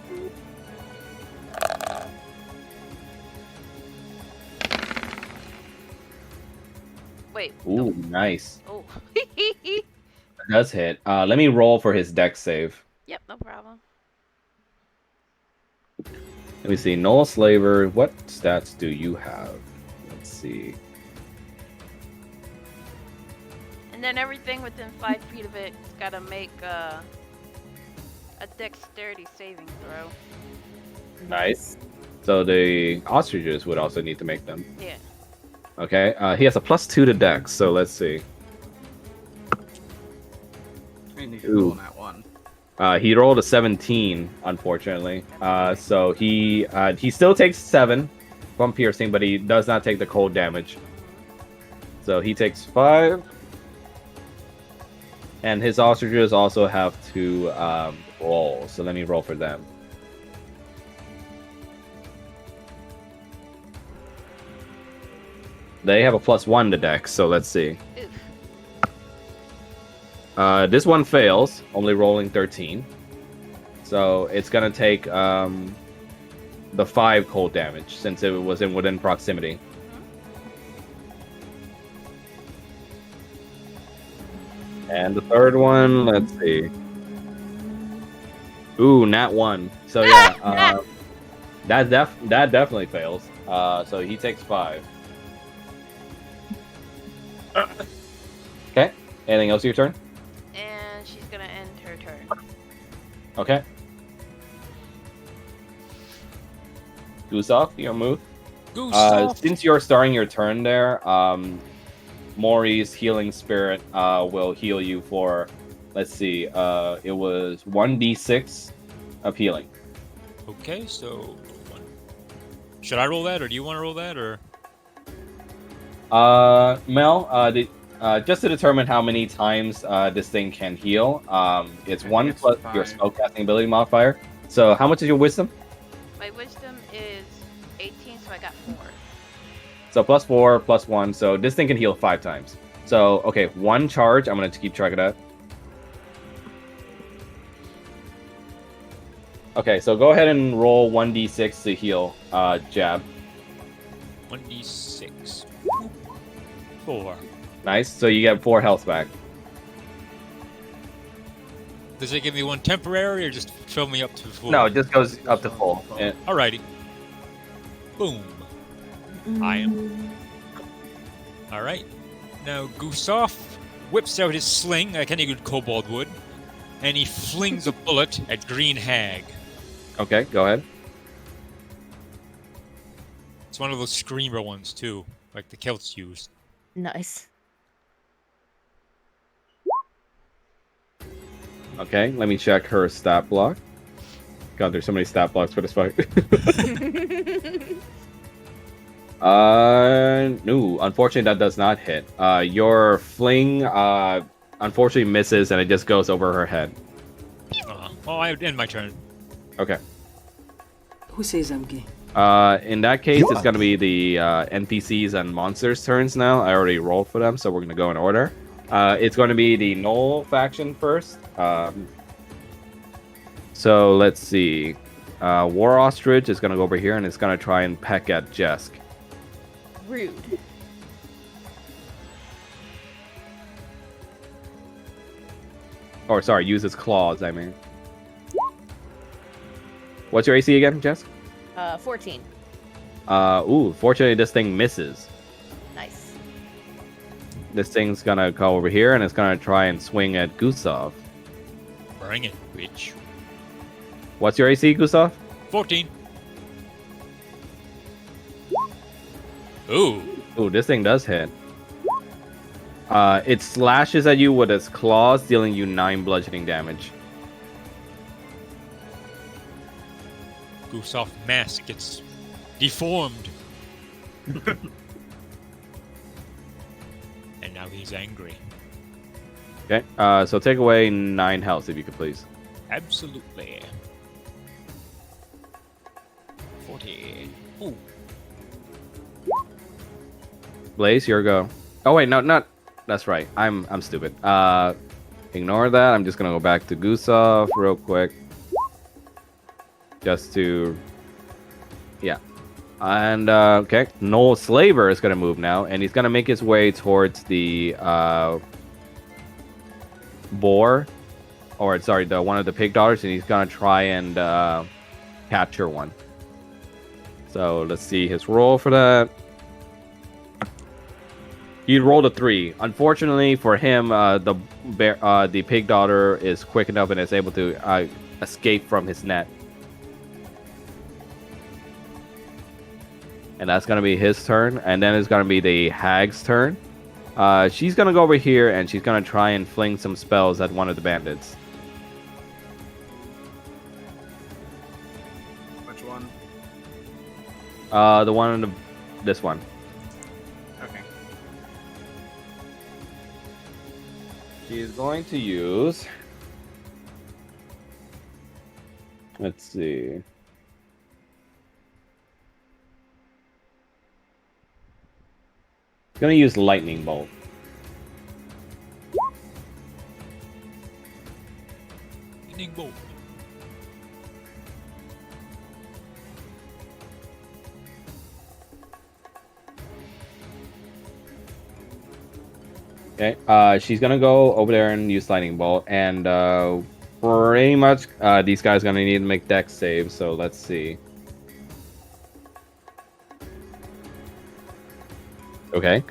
Wait. Ooh, nice. Oh. That does hit. Let me roll for his dex save. Yep, no problem. Let me see. Null Slaver, what stats do you have? Let's see. And then everything within 5 feet of it's got to make a dexterity saving throw. Nice. So the ostriches would also need to make them. Yeah. Okay. He has a +2 to dex, so let's see. I need to Ooh. roll on that one. He rolled a 17, unfortunately. So he still takes 7 from piercing, but he does not take the cold damage. So he takes 5. And his ostriches also have to roll. So let me roll for them. They have a +1 to dex, so let's see. Oof. This one fails, only rolling 13. So it's gonna take the 5 cold damage since it was within proximity. And the third one, let's see. Ooh, nat 1. So yeah, that definitely fails. So he takes 5. Okay. Anything else your turn? And she's going to end her turn. Okay. Gustav, your move. Gustav. Since you're starting your turn there, Mori's healing spirit will heal you for, let's see, it was 1d6 of healing. Okay, so should I roll that, or do you want to roll that, or? Mel, just to determine how many times this thing can heal, it's I 1 think it's plus your 5. spellcasting ability modifier. So how much is your wisdom? My wisdom is 18, so I got 4. So +4, +1. So this thing can heal 5 times. So, okay, 1 charge. I'm going to keep track of that. Okay, so go ahead and roll 1d6 to heal, Jab. 1d6. 4. Nice. So you get 4 health back. Does it give me 1 temporary or just fill me up to 4? No, it just goes up to full. Yeah. Alrighty. Boom. I am. Alright. Now Gustav whips out his sling like any good kobold would, and he flings a bullet at Green Hag. Okay, go ahead. It's one of those screamer ones too, like the Celts used. Nice. Okay, let me check her stat block. God, there's so many stat blocks for this fight. No, unfortunately that does not hit. Your fling, unfortunately misses and it just goes over her head. Well, I end my turn. Okay. Who says I'm gay? In that case, it's gonna be the NPCs and monsters' turns now. I already rolled for them, so we're gonna go in order. It's going to be the Knoll faction first. So let's see. War Ostrich is going to go over here and it's going to try and peck at Jesk. Rude. Or sorry, use its claws, I mean. What's your AC again, Jesk? 14. Ooh, fortunately this thing misses. Nice. This thing's going to go over here and it's going to try and swing at Gustav. Bring it, bitch. What's your AC, Gustav? 14. Ooh. Ooh, this thing does hit. It slashes at you with its claws, dealing you 9 bludgeoning damage. Gustav's mask gets deformed. And now he's angry. Okay, so take away 9 health, if you could please. Absolutely. 40. Ooh. Blaze, your go. Oh wait, no, not. That's right. I'm stupid. Ignore that. I'm just gonna go back to Gustav real quick. Just to, yeah. And okay, Knoll Slaver is gonna move now, and he's gonna make his way towards the boar, or sorry, the one of the pig daughters, and he's gonna try and capture one. So let's see his roll for that. He rolled a 3. Unfortunately for him, the pig daughter is quick enough and is able to escape from his net. And that's going to be his turn. And then it's going to be the hag's turn. She's going to go over here and she's going to try and fling some spells at one of the bandits. Which one? The one in this one. Okay. She's going to use... Let's see. Gonna use Lightning Bolt. Lightning bolt. Okay, she's gonna go over there and use Lightning Bolt, and pretty much these guys gonna need to make dex saves, so let's see. Okay,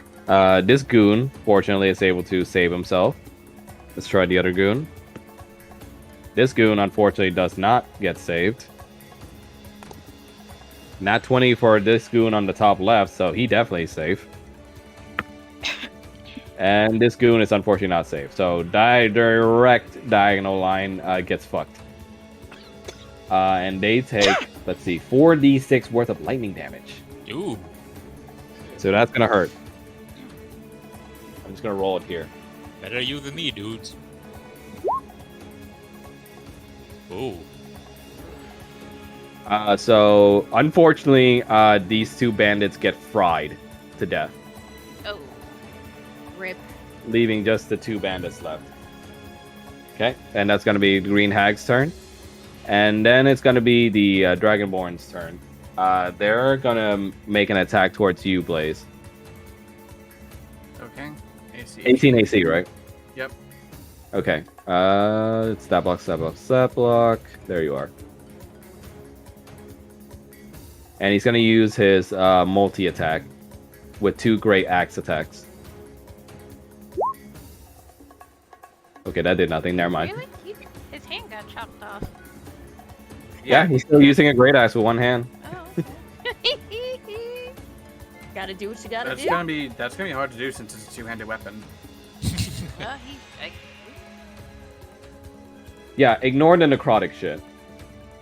this goon, fortunately, is able to save himself. Let's try the other goon. This goon, unfortunately, does not get saved. Nat 20 for this goon on the top left, so he definitely is safe. And this goon is unfortunately not safe. So direct diagonal line gets fucked. And they take, let's see, 4d6 worth of lightning damage. Ooh. So that's gonna hurt. I'm just gonna roll it here. Better you than me, dudes. Ooh. So unfortunately, these two bandits get fried. to death, Oh. Rip. leaving just the 2 bandits left. Okay, and that's going to be Green Hag's turn. And then it's going to be the Dragonborn's turn. They're going to make an attack towards you, Blaze. Okay. AC. 18 AC, right? Yep. Okay. Stat block, stat block, stat block. There you are. And he's going to use his multi-attack with 2 great axe attacks. Okay, that did nothing. Never mind. Really? His hand got chopped off. Yeah, he's still using a great axe with 1 hand. Oh. Gotta do what you gotta That's do. gonna be hard to do since it's a 2-handed weapon. Yeah, ignore the necrotic shit.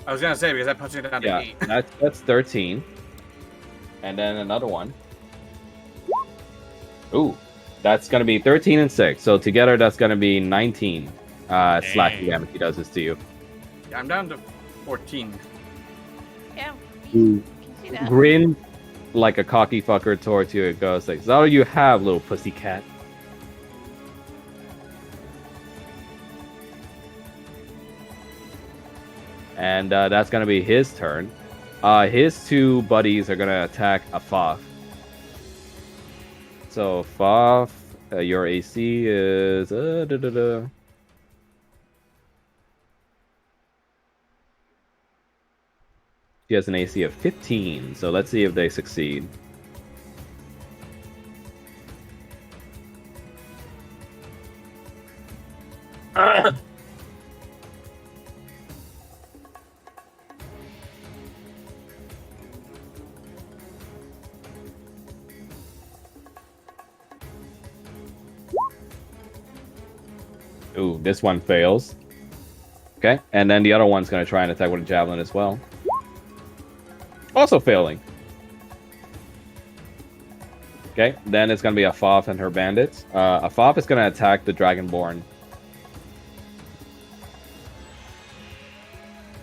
I was gonna say because I punched it down to Yeah, 8. that's 13. And then another one. Ooh, that's gonna be 13 and 6. So together, that's gonna be 19 slashing damage. He does this to you. Yeah, I'm down to 14. Yeah. Ooh. Can see that. Grin like a cocky fucker towards you. It goes like, "Is that all you have, little pussycat?" And that's gonna be his turn. His 2 buddies are gonna attack Afaf. So Afaf, your AC is She has an AC of 15, so let's see if they succeed. Ooh, this one fails. Okay, and then the other one's going to try and attack with a javelin as well. Also failing. Okay, then it's going to be Afaf and her bandits. Afaf is going to attack the Dragonborn.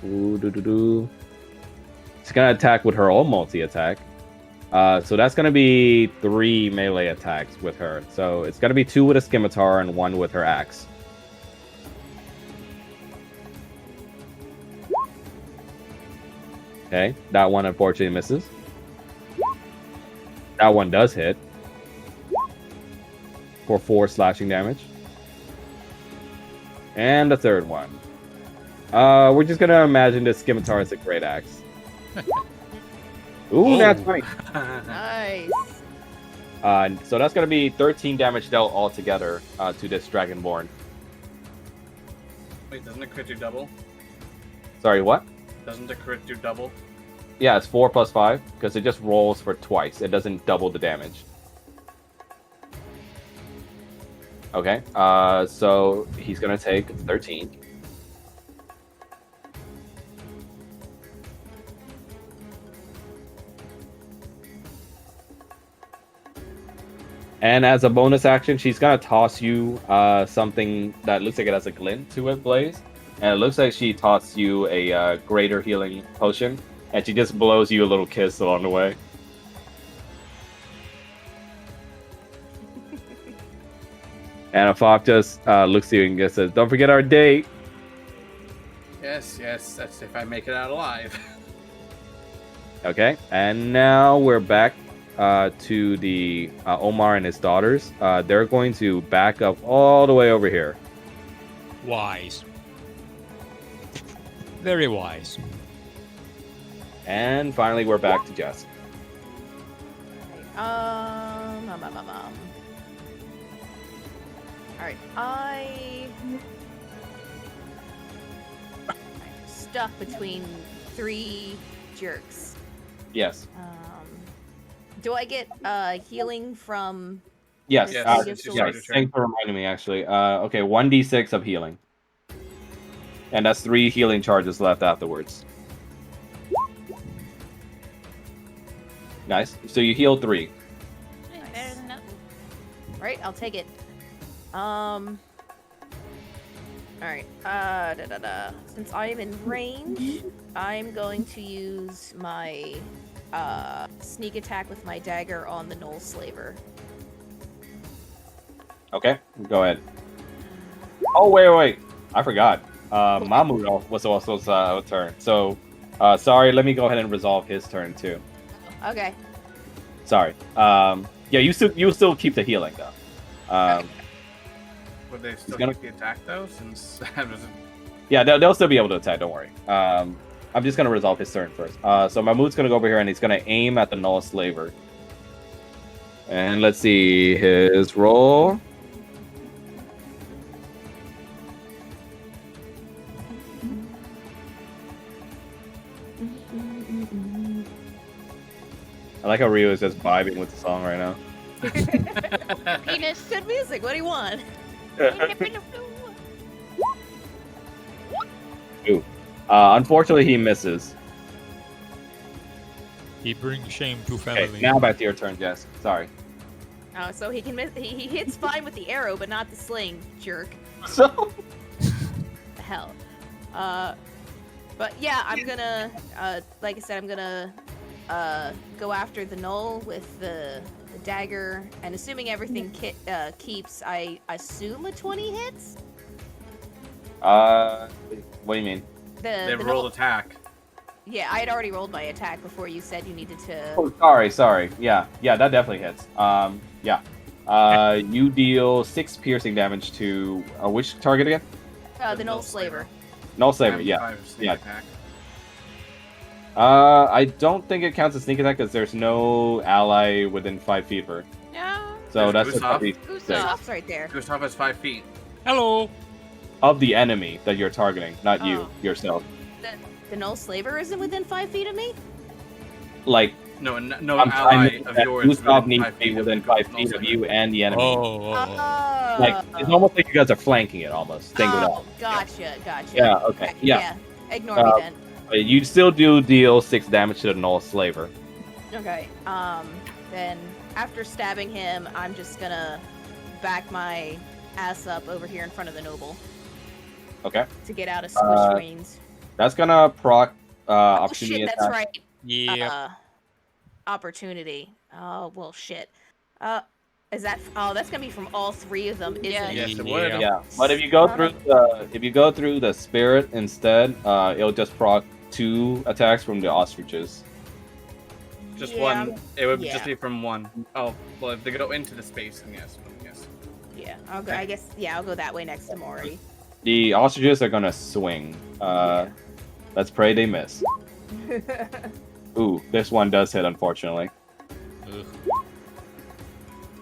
She's going to attack with her own multi-attack. So that's going to be 3 melee attacks with her. So it's going to be 2 with a scimitar and 1 with her axe. Okay, that one unfortunately misses. That one does hit. For 4 slashing damage. And the third one. We're just gonna imagine the scimitar is a great axe. Ooh, that's funny. Nice. So that's gonna be 13 damage dealt altogether to this Dragonborn. Wait, doesn't the crit do double? Sorry, what? Doesn't the crit do double? Yeah, it's 4 plus 5, because it just rolls for twice. It doesn't double the damage. Okay, so he's gonna take 13. And as a bonus action, she's gonna toss you something that looks like it has a glint to it, Blaze. And it looks like she tossed you a greater healing potion, and she just blows you a little kiss along the way. And Afaf just looks at you and just says, "Don't forget our date." Yes, that's if I make it out alive. Okay, and now we're back to the Omar and his daughters. They're going to back up all the way over here. Wise. Very wise. And finally, we're back to Jess. Alright, I'm stuck between 3 jerks. Yes. Do I get healing from? Yes. Yes, it's your yes. turn. Thanks for reminding me, actually. Okay, 1d6 of healing. And that's 3 healing charges left afterwards. Nice. So you heal 3. Better than nothing. Right, I'll take it. Alright, Since I am in range, I'm going to use my sneak attack with my dagger on the Knoll Slaver. Okay, go ahead. Oh, wait. I forgot. Mahmoud was also's turn. So, sorry, let me go ahead and resolve his turn, too. Okay. Sorry. Yeah, you still keep the healing, though. Would they still gonna- get the attack, though? Since I was... Yeah, they'll still be able to attack, don't worry. I'm just going to resolve his turn first. So Mahmoud's going to go over here, and he's going to aim at the Null Slaver. And let's see his roll. I like how Rio is just vibing with the song right now. Penis. Good music. What do you want? Unfortunately, he misses. He brings shame to Okay, family. now back to your turn, Jess. Sorry. Oh, so he can miss. He hits fine with the arrow, but not the sling, jerk. So, Hell. But yeah, I'm gonna. Like I said, I'm gonna. Go after the Knoll with the dagger, and assuming everything keeps, I assume a 20 hits. what do you mean? They The rolled Knoll- attack. Yeah, I had already rolled my attack before you said you needed to. Oh, sorry. Yeah, that definitely hits. Yeah. You deal 6 piercing damage to which target again? The Knoll Slaver. Null Slaver. And Yeah. 5 sneak yeah. attack. I don't think it counts as sneak attack because there's no ally within 5 feet of her. No. So There's that's just Gustav. probably Gustav. Soft's right there. Gustav has 5 feet. Hello. of the enemy that you're targeting, not you Oh. yourself. The Knoll Slaver isn't within 5 feet of me. Like No I'm ally trying of that yours. Gustav within needs 5 to be feet of within the 5 Null feet of Slaver. you and the enemy. Like it's almost like you guys are flanking it almost. Think of Oh, gotcha. Yeah, okay, yeah. Ignore me then. that. You still do deal 6 damage to the Null Slaver. Okay. Then after stabbing him, I'm just gonna back my ass up over here in front of the noble Okay. to get out of squish range. That's gonna proc Oh opportunity shit, that's attack. right. Yeah. Opportunity. Oh well, shit. Is that? Oh, that's gonna be from all 3 of them, isn't Yeah. it? Yes, it would. Yeah, but if you go through the spirit instead, it'll just proc 2 attacks from the ostriches. Just Yeah, one. It would yeah. just be from one. Oh, well, if they go into the space, then yes. Yeah. I'll go. I guess. Yeah, I'll go that way next to Mori. The ostriches are gonna swing. Let's pray they miss. Ooh, this one does hit, unfortunately, Ugh.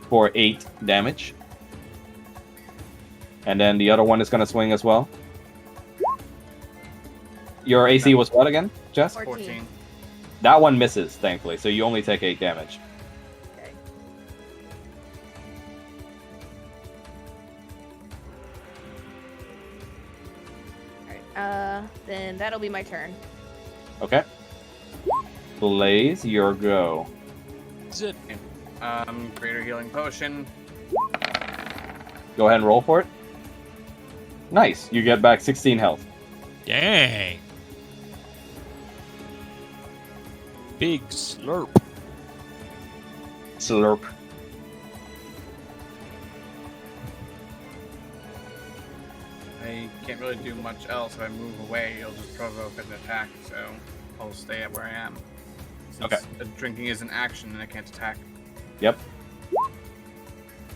for 8 damage. And then the other one is gonna swing as well. Your AC was what again, Jess? 14. That one misses, thankfully, so you only take 8 damage. Okay. Alright, then that'll be my turn. Okay. Blaze, your go. Zit. Greater healing potion. Go ahead and roll for it. Nice. You get back 16 health. Dang. Big slurp. Slurp. I can't really do much else. If I move away, it'll just provoke an attack, so I'll stay at where I am. Since Okay. Drinking is an action and I can't attack. Yep.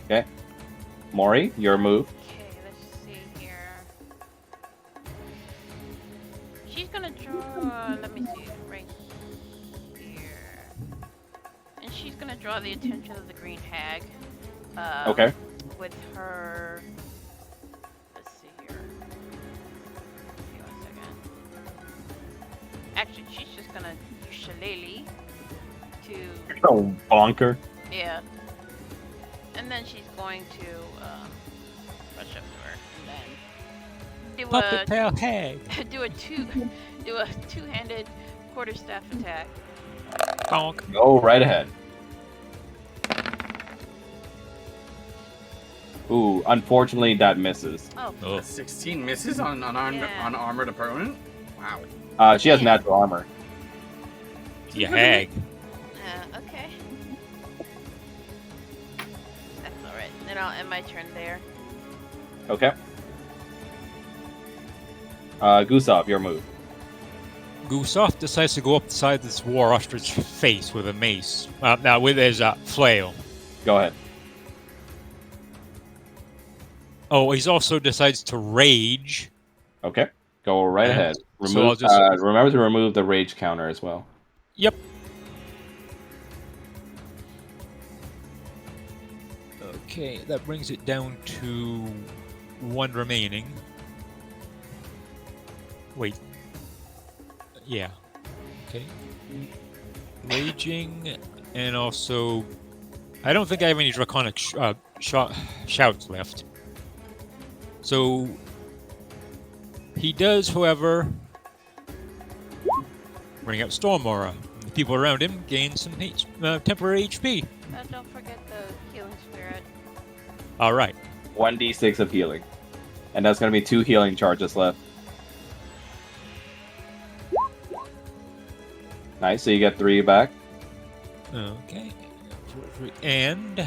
Okay. Mori, your move. Okay, let's see here. She's gonna draw. Let me see, right here, and she's gonna draw the attention of the green hag. Okay. With her. Let's see here. Give me 1 second. Actually, she's just gonna use Shillelagh to. Oh, bonker. Yeah. And then she's going to rush up to her and then do Puppet tail hag. do a two-handed quarterstaff attack. Bonk. Go right ahead. Ooh, unfortunately, that misses. Oh, Oh. 16 misses on Yeah. armored opponent? Wow. She has natural armor. You hag. And I'll end my turn there. Okay. Gustav, your move. Gustav decides to go up the side of this war ostrich face with a mace. With his flail. Go ahead. Oh, he's also decides to rage. Okay. Go right Okay. ahead. So Remove. I'll just- Remember to remove the rage counter as well. Yep. Okay, that brings it down to 1 remaining. Wait. Yeah. Okay. Raging, and also... I don't think I have any draconic shouts left. So... He does, however... bring out Storm Aura. The people around him gain some temporary HP. Don't forget the healing spirit. Alright. 1d6 of healing. And that's going to be 2 healing charges left. Nice, so you get 3 back. Okay. And...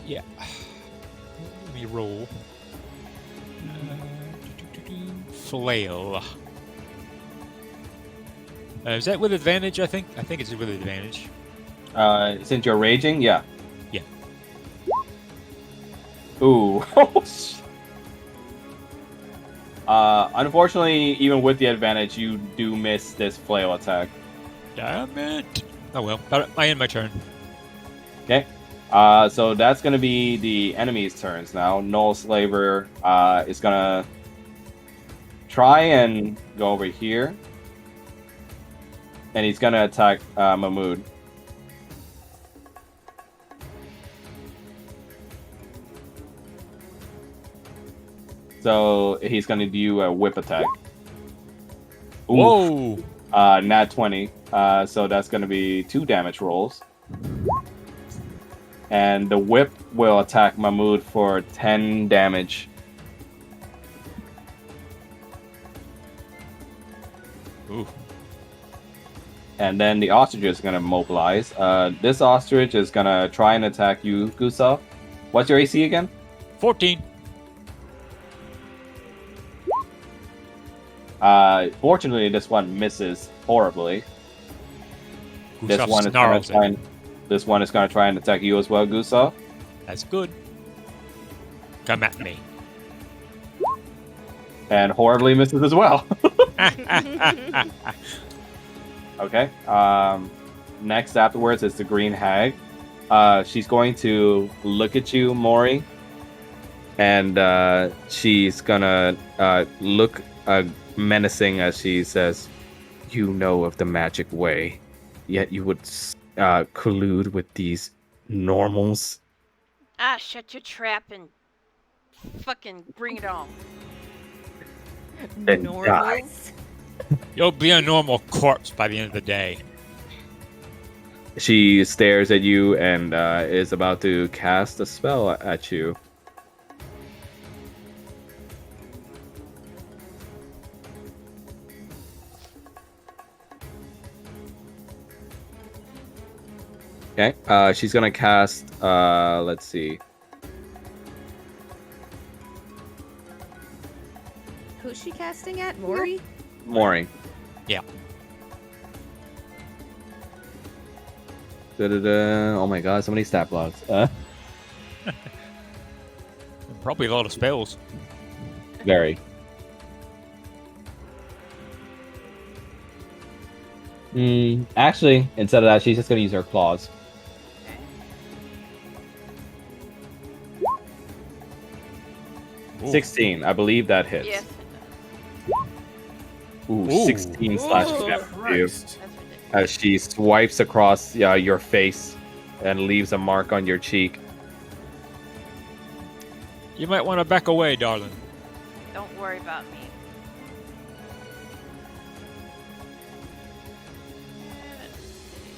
yeah. Let me roll. Flail. Is that with advantage, I think? I think it's with advantage. Since you're raging, yeah. Yeah. Ooh. Unfortunately, even with the advantage, you do miss this flail attack. Damn it! Oh well, I end my turn. Okay. So that's going to be the enemy's turns now. Null Slaver is going to try and go over here. And he's going to attack Mahmood. So he's going to do a whip attack. Oof. Whoa! Nat 20. So that's going to be 2 damage rolls. And the whip will attack Mahmood for 10 damage. Ooh. And then the ostrich is going to mobilize. This ostrich is going to try and attack you, Gustav. What's your AC again? 14. Fortunately, this one misses horribly. This Gustav one is going snarls to try it. and try and attack you as well, Gustav. That's good. Come at me. And horribly misses as well. Okay. Next afterwards is the green hag. She's going to look at you, Mori, and she's gonna look menacing as she says, "You know of the magic way, yet you would collude with these normals." Ah, shut your trap and fucking bring it on. Then die. Normals. You'll be a normal corpse by the end of the day. She stares at you and is about to cast a spell at you. Okay, she's gonna cast, let's see. Who's she casting at? Mori? Mori. Yeah. Da-da-da. Oh my god, so many stat blocks. Probably a lot of spells. Very. Actually, instead of that, she's just gonna use her claws. Ooh. 16, I believe that hits. Yes. Ooh, Ooh. 16 slashing Oh, damage to you. Christ. That's ridiculous. As she swipes across your face and leaves a mark on your cheek. You might want to back away, darling. Don't worry about me. Let's see.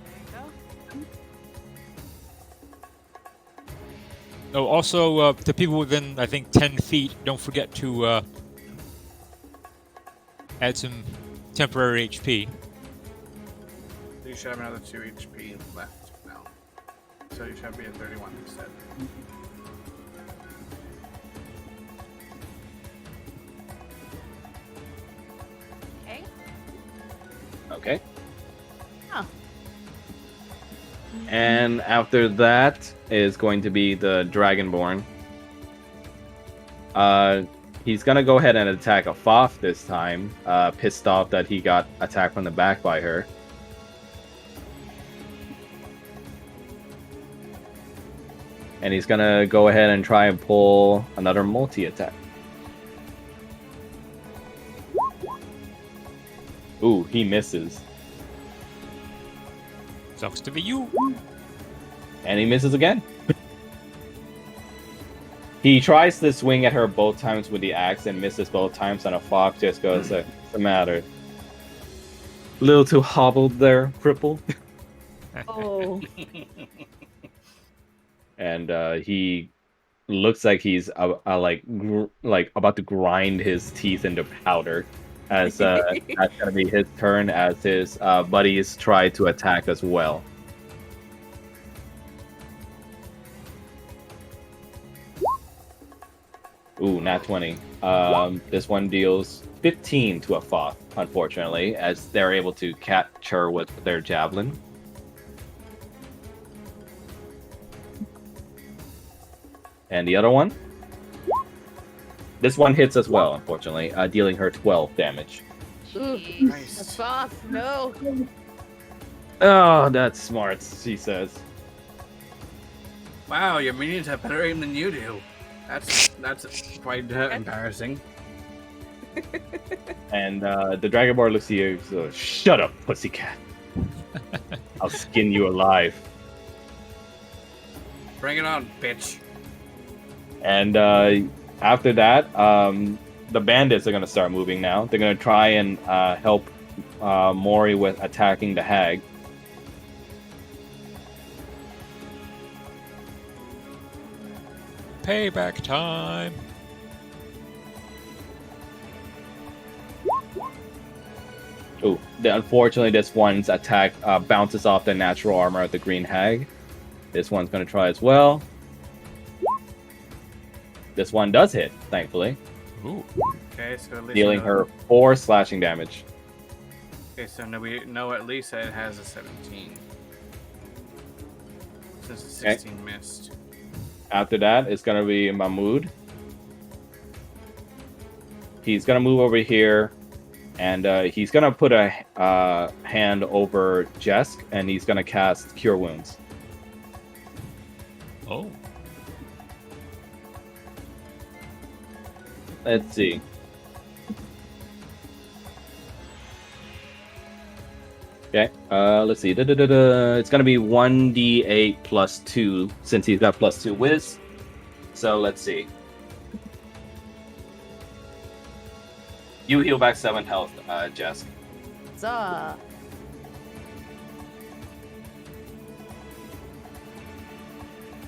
There you go. Oh, also, to people within, I think, 10 feet, don't forget to add some temporary HP. You should have another 2 HP left now. So you should be at 31 instead. Okay. Okay. Oh. And after that is going to be the Dragonborn. He's gonna go ahead and attack a Foth this time, pissed off that he got attacked from the back by her. And he's gonna go ahead and try and pull another multi-attack. Ooh, he misses. Sucks to be you. And he misses again. He tries to swing at her both times with the axe and misses both times, and a fox just goes, what's the matter? A little too hobbled there, crippled. Oh. And he looks like he's like about to grind his teeth into powder. As that's gonna be his turn as his buddies try to attack as well. Ooh, nat 20. This one deals 15 to a Foth, unfortunately, as they're able to catch her with their javelin. And the other one? This one hits as well, unfortunately, dealing her 12 damage. Ooh, Nice. that's off. No. Oh, that's smart, she says. Wow, your minions have better aim than you do. That's quite embarrassing. And the Dragonborn looks at you, so, shut up, pussycat. I'll skin you alive. Bring it on, bitch. And after that, the bandits are going to start moving now. They're going to try and help Mori with attacking the hag. Payback time. Ooh, unfortunately, this one's attack bounces off the natural armor of the green hag. This one's going to try as well. This one does hit, thankfully, Ooh. Okay, so at least dealing we know- her 4 slashing damage. Okay, so now we know at least that it has a 17. Since the 16 missed. After that, it's going to be Mahmoud. He's going to move over here, and he's going to put a hand over Jesk, and he's going to cast Cure Wounds. Oh. Let's see. Okay, let's see. It's going to be 1d8 plus 2, since he's got plus 2 whiz. So let's see. You heal back 7 health, Jesk. Huzzah.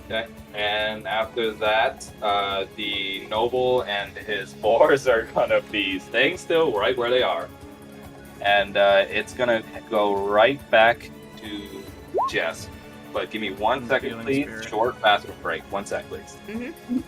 Okay, and after that, the noble and his boars are gonna be staying still right where they are. And it's gonna go right back to Jess. But give me 1 second, Healing please. spirit. Short bathroom break. 1 sec, please. Mm-hmm.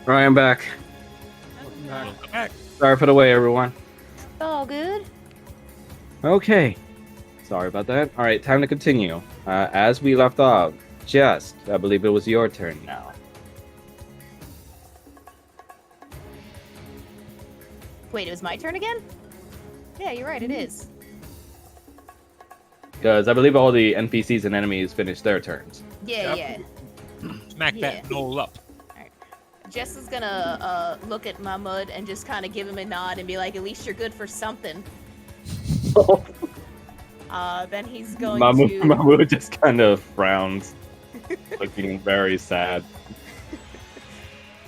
Alright, I'm back. Welcome back. Sorry for the wait, everyone. All good. Okay. Sorry about that. Alright, time to continue. As we left off, Just, I believe it was your turn now. Wait, it was my turn again? Yeah, you're right, it is. Because I believe all the NPCs and enemies finished their turns. Yeah, Yep. yeah. Smack Yeah. that knoll up. Jess is gonna look at Mahmoud and just kind of give him a nod and be like, at least you're good for something. Then he's going to... Mahmoud just kind of frowns, looking very sad.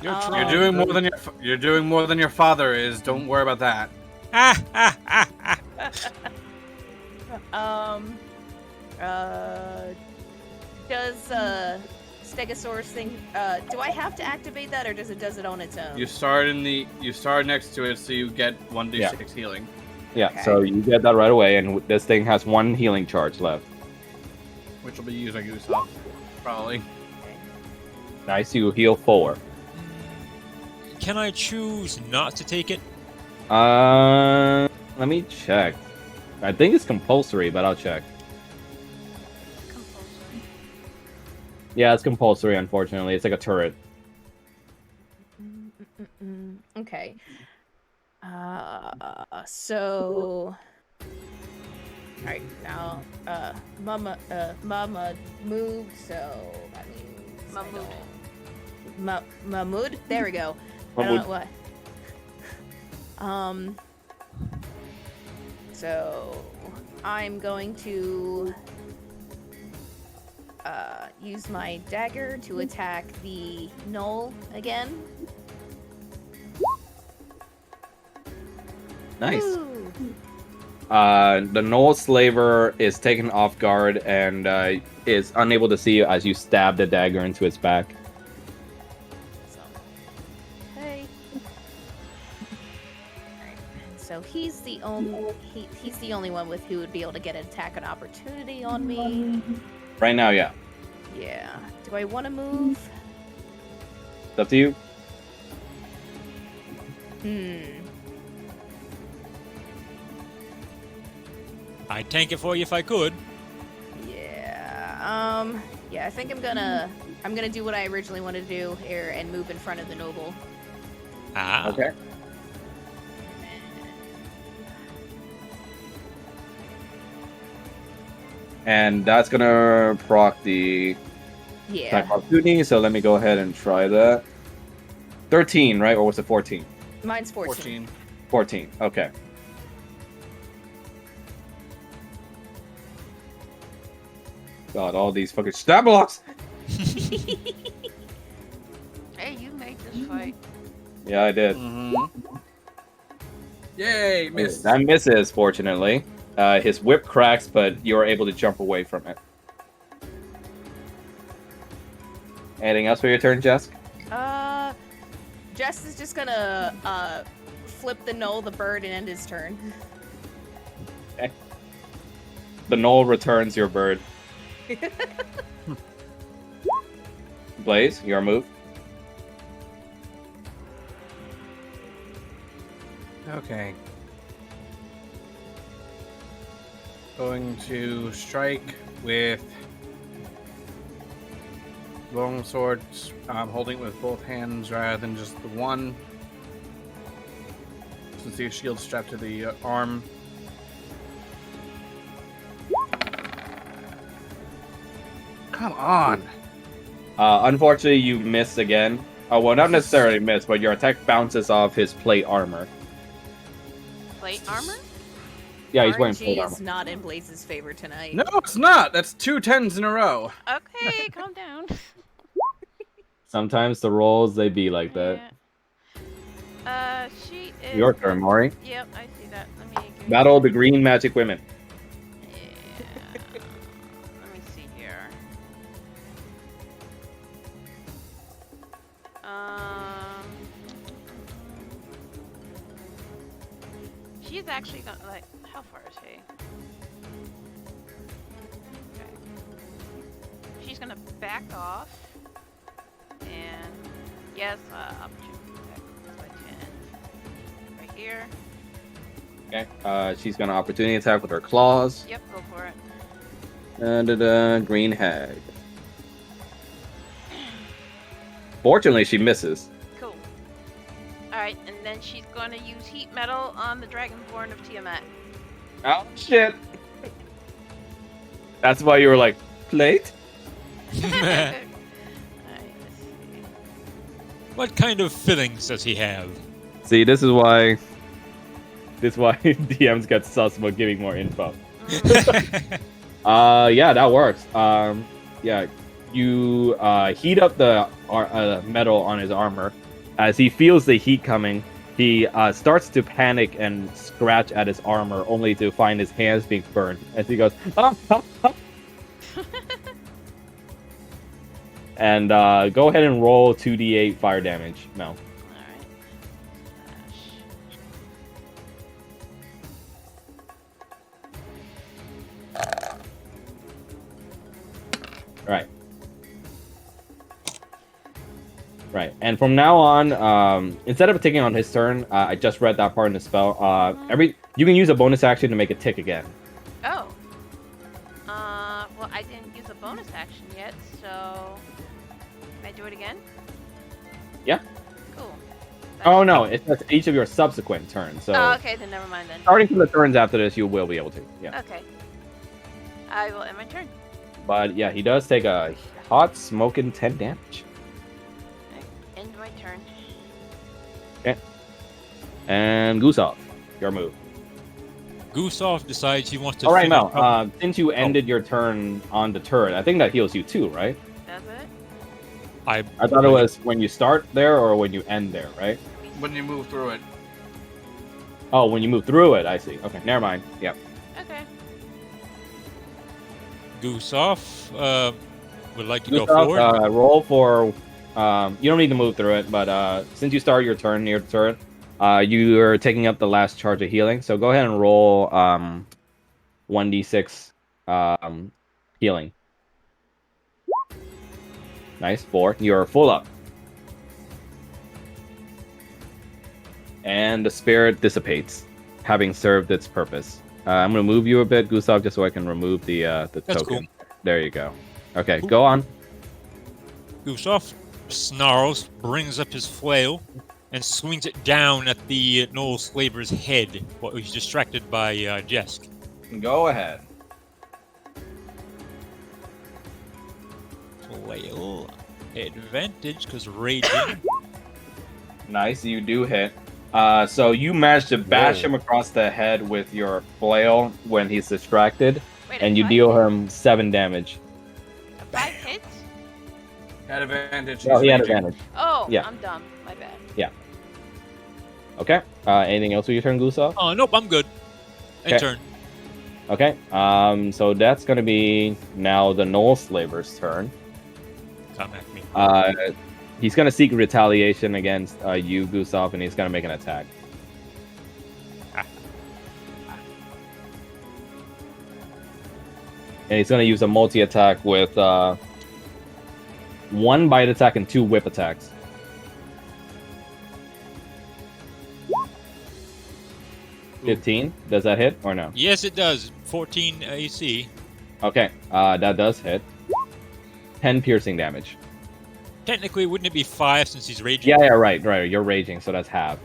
Um, You're doing more than your father is. Don't worry about that. Does Stegosaurus thing? Do I have to activate that, or does it on its own? You start next to it, so you get 1d6 healing. Yeah, Okay. so you get that right away, and this thing has 1 healing charge left. Which will be used by Gustav, probably. Nice, you heal 4. Can I choose not to take it? Let me check. I think it's compulsory, but I'll check. Compulsory. Yeah, it's compulsory, unfortunately. It's like a turret. Okay. So. Alright, now, Mama moved, so that means. Mahmoud. Mahmoud? There we go. I don't know what. So I'm going to use my dagger to attack the knoll again. Nice. Woo! The Knoll Slaver is taken off guard and is unable to see you as you stab the dagger into its back. So, okay. Alright, so he's the only one with who would be able to get an attack of opportunity on me. Right now, yeah. Yeah. Do I want to move? It's up to you. I'd tank it for you if I could. Yeah. Yeah, I think I'm gonna do what I originally wanted to do here and move in front of the noble. Ah. Okay. And that's gonna proc the Yeah. attack opportunity, so let me go ahead and try that. 13, right? Or was it 14? Mine's 14. 14, okay. God, all these fucking stab blocks! Hey, you made this fight. Yeah, I did. Mm-hmm. Yay, missed. That misses, fortunately. His whip cracks, but you're able to jump away from it. Anything else for your turn, Jess? Jess is just gonna flip the knoll, the bird, and end his turn. The knoll returns your bird. Blaze, your move. Okay. Going to strike with long swords. I'm holding it with both hands rather than just the one. Since the shield's strapped to the arm. Come on. Unfortunately, you miss again. Oh, well, not necessarily miss, but your attack bounces off his plate armor. Plate armor? Yeah, he's wearing RNG plate armor. is not in Blaze's favor tonight. No, it's not. That's 2 10s in a row. Okay, calm down. Sometimes the rolls, they be like that. Yeah. She is. Your turn, Mori. Yep, I see that. Let me give Battle of the Green Magic Women. Yeah. Let me see here. She's actually gonna like. How far is she? Okay. She's gonna back off and Yes, opportunity attack. So I can right here. Okay. She's gonna opportunity attack with her claws. Yep, go for it. Green hag. Fortunately, she misses. Cool. Alright, and then she's gonna use heat metal on the Dragonborn of Tiamat. Oh shit! That's why you were like, plate? Alright, let's see. What kind of fillings does he have? See, this is why DMs get sus about giving more info. Yeah, that works. Yeah, you heat up the metal on his armor. As he feels the heat coming, he starts to panic and scratch at his armor, only to find his hands being burned. As he goes, ah, ah, ah. And go ahead and roll 2d8 fire damage, Mel. Alright. Right. Right. And from now on, instead of taking on his turn, I just read that part in the spell. You can use a bonus action to make it tick again. Oh. Well, I didn't use a bonus action yet, so... Can I do it again? Yeah. Cool. Oh no, it's just each of your subsequent turns. So Oh, okay, then never mind then. starting from the turns after this, you will be able to. Yeah. Okay. I will end my turn. But yeah, he does take a hot smoking 10 damage. End my turn. And Gustav, your move. Gustav decides he wants to. All right, figure Mel. out- Since you ended your turn on the turret, I think that heals you too, right? Does it? I thought it was when you start there or when you end there, right? When you move through it. Oh, when you move through it, I see. Okay, never mind. Yeah. Okay. Gustav would like to go Gustav, forward. roll for. You don't need to move through it, but since you start your turn near the turret, you are taking up the last charge of healing. So go ahead and roll 1d6 healing. Nice, 4. You're full up. And the spirit dissipates, having served its purpose. I'm going to move you a bit, Gustav, just so I can remove the That's token. cool. There you go. Okay, Cool. go on. Gustav snarls, brings up his flail, and swings it down at the Knoll slaver's head while he's distracted by Jesk. Go ahead. Flail advantage because raging. Nice, you do hit. So you managed to bash Whoa. him across the head with your flail when he's distracted, Wait, and you five deal hits? him 7 damage. 5 hits? Had advantage. Oh, he's he had raging. advantage. Oh, Yeah. I'm dumb. My bad. Okay. Anything else with your turn, Gustav? Oh, nope, I'm good. End Okay. turn. Okay. So that's gonna be now the Knoll Slaver's turn. Come at me. He's gonna seek retaliation against you, Gustav, and he's gonna make an attack. And he's gonna use a multi-attack with 1 bite attack and 2 whip attacks. Ooh. 15. Does that hit or no? Yes, it does. 14 AC. Okay. That does hit. 10 piercing damage. Technically, wouldn't it be 5 since he's raging? Yeah, right. You're raging, so that's half.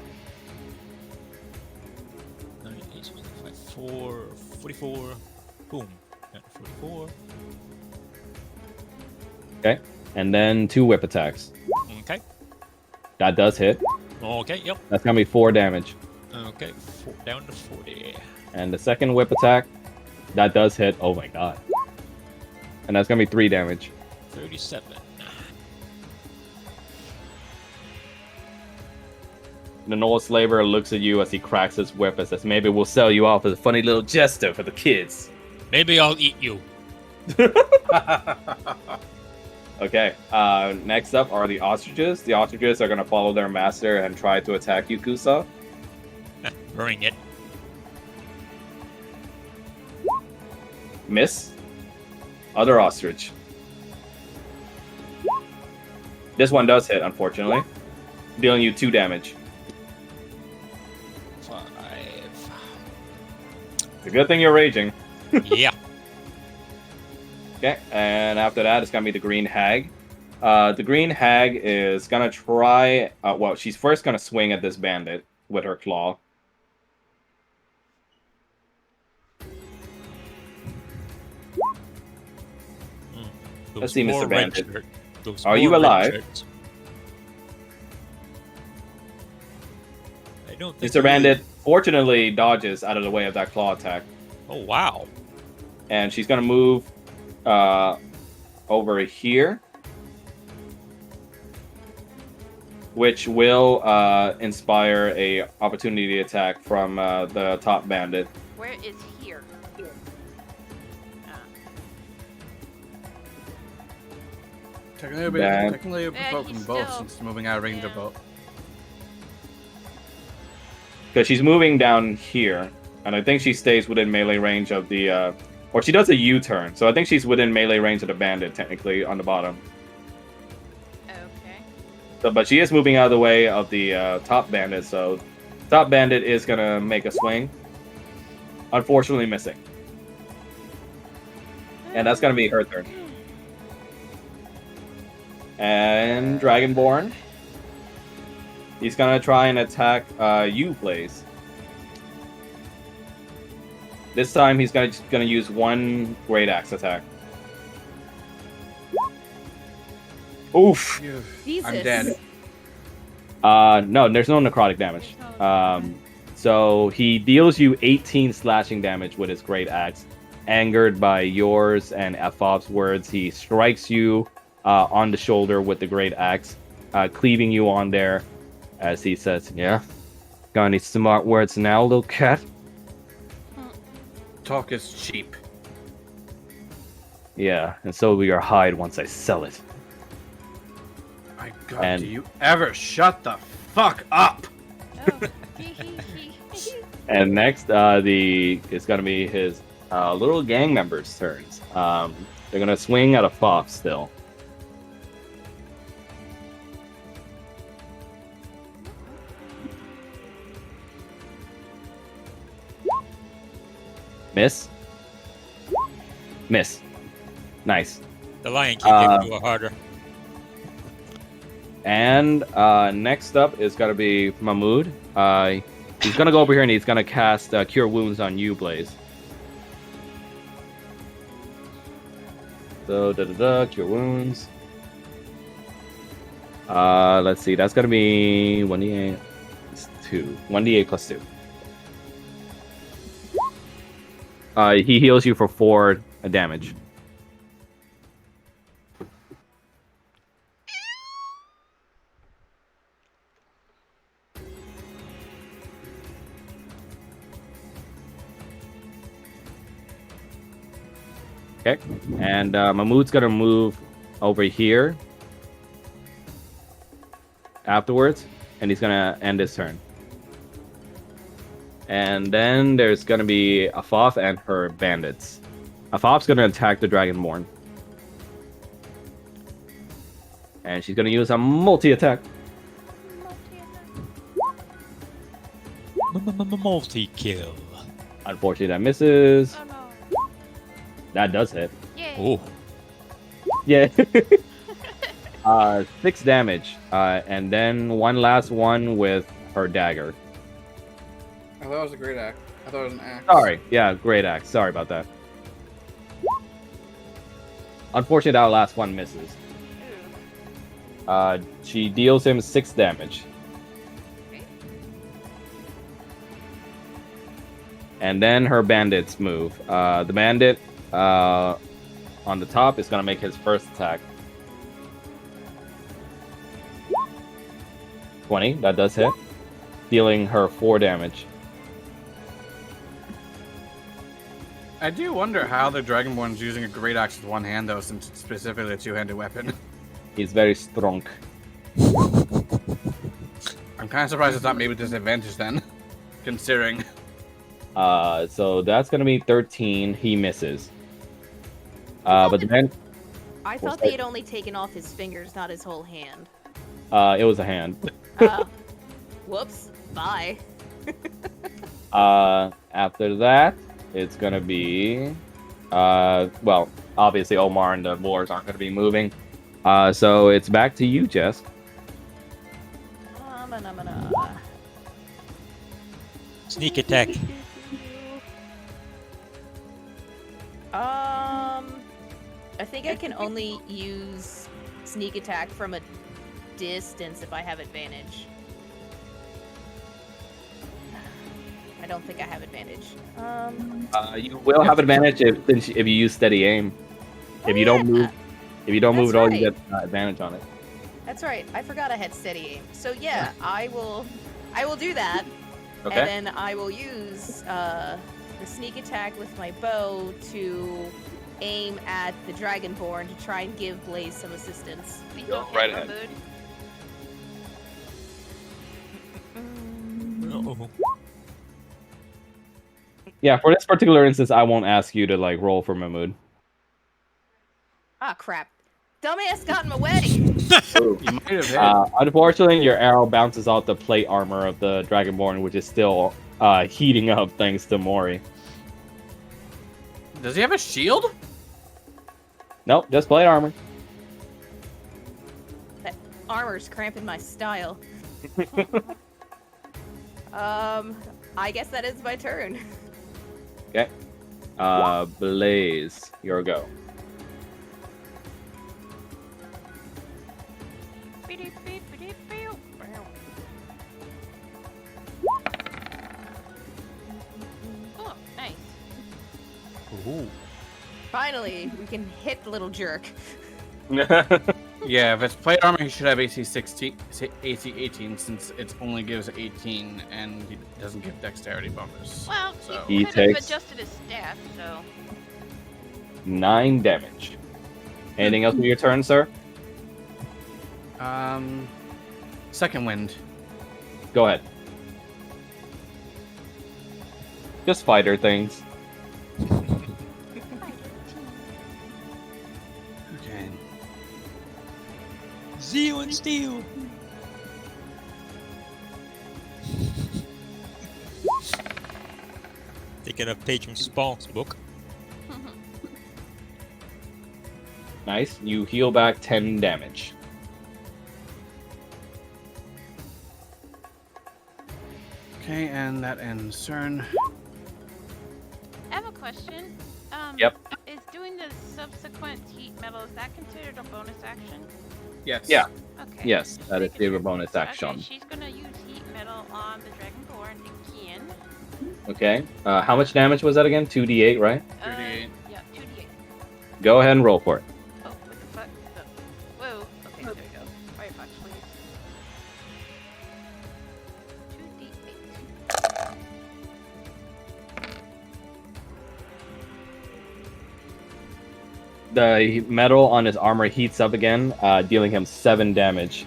9, 8, 25, 4, 44. Boom. 44. Okay. And then 2 whip attacks. Okay. That does hit. Okay, yep. That's gonna be 4 damage. Okay, down to 40. And the second whip attack, that does hit. Oh my god. And that's gonna be 3 damage. 37. The Knoll Slaver looks at you as he cracks his whip and says, "Maybe we'll sell you off as a funny little jester for the kids." Maybe I'll eat you. Okay. Next up are the ostriches. The ostriches are gonna follow their master and try to attack you, Kusa. Bring it. Miss. Other ostrich. This one does hit, unfortunately. dealing you 2 damage. 5. It's a good thing you're raging. Yeah. Okay, and after that, it's gonna be the Green Hag. The Green Hag is gonna try. Well, she's first gonna swing at this bandit with her claw. Let's see, Those Mr. poor red Bandit. shirt- those Are you poor red alive? shirts. I don't think Mr. he Bandit, is. fortunately, dodges out of the way of that claw attack, Oh wow. and she's gonna move over here, which will inspire a opportunity attack from the top bandit. Where is here? Ah. Technically, Bad. technically it would Yeah, provoke he's them both still- since moving out of range of yeah. both. Because she's moving down here, and I think she stays within melee range of the, or she does a U-turn, so I think she's within melee range of the bandit, technically, on the bottom. Okay. So, but she is moving out of the way of the top bandit, so top bandit is gonna make a swing. Unfortunately missing. And that's gonna be her turn. And Dragonborn. He's gonna try and attack you, Blaze. This time he's gonna use 1 Great Axe attack. Oof. Jesus. I'm dead. No, there's no necrotic damage. So he deals you 18 slashing damage with his Great Axe. Angered by yours and Fop's words, he strikes you on the shoulder with the Great Axe, cleaving you on there as he says, "Yeah? Got any smart words now, little cat?" Talk is cheap. "Yeah, and so will your hide once I sell it." My God, And- do you ever shut the fuck up? Oh. Hee, hee, hee, hee. And next, it's gonna be his little gang members' turns. They're gonna swing at a fox still. Miss. Miss. Nice. The Lion King gave you a harder. And next up is gonna be Mahmood. He's gonna go over here and he's gonna cast Cure Wounds on you, Blaze. So Cure Wounds. Let's see. That's gonna be 1d8 plus 2. 1d8 plus 2. He heals you for 4 damage. Okay, and Mahmood's gonna move over here afterwards, and he's gonna end his turn. And then there's gonna be Afaf and her bandits. Afaf's gonna attack the Dragonborn. And she's gonna use a multi-attack. Multi-kill. Unfortunately, that misses. Oh no. That does hit. Yay. Oh. Yeah. 6 damage. And then one last one with her dagger. I thought it was a great axe. I thought it was an axe. Sorry. Yeah, great axe. Sorry about that. Unfortunately, that last one misses. Ooh. She deals him 6 damage. And then her bandits move. The bandit on the top is going to make his first attack. 20, that does hit. Dealing her 4 damage. I do wonder how the Dragonborn's using a great axe with one hand, though, since it's specifically a two-handed weapon. He's very strong. I'm kind of surprised it's not maybe disadvantage then, considering. So that's going to be 13. He misses. But then I thought they had only taken off his fingers, not his whole hand. it was a hand. Whoops. Bye. After that, it's gonna be, well, obviously Omar and the boars aren't gonna be moving. So it's back to you, Jess. Sneak attack. I think I can only use sneak attack from a distance if I have advantage. I don't think I have advantage. You will have advantage if you use steady aim. If you don't move, That's at all, you right. get advantage on it. That's right. I forgot I had steady aim. So yeah, I will do that. Okay. And then I will use the sneak attack with my bow to aim at the Dragonborn to try and give Blaze some assistance. Please Go don't right hit ahead. Mahmood. Uh-oh. Yeah, for this particular instance, I won't ask you to like roll for Mahmood. Ah, crap. Dumbass got in my way. You might have hit. Unfortunately, your arrow bounces off the plate armor of the Dragonborn, which is still heating up thanks to Mori. Does he have a shield? Nope, just plate armor. That armor's cramping my style. I guess that is my turn. Okay. Blaze, your go. Oh, nice. Ooh. Finally, we can hit the little jerk. Yeah, if it's plate armor, he should have AC 16, AC 18, since it only gives 18 and he doesn't give dexterity bonus. Well, So- he He could have takes- adjusted his stat, so 9 damage. Anything else with your turn, sir? Second wind. Go ahead. Just fighter things. Okay. Zeal and steel. Taking a page from Spawn's book. Nice. You heal back 10 damage. Okay, and that ends turn. I have a question. Yep. Is doing the subsequent heat metal, is that considered a bonus action? Yes. Yeah. Okay. Yes, that is Making the sure. bonus action. Okay, she's gonna use heat metal on the Dragonborn again. Okay. How much damage was that again? 2d8, right? 2d8. Yeah, 2d8. Go ahead and roll for it. Oh, what the fuck? Whoa. Okay, there we go. Firefox, please. 2d8. The metal on his armor heats up again, dealing him 7 damage.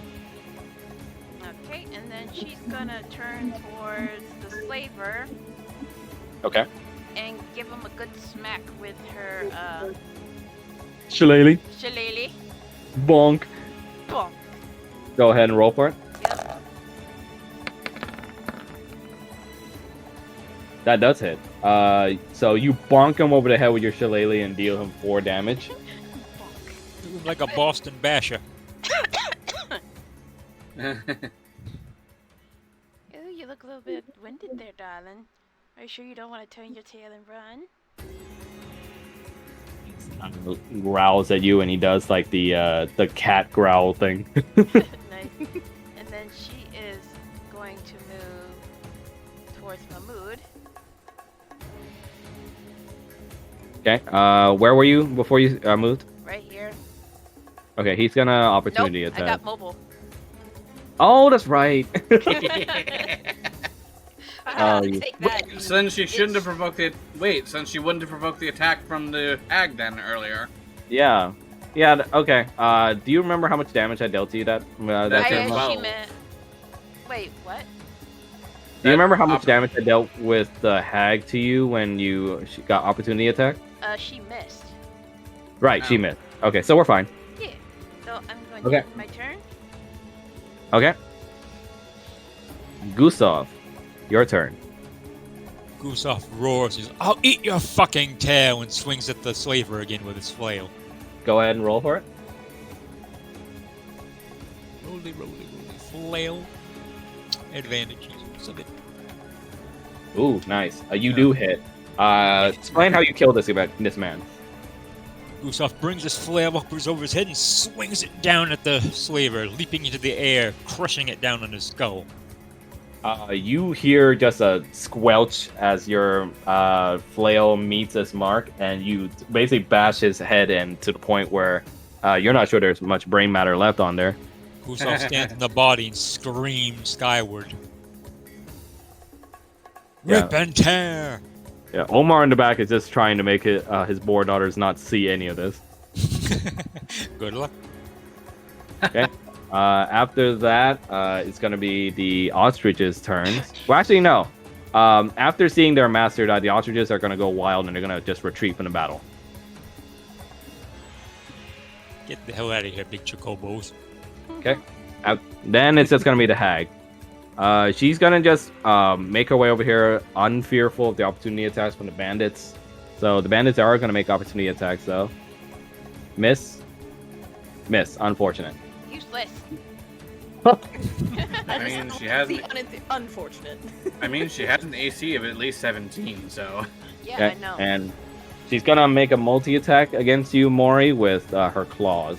Okay, and then she's gonna turn towards the slaver Okay. and give him a good smack with her Shillelagh. shillelagh. Bonk. Bonk. Go ahead and roll for it. Yep. That does hit. So you bonk him over the head with your shillelagh and deal him 4 damage. You look like a Boston basher. Ooh, you look a little bit winded there, darling. Are you sure you don't want to turn your tail and run? Growls at you, and he does like the cat growl thing. Nice. And then she is going to move towards Mahmood. Okay. Where were you before you moved? Right here. Okay, he's gonna opportunity Nope, I attack. got mobile. Oh, that's right. Ah, you- take that. you Since she shouldn't have bitch. provoked the since she wouldn't have provoked the attack from the hag then earlier. Yeah. Yeah. Okay. Do you remember how much damage I dealt to you that That I turn? turn? Well- actually meant. Wait, what? Do you remember how much Opp- damage I dealt with the hag to you when you got opportunity attack? She missed. Right, she Oh. missed. Okay, so we're fine. Yeah. So I'm going Okay. to my turn. Okay. Gustav, your turn. Gustav roars, says, I'll eat your fucking tail, and swings at the slaver again with his flail. Go ahead and roll for it. Roly, roly, roly. Flail. Advantage. Sub it. Ooh, nice. You do hit. Explain how you kill this man. Gustav brings his flail up over his head and swings it down at the slaver, leaping into the air, crushing it down on his skull. You hear just a squelch as your flail meets his mark, and you basically bash his head in to the point where you're not sure there's much brain matter left on there. Gustav stands in the body and screams skyward. Yeah. Rip and tear! Yeah, Omar in the back is just trying to make his boar daughters not see any of this. Good luck. Okay. After that, it's going to be the ostrich's turn. Well, actually, no. After seeing their master die, the ostriches are going to go wild and they're going to just retreat from the battle. Get the hell out of here, big chocobos. Okay. Then it's just going to be the hag. She's going to just make her way over here, unfearful of the opportunity attacks from the bandits. So the bandits are going to make opportunity attacks, though. Miss. Unfortunate. Useless. I mean, she has. Unfortunate. I mean, she has an AC of at least 17, so. Yeah, Okay, I know. and she's going to make a multi-attack against you, Mori, with her claws.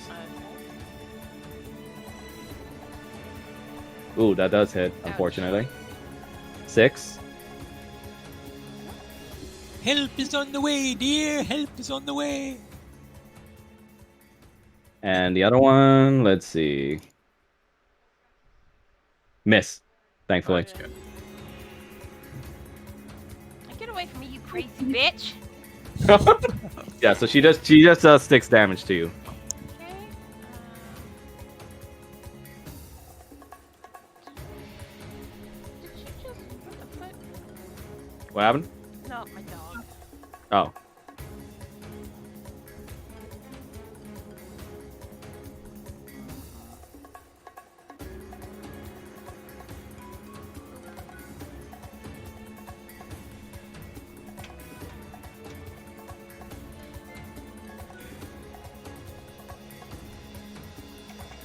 Ooh, that does hit, unfortunately. 6. Help is on the way, dear! Help is on the way! And the other one, let's see. Miss, thankfully. That's good. Get away from me, you crazy bitch. Yeah, so she just does 6 damage to you. Okay. Did she just... What the fuck? What happened? No, my dog. Oh.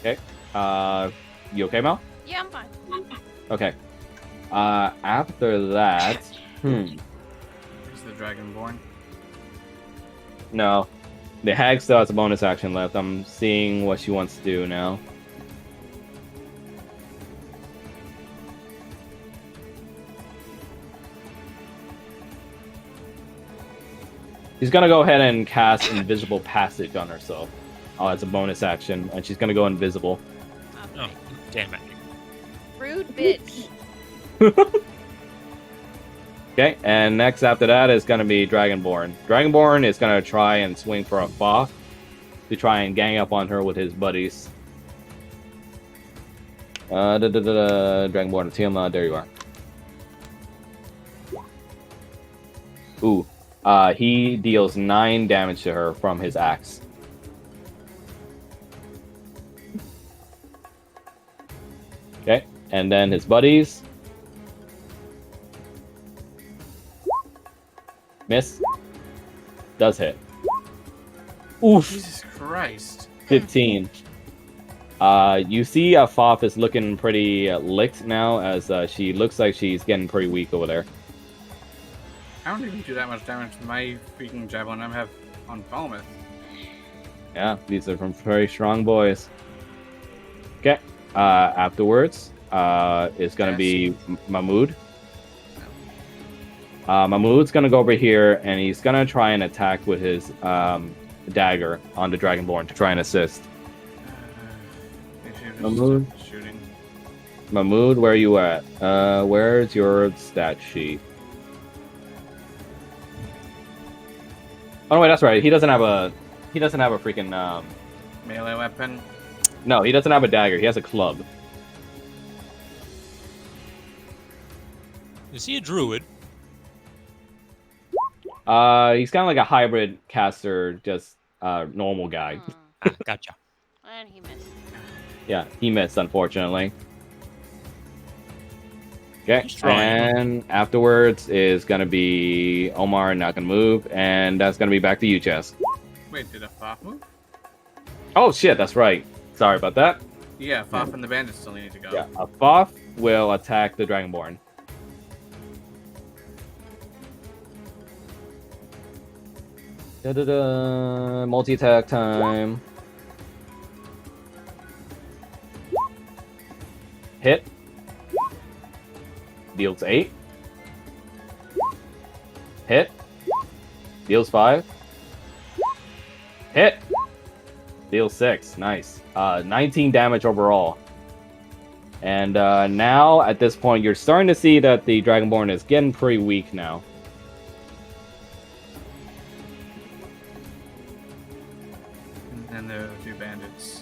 Okay. You okay, Mel? Yeah, I'm fine. Okay. After that, Is the Dragonborn? no. The hag still has a bonus action left. I'm seeing what she wants to do now. She's gonna go ahead and cast Invisible Passage on herself. Oh, that's a bonus action, and she's gonna go invisible. Oh, damn it. Rude bitch. Okay, and next after that is going to be Dragonborn. Dragonborn is going to try and swing for a Foth to try and gang up on her with his buddies. Dragonborn, Tiamat, there you are. Ooh, he deals 9 damage to her from his axe. Okay, and then his buddies. Miss. Does hit. Oof. Jesus Christ. 15. You see Foth is looking pretty licked now, as she looks like she's getting pretty weak over there. I don't even do that much damage to my freaking javelin I have on Falmouth. Yeah, these are from very strong boys. Okay. Afterwards, is gonna be Mahmoud. Mahmoud's gonna go over here and he's gonna try and attack with his dagger on the Dragonborn to try and assist. They should have Mahmoud? just stopped shooting. Mahmoud, where are you at? Where's your stat sheet? Oh wait, that's right. He doesn't have a freaking Melee weapon. no, he doesn't have a dagger. He has a club. Is he a druid? He's kind of like a hybrid caster, just normal guy. Ah, gotcha. And he missed. Yeah, he missed, unfortunately. Okay, He's trying. and afterwards is gonna be Omar not gonna move, and that's gonna be back to you, Chess. Wait, did a Faf move? Oh shit, that's right. Sorry about that. Yeah, Faf and the bandits still need to go. Yeah, a Foth will attack the Dragonborn. Da-da-da, multi-attack time. Hit. Deals 8. Hit. Deals 5. Hit. Deals 6. Nice. 19 damage overall. And now, at this point, you're starting to see that the Dragonborn is getting pretty weak now. And the two bandits.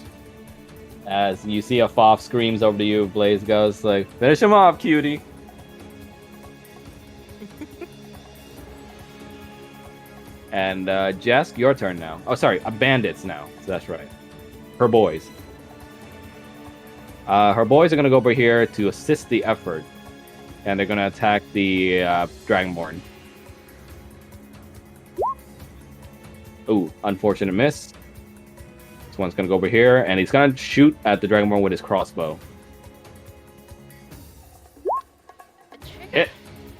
As you see a Foff screams over to you, Blaze goes like, "Finish him off, cutie." And Jesk, your turn now. Oh, sorry, bandits now. So that's right. Her boys. Her boys are gonna go over here to assist the effort, and they're gonna attack the Dragonborn. Ooh, unfortunate miss. This one's gonna go over here, and he's gonna shoot at the Dragonborn with his crossbow. A trigger. Hit.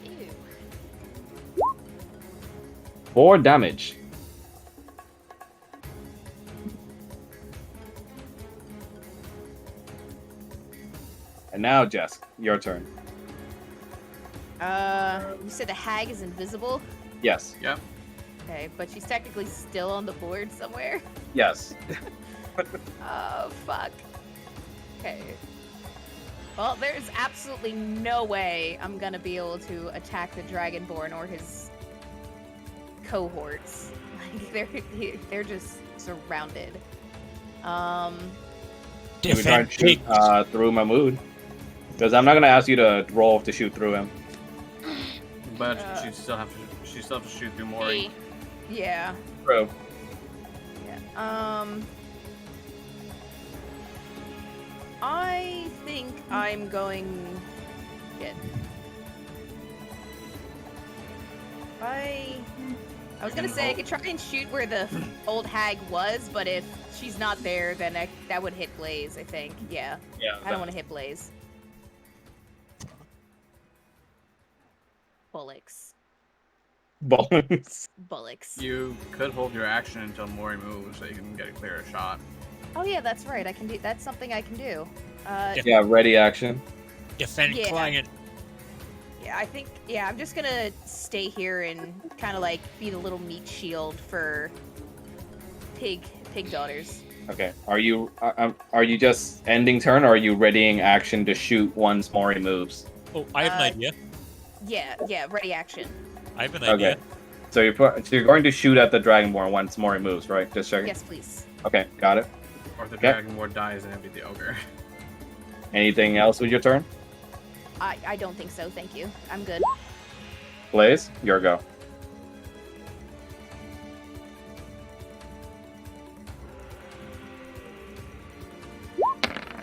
Ew. 4 damage. And now, Jess, your turn. You said the hag is invisible? Yes. Yep. Okay, but she's technically still on the board somewhere. Yes. Oh, fuck. Okay. Well, there's absolutely no way I'm gonna be able to attack the Dragonborn or his cohorts. Like, they're just surrounded. You would try and shoot through Mahmood. Because I'm not gonna ask you to roll to shoot through him. But she still have to shoot through Mori. Hey, Yeah. True. Yeah. I think I'm going. Get. I was gonna say I could try and shoot where the old hag was, but if she's not there, then that would hit Blaze. I think. Yeah. Yeah. I don't want to hit Blaze. Bullocks. Bones. Bullocks. You could hold your action until Mori moves so you can get a clearer shot. Oh yeah, that's right. I can do. That's something I can do. Yeah, ready action. Defend Yeah. client. Yeah, I think. Yeah, I'm just gonna stay here and kind of like be the little meat shield for pig daughters. Okay. Are you just ending turn, or are you readying action to shoot once Mori moves? Oh, I have an idea. Yeah, ready action. I have an idea. Okay. So you're going to shoot at the Dragonborn once Mori moves, right? Just checking. Yes, please. Okay, got it. Or if the Okay. Dragon Ward dies and empty the ogre. Anything else with your turn? I don't think so. Thank you. I'm good. Blaze, your go.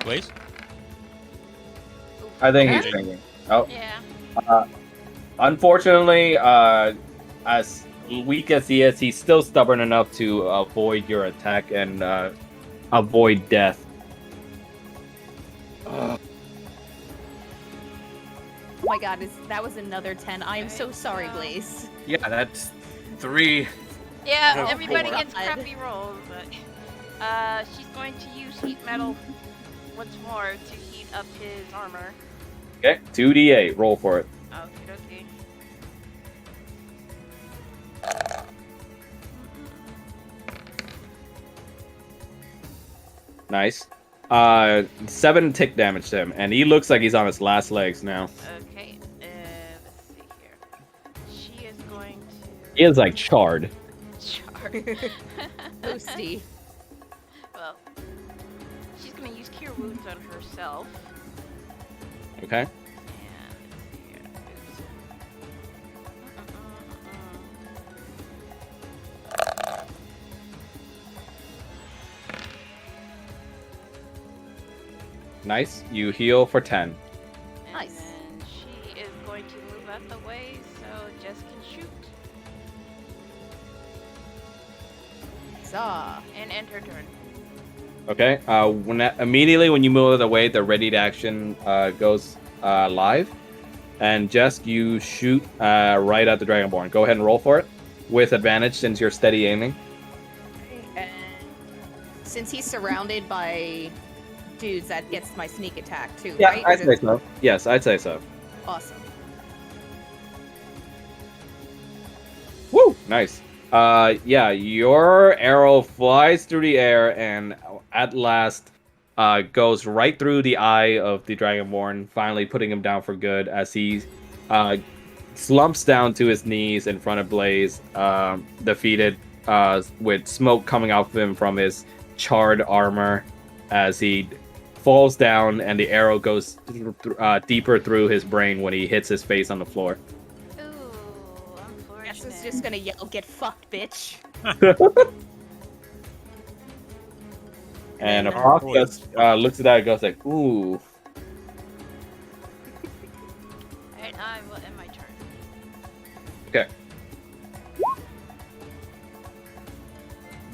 Blaze? I think Okay. he's thinking. Oh, yeah. unfortunately, as weak as he is, he's still stubborn enough to avoid your attack and avoid death. Oh my god, that was another 10. I am so sorry, Blaze. Yeah, that's 3. Yeah, Oh, everybody God. gets crappy rolls, but she's going to use heat metal once more to heat up his armor. Okay, 2d8. Roll for it. Okay. Nice. 7 tick damage to him, and he looks like he's on his last legs now. Okay, let's see here. She is going to He is like charred. charge. Toasty. Well, she's gonna use Cure Wounds on herself. Okay. And let's see here. Oops. Nice. You heal for 10. And Nice. then she Huzzah. And end her turn. Okay. Immediately when you move out of the way, the ready to action goes live. And Jess, you shoot right at the Dragonborn. Go ahead and roll for it with advantage since you're steady aiming. And since he's surrounded by dudes, that gets my sneak attack too, Yeah, right? I'd say so. Yes, I'd say so. Awesome. Woo! Nice. Yeah, your arrow flies through the air and at last goes right through the eye of the Dragonborn, finally putting him down for good as he slumps down to his knees in front of Blaze, defeated with smoke coming off of him from his charred armor as he falls down and the arrow goes deeper through his brain when he hits his face on the floor. Ooh, Jess unfortunate. is just gonna yell, "Get fucked, bitch!" And then, Apoc just looks at that and goes like, ooh. Alright, I will end my turn. Okay.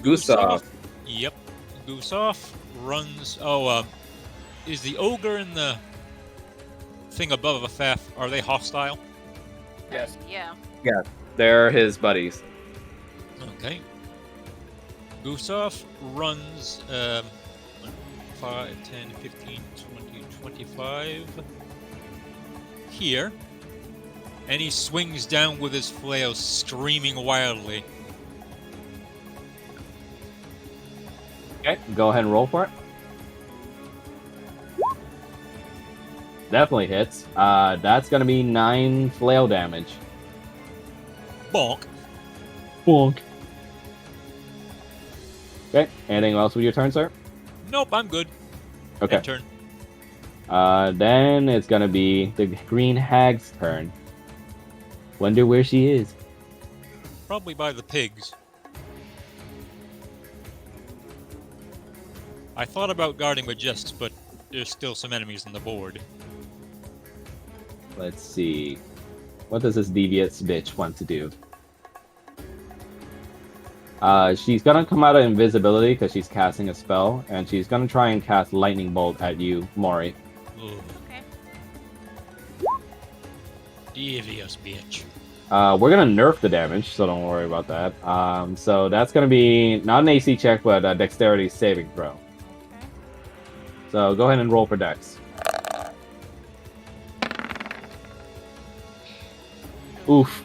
Gustav. Yep. Gustav runs. Oh, is the ogre and the thing above a Faf, are they hostile? Yes. Yeah. They're his buddies. Okay. Gustav runs 5, 10, 15, 20, 25 here. And he swings down with his flail, screaming wildly. Okay, go ahead and roll for it. Definitely hits. That's gonna be 9 flail damage. Bonk. Bonk. Okay, anything else with your turn, sir? Nope, I'm good. Okay. End turn. Then it's gonna be the green hag's turn. Wonder where she is. Probably by the pigs. I thought about guarding Majestus, but there's still some enemies on the board. Let's see. What does this devious bitch want to do? She's gonna come out of invisibility because she's casting a spell, and she's gonna try and cast lightning bolt at you, Mori. Ugh, Okay. devious bitch. We're gonna nerf the damage, so don't worry about that. So that's gonna be not an AC check, but a dexterity saving throw. Okay. So go ahead and roll for dex. Oof.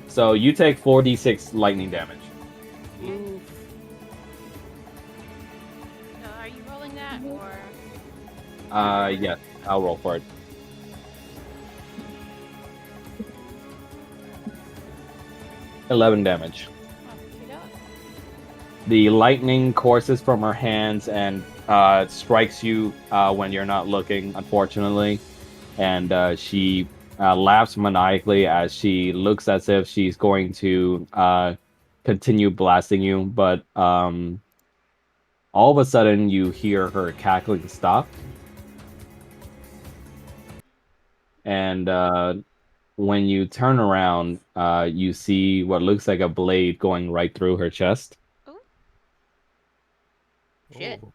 So you take 4d6 lightning damage. Oof. So are you rolling that or? Yes, I'll roll for it. $11 damage. The lightning courses from her hands and strikes you when you're not looking, unfortunately. And she laughs maniacally as she looks as if she's going to continue blasting you. But all of a sudden, you hear her cackling stop. And when you turn around, you see what looks like a blade going right through her chest. Shit. Oh.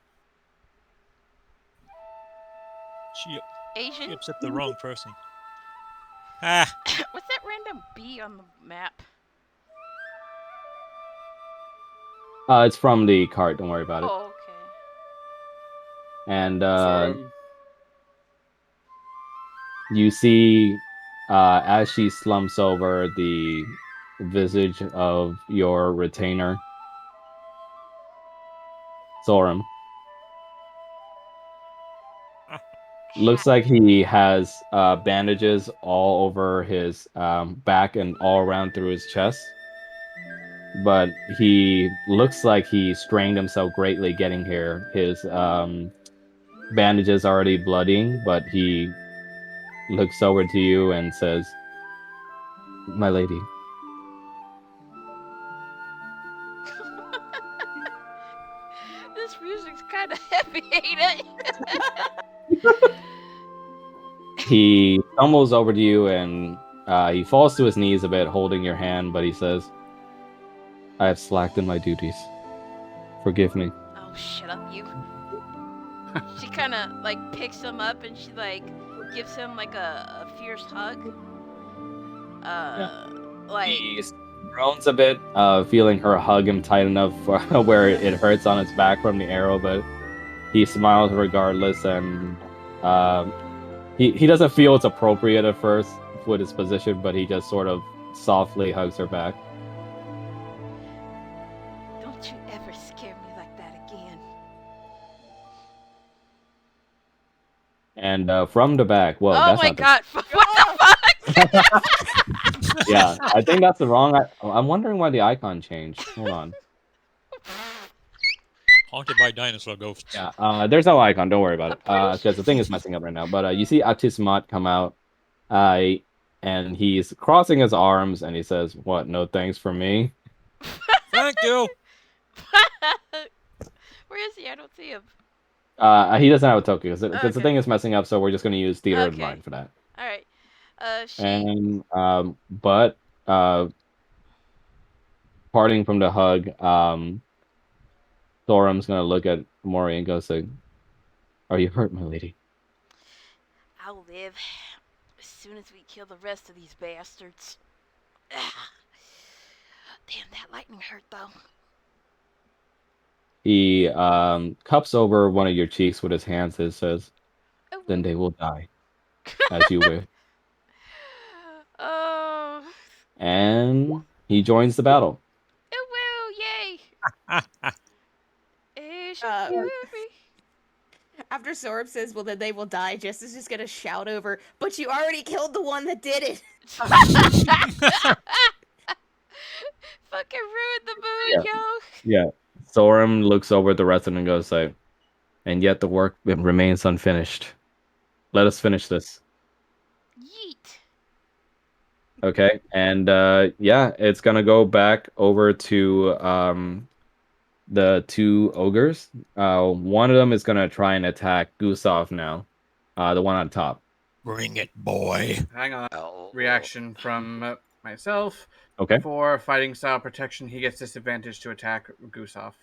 She Asian? upset the wrong person. Ah, What's that random B on the map? It's from the card. Don't worry about it. Oh, okay. And Sorum. you see, as she slumps over, the visage of your retainer, Sorum. Looks like he has bandages all over his back and all around through his chest. But he looks like he strained himself greatly getting here. His bandages already blooding, but he looks over to you and says, "My lady." This music's kind of heavy, ain't it? He stumbles over to you and he falls to his knees a bit, holding your hand, but he says, I have slacked in my duties. Forgive me. Oh, shut up, you. She kind of like picks him up and she like gives him like a fierce hug. Like He groans a bit, feeling her hug him tight enough where it hurts on his back from the arrow, but he smiles regardless, and he doesn't feel it's appropriate at first with his position, but he just sort of softly hugs her back. don't you ever scare me like that again. And from the back, well, Oh that's my not the- god, what the fuck? Yeah, I think that's the wrong. I'm wondering why the icon changed. Hold on. Haunted by dinosaur ghosts. Yeah, there's no icon. Don't worry about it. I'm pretty Because the thing is messing up right now. But you see Atismat come out, and he's crossing his arms, and he says, "What? No thanks for me." Thank you. Where is he? I don't see him. He doesn't have a token because the Okay. thing is messing up. So we're just going to use theater of Okay. mind for that. All right. She. And but parting from the hug, Thoram's gonna look at Mori and go say, "Are you hurt, my lady?" I'll live as soon as we kill the rest of these bastards. Ah. Damn, that lightning hurt though. He cups over one of your cheeks with his hands and says, Oh, "Then they will die, as you wish." oh, And he joins the battle. oh, woo, yay! It's a movie. After Sorb says, well, then they will die, Jess is just gonna shout over, but you already killed the one that did it. Fucking ruined the mood, yo. Yeah. Thoram looks over at the rest of them and goes like, "And yet the work remains unfinished. Let us finish this." Yeet. Okay, and yeah, it's gonna go back over to the two ogres. One of them is gonna try and attack Gustav now. The one on top. Bring it, boy. Hang on. Oh. Reaction from myself. Okay. For fighting style protection, he gets disadvantage to attack Gustav.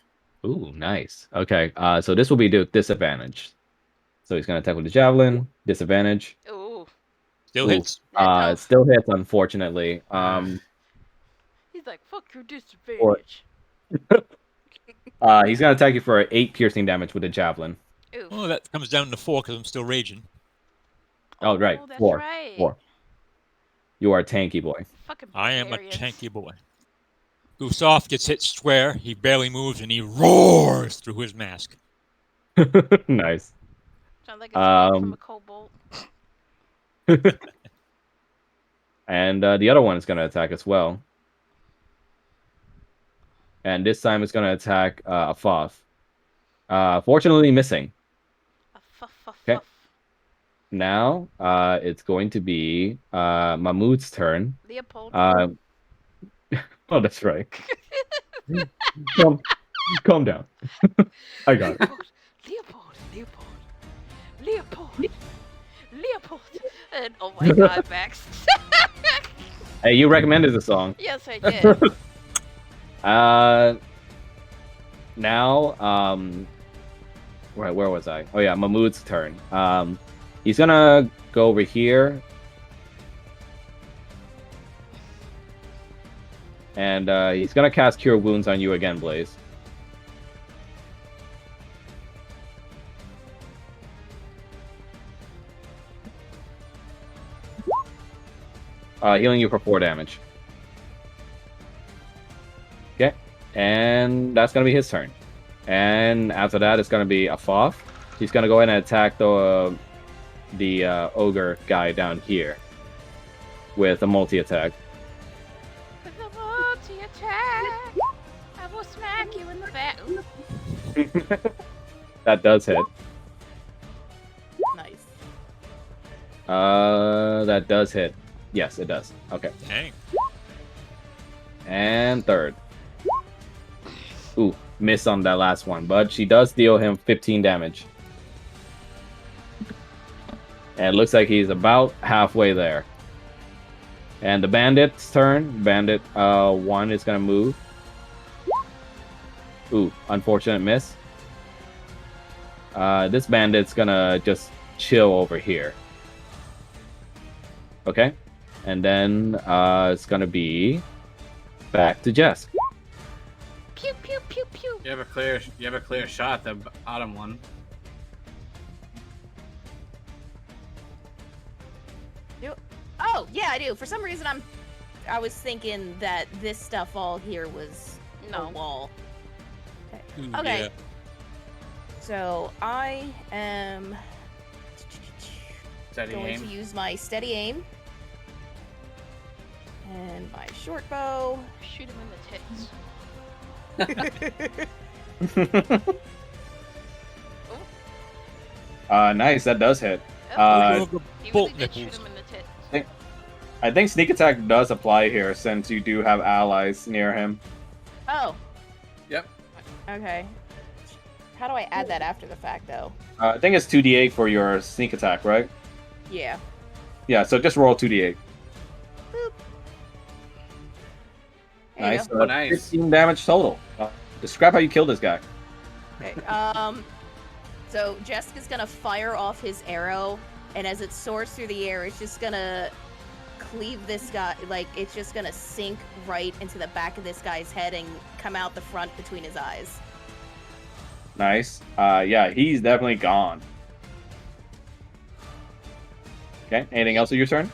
Ooh, nice. Okay, so this will be disadvantage. So he's gonna attack with the javelin. Disadvantage. Ooh. Still Ooh. hits. That It still hits, unfortunately. He's like, fuck your disadvantage. He's gonna attack you for 8 piercing damage with the javelin. Ooh. Oh, that comes down to 4 because I'm still raging. Oh, right. That's 4. right. 4. You are a tanky boy. Fucking I am a barbarians. tanky boy. Gustav gets hit square, he barely moves, and he roars through his mask. Nice. Sounds like a smoke from a cobalt. And the other one is gonna attack as well. And this time it's gonna attack a Foth. Fortunately missing. A fuff. Okay. Now it's going to be Mahmoud's turn. Leopold. Oh, that's right. Calm down. I got it. Leopold. And oh my god, Max. Hey, you recommended the song. Yes, I did. Now, where was I? Oh yeah, Mahmoud's turn. He's gonna go over here. And he's gonna cast Cure Wounds on you again, Blaze. Healing you for 4 damage. Okay, and that's gonna be his turn. And after that, it's gonna be a Foth. He's gonna go ahead and attack the ogre guy down here with a multi-attack. With a multi-attack, I will smack you in the back. Ooh. That does hit. Nice. That does hit. Yes, it does. Okay. Dang. And third. Ooh, miss on that last one, but she does deal him 15 damage. And it looks like he's about halfway there. And the bandit's turn. Bandit 1 is gonna move. Ooh, unfortunate miss. This bandit's gonna just chill over here. Okay, and then it's gonna be back to Jess. Pew pew pew pew. You have a clear shot at the bottom one. Oh, yeah, I do. For some reason, I was thinking that this stuff all here was a No. wall. Ooh, Okay. yeah. So I am Steady going to aim. use my steady aim and my short bow. Shoot him in the tits. Nice, that does hit. Oh, Uh, the he bolt really did shoot nipples. him in the tits. I think sneak attack does apply here since you do have allies near him. Oh. Yep. Okay. How do I add that after the fact, though? I think it's 2d8 for your sneak attack, right? Yeah. Yeah, so just roll 2d8. There you Nice. go. Oh, nice. 15 damage total. Describe how you killed this guy. Okay. So Jessica's gonna fire off his arrow, and as it soars through the air, it's just gonna cleave this guy. Like, it's just gonna sink right into the back of this guy's head and come out the front between his eyes. Nice. Yeah, he's definitely gone. Okay, anything else with your turn?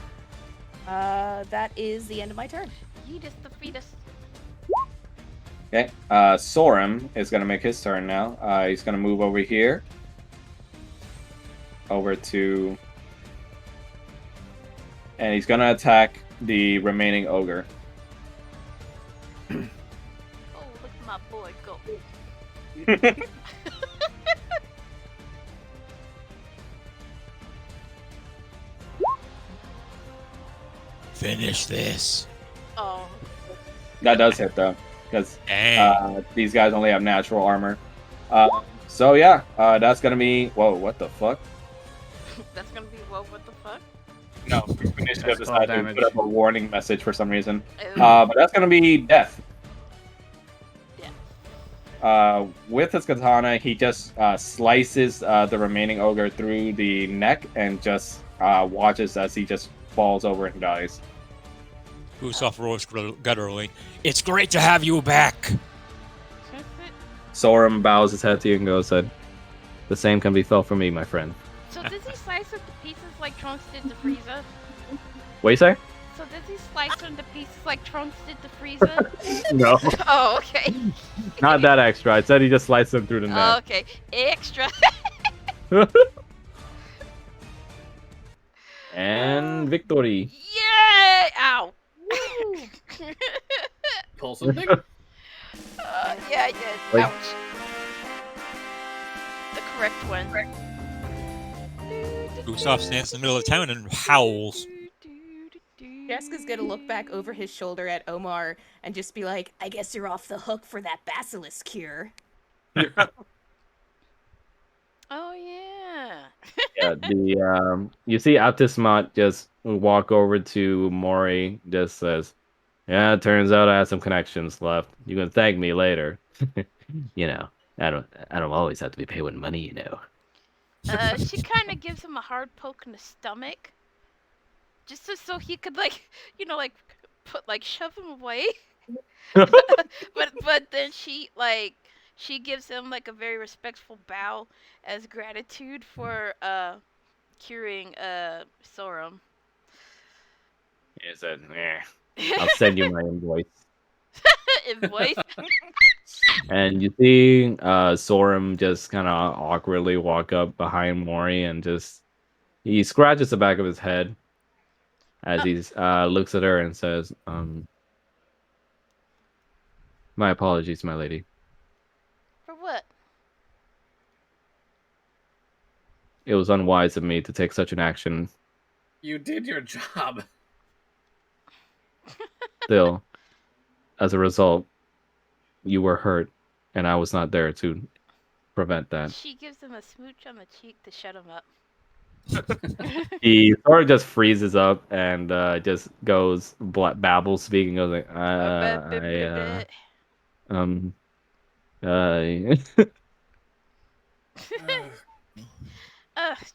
That is the end of my turn. You just defeat us. Okay, Sorum is going to make his turn now. He's going to move over here. Over to... And he's going to attack the remaining ogre. Oh, look at my boy go. Finish this. Oh, That does hit, though. Because Dang. these guys only have natural armor. So yeah, that's going to be... Whoa, what the fuck? that's gonna be what the fuck? No, initiative That's 12 decided to damage. put up a warning message for some reason. Ew. But that's going to be death. Yeah. With his katana, he just slices the remaining ogre through the neck and just watches as he just falls over and dies. Gustav roars gutturally. It's great to have you back. Sorum bows his head to you and goes, "The same can be felt for me, my friend." So does he slice her to pieces like Trunks did to Frieza? What you say? So does he slice her into pieces like Trunks did to Frieza? No, Oh, okay. not that extra. I said he just sliced him through the Oh, neck. okay. Extra. And victory. Yay! Ow. Pull something. Yeah, I did. Wait. Ouch. The correct one. Gustav stands in the middle of town and howls. Jessica's gonna look back over his shoulder at Omar and just be like, I guess you're off the hook for that basilisk cure. Oh yeah. Yeah, the you see Aptismat just walk over to Mori, just says, "Yeah, it turns out I have some connections left. You can thank me later." You know, I don't always have to be paid with money, you know. She kind of gives him a hard poke in the stomach, just so he could like shove him away. but then she gives him like a very respectful bow as gratitude for curing Sorum. He said, "I'll send you my invoice." Invoice. And you see Sorum just kind of awkwardly walk up behind Mori and he scratches the back of his head as he looks at her and says, "My apologies, my lady. For what? It was unwise of me to take such an action. You did your job. Still, as a result, you were hurt, and I was not there to prevent that." She gives him a smooch on the cheek to shut him up. He sort of just freezes up and just goes babble speaking, goes like, Uh,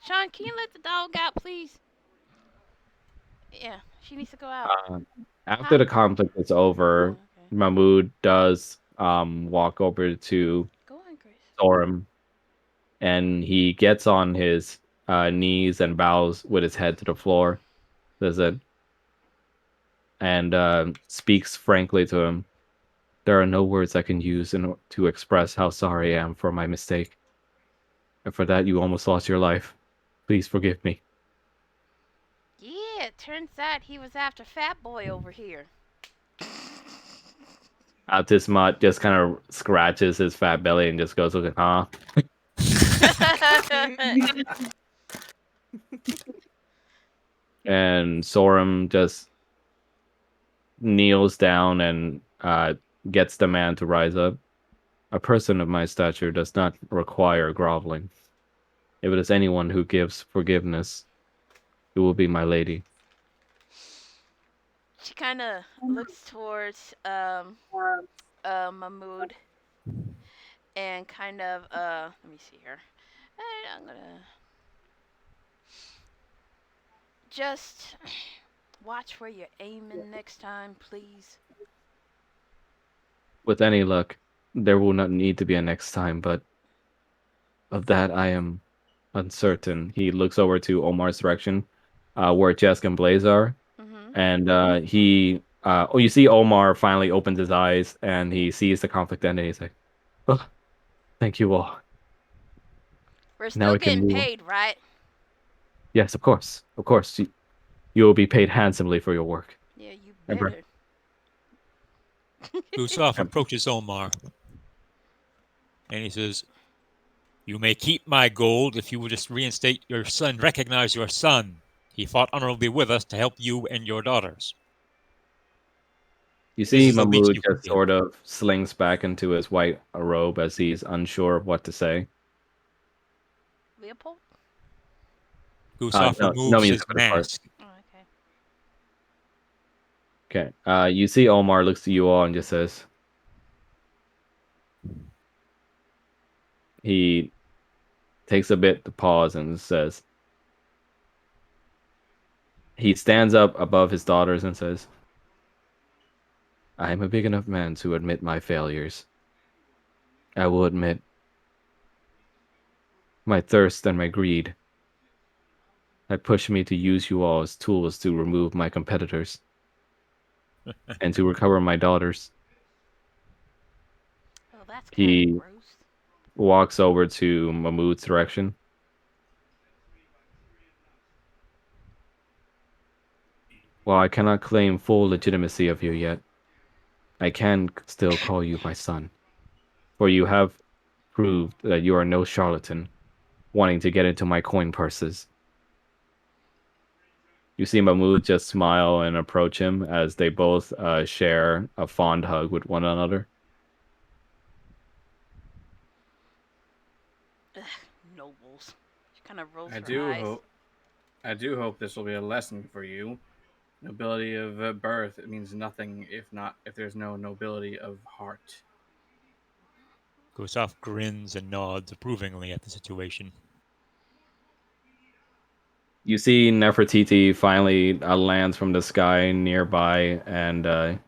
Sean, can you let the dog out, please? Yeah, she needs to go out. after the conflict is over, Okay. Mahmoud does walk over to Go on, Grace. Sorum, and he gets on his knees and bows with his head to the floor. Does it? And speaks frankly to him. There are no words I can use to express how sorry I am for my mistake. And for that, you almost lost your life. Please forgive me. Yeah, it turns out he was after Fat Boy over here. Tismat just kind of scratches his fat belly and just goes, "Okay, huh?" And Sorum just kneels down and gets the man to rise up. A person of my stature does not require groveling. If it is anyone who gives forgiveness, it will be my lady. She kind of looks towards Mahmoud and kind of let me see here. I'm gonna just watch where you're aiming next time, please. With any luck, there will not need to be a next time, but of that I am uncertain. He looks over to Omar's direction, where Jesk and Blaze are, Mm-hmm. and you see Omar finally opens his eyes and he sees the conflict ending. He's like, "Oh, thank you all. We're Now still we can getting move on." paid, right? Yes, of course, of course. You will be paid handsomely for your work. Yeah, you Emperor. better. Gustav approaches Omar, and he says, "You may keep my gold if you will just reinstate your son, recognize your son. He fought honorably with us to help you and your daughters." You This see is the least Mahmoud you can just give. sort of slings back into his white robe as he's unsure of what to say. Leopold? Gustav No removes music his for this part. Oh, mask. okay. Okay. You see Omar looks to you all and just says, he takes a bit to pause and says, he stands up above his daughters and says, I am a big enough man to admit my failures. I will admit my thirst and my greed had pushed me to use you all as tools to remove my competitors and to recover my daughters. Oh, that's kind He of gross. walks over to Mahmoud's direction. While I cannot claim full legitimacy of you yet, I can still call you my son, for you have proved that you are no charlatan, wanting to get into my coin purses. You see Mahmoud just smile and approach him as they both share a fond hug with one another. Ugh, nobles. She kind of rolls I her do eyes. hope this will be a lesson for you. Nobility of birth, it means nothing if there's no nobility of heart. Gustav grins and nods approvingly at the situation. You see Nefertiti finally lands from the sky nearby, and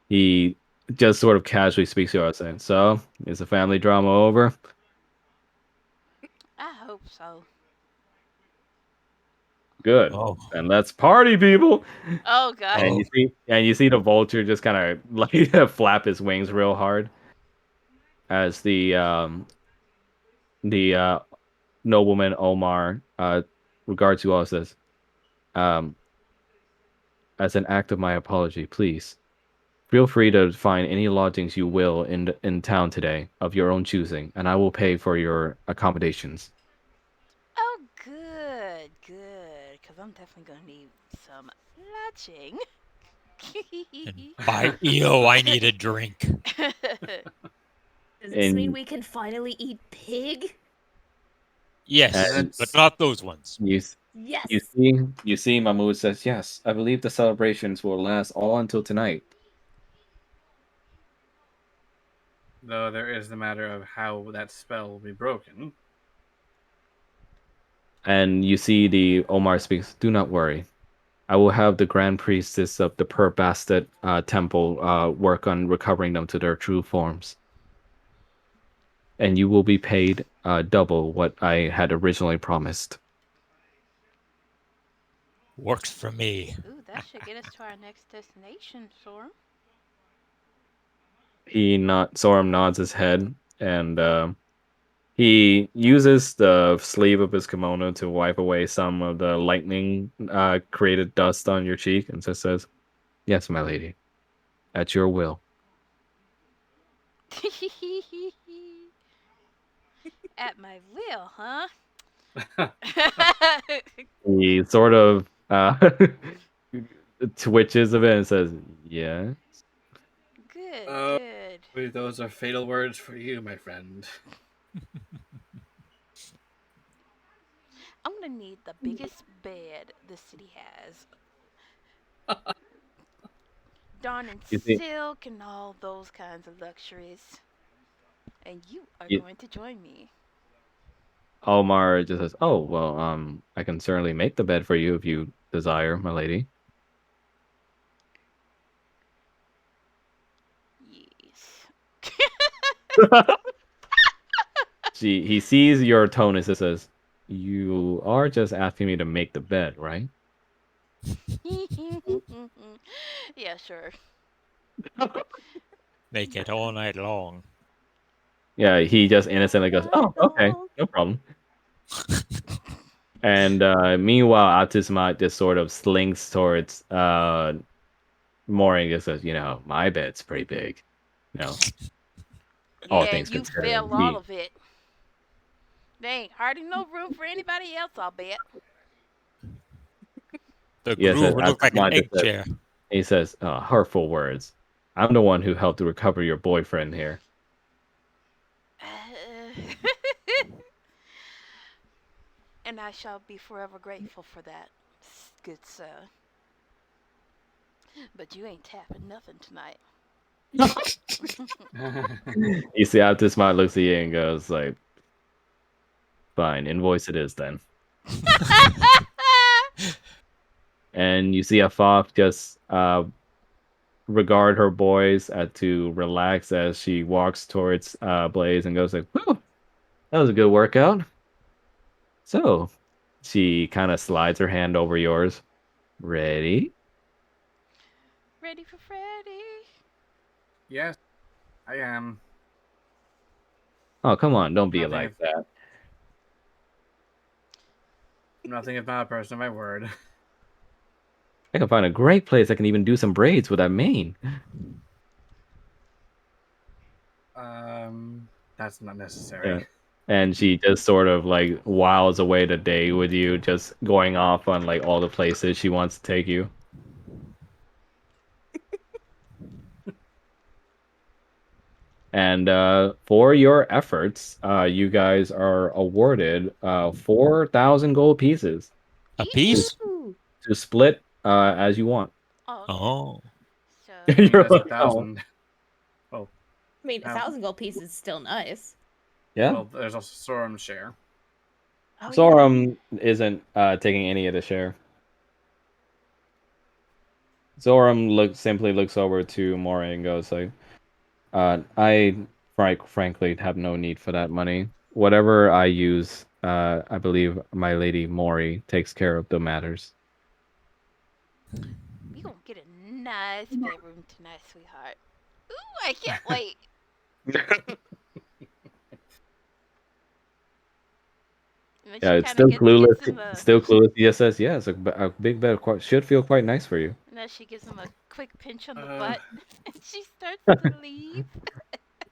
he just sort of casually speaks to us, saying, "So, is the family drama over?" I hope so. Good. Oh, And let's party, people. Oh god. And you see the vulture just kind of like flap his wings real hard as the nobleman Omar regards you all says, um, as an act of my apology, please feel free to find any lodgings you will in town today of your own choosing, and I will pay for your accommodations. Oh, good, good. Because I'm definitely going to need some lodging. by Eo, I need a drink. Does this mean And we can finally eat pig? Yes, And- but not those ones. Yes. you see Mahmoud says, yes, I believe the celebrations will last all until tonight. Though there is the matter of how that spell will be broken. And you see the Omar speaks. Do not worry. I will have the Grand Priestess of the Per Bastet Temple work on recovering them to their true forms. And you will be paid double what I had originally promised. Works for me. Ooh, that should get us to our next destination, Sorum. Sorum nods his head, and he uses the sleeve of his kimono to wipe away some of the lightning created dust on your cheek, and just says, "Yes, my lady, at your will." At my will, huh? He sort of twitches a bit and says, "Yes." Good, Oh. good. Those are fatal words for you, my friend. I'm gonna need the biggest bed the city has. Donning You see- silk and all those kinds of luxuries. And you are You- going to join me. Omar just says, "Oh, well, I can certainly make the bed for you if you desire, my lady." Yes. He sees your tone and says, "You are just asking me to make the bed, right?" Yeah, sure. Make it all night long. Yeah, he just innocently goes, "Oh, okay, no problem." And meanwhile, Atismat just sort of slinks towards Moring and says, "My bed's pretty big. No, all Yeah, things you considered." fill all of it. There ain't hardly no room for anybody else, I'll bet. The Yes, groove would look like an Atismat egg just says- chair. He says, hurtful words. I'm the one who helped to recover your boyfriend here. And I shall be forever grateful for that, good sir. But you ain't tapping nothing tonight. You see, Atismat looks at you and goes like, "Fine, invoice it is then." And you see Afaf just regard her boys to relax as she walks towards Blaze and goes like, "Whew, that was a good workout." So she kind of slides her hand over yours. Ready? Ready for Freddy? Yes, I am. Oh, come on, don't be Nothing like if- that. Nothing if not a person of my word. I can find a great place I can even do some braids with that mane. That's not necessary. Yeah. And she just sort of like whiles away the day with you, just going off on like all the places she wants to take you. And for your efforts, you guys are awarded 4,000 gold pieces A piece? Ooh. to split as you want. Oh. Oh. So, I mean, You're that's like, 1,000. I mean, Ow. 1,000 gold pieces is still nice. Yeah. Well, there's also Sorum's share. Oh, yeah. Zoram isn't taking any of the share. Zoram simply looks over to Mori and goes like, I frankly have no need for that money. Whatever I use, I believe my lady Mori takes care of the matters." we gonna get a nice bedroom tonight, sweetheart. Ooh, I can't wait. And then Yeah, she it's kinda still clueless. gives him a, Still clueless. He just says, "Yes, a big bed should feel quite nice for you." and then she gives him a quick pinch on the Uh. butt, and she starts to leave.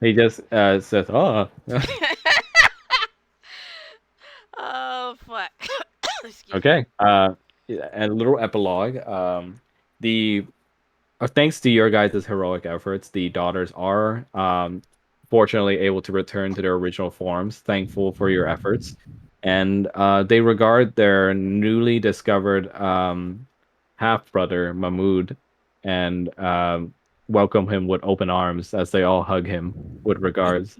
He just says, "Oh." Oh fuck. Excuse me. Okay. And a little epilogue. The thanks to your guys' heroic efforts, the daughters are fortunately able to return to their original forms. Thankful for your efforts, and they regard their newly discovered half brother Mahmoud and welcome him with open arms as they all hug him with regards.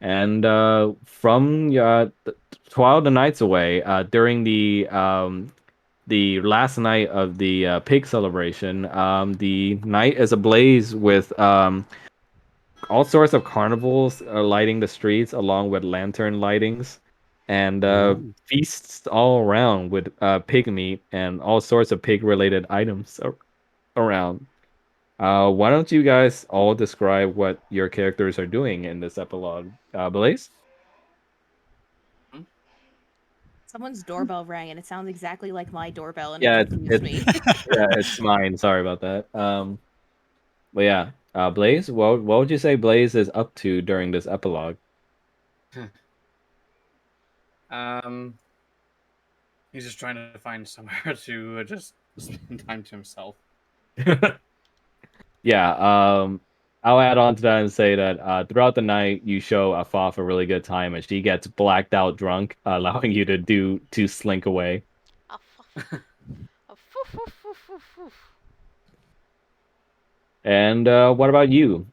And from 12 the nights away, during the last night of the pig celebration, the night is ablaze with all sorts of carnivals lighting the streets along with lantern lightings and feasts all around with pig meat and all sorts of pig related items around. Why don't you guys all describe what your characters are doing in this epilogue? Blaze? Someone's doorbell rang, and it sounds exactly like my doorbell, and Yeah, it confused me. yeah, it's mine. Sorry about that. But yeah, Blaze, what would you say Blaze is up to during this epilogue? He's just trying to find somewhere to just spend time to himself. Yeah, I'll add on to that and say that throughout the night you show Afaf a really good time, and she gets blacked out drunk, allowing you to slink away. Oh, oh, foof, foof, foof, foof, foof. And what about you,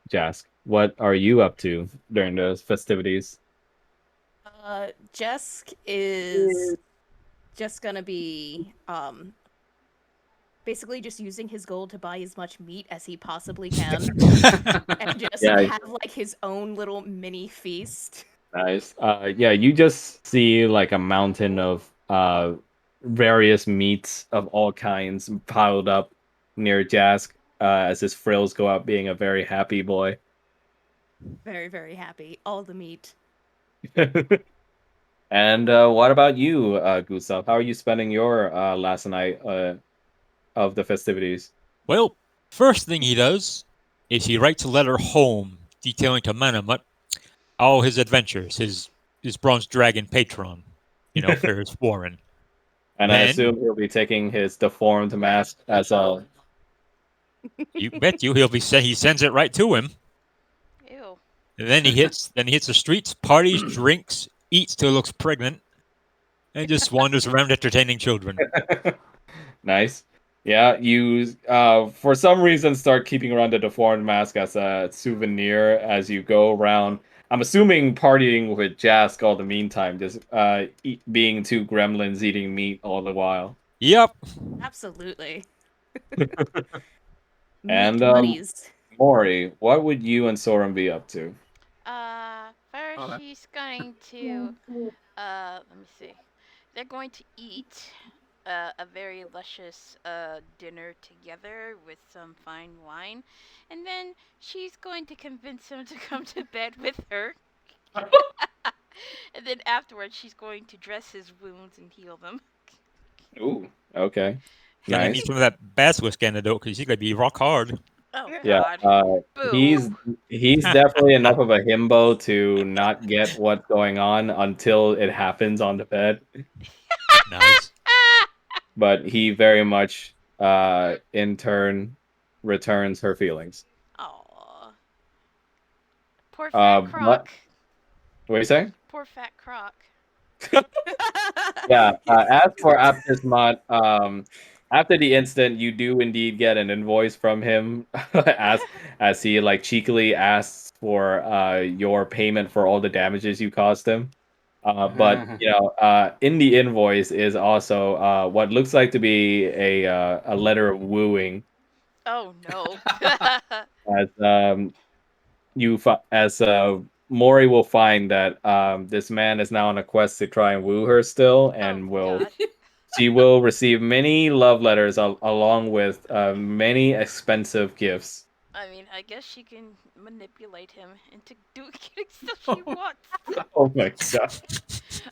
Jask? What are you up to during those festivities? Jesk is just gonna be basically just using his gold to buy as much meat as he possibly can, and just Yeah. have like his own little mini feast. Nice. Yeah, you just see like a mountain of various meats of all kinds piled up near Jask as his frills go up, being a very happy boy. Very, very happy. All the meat. And what about you, Gustav? How are you spending your last night of the festivities? Well, first thing he does is he writes a letter home detailing to Manamut all his adventures, his bronze dragon patron, Ferris Warren. And I Then- assume he'll be taking his deformed mask as a. You bet you he sends it right to him. Ew. And then he hits the streets, parties, drinks, eats till looks pregnant, and just wanders around entertaining children. Nice. Yeah, you for some reason start keeping around the deformed mask as a souvenir as you go around. I'm assuming partying with Jask all the meantime, just being two gremlins eating meat all the while. Yep. Absolutely. And, Meat buddies. Mori, what would you and Soren be up to? First Okay. she's going to, let me see. They're going to eat a very luscious dinner together with some fine wine, and then she's going to convince him to come to bed with her. And then afterwards, she's going to dress his wounds and heal them. Ooh, okay. Gonna Nice. need some of that basilisk antidote because he's gonna be rock hard. Oh Yeah, God! Boo. he's definitely enough of a himbo to not get what's going on until it happens on the bed. Nice. But he very much, in turn, returns her feelings. Aw. Poor fat but- croc. What are you saying? Poor fat croc. Yeah. As for Aptismot, after the incident, you do indeed get an invoice from him, as he like cheekily asks for your payment for all the damages you caused him. But in the invoice is also what looks like to be a letter of wooing, Oh no. as Mori will find that this man is now on a quest to try and woo her still, and God. she will receive many love letters along with many expensive gifts. I mean, I guess she can manipulate him into getting stuff she wants. Oh my god!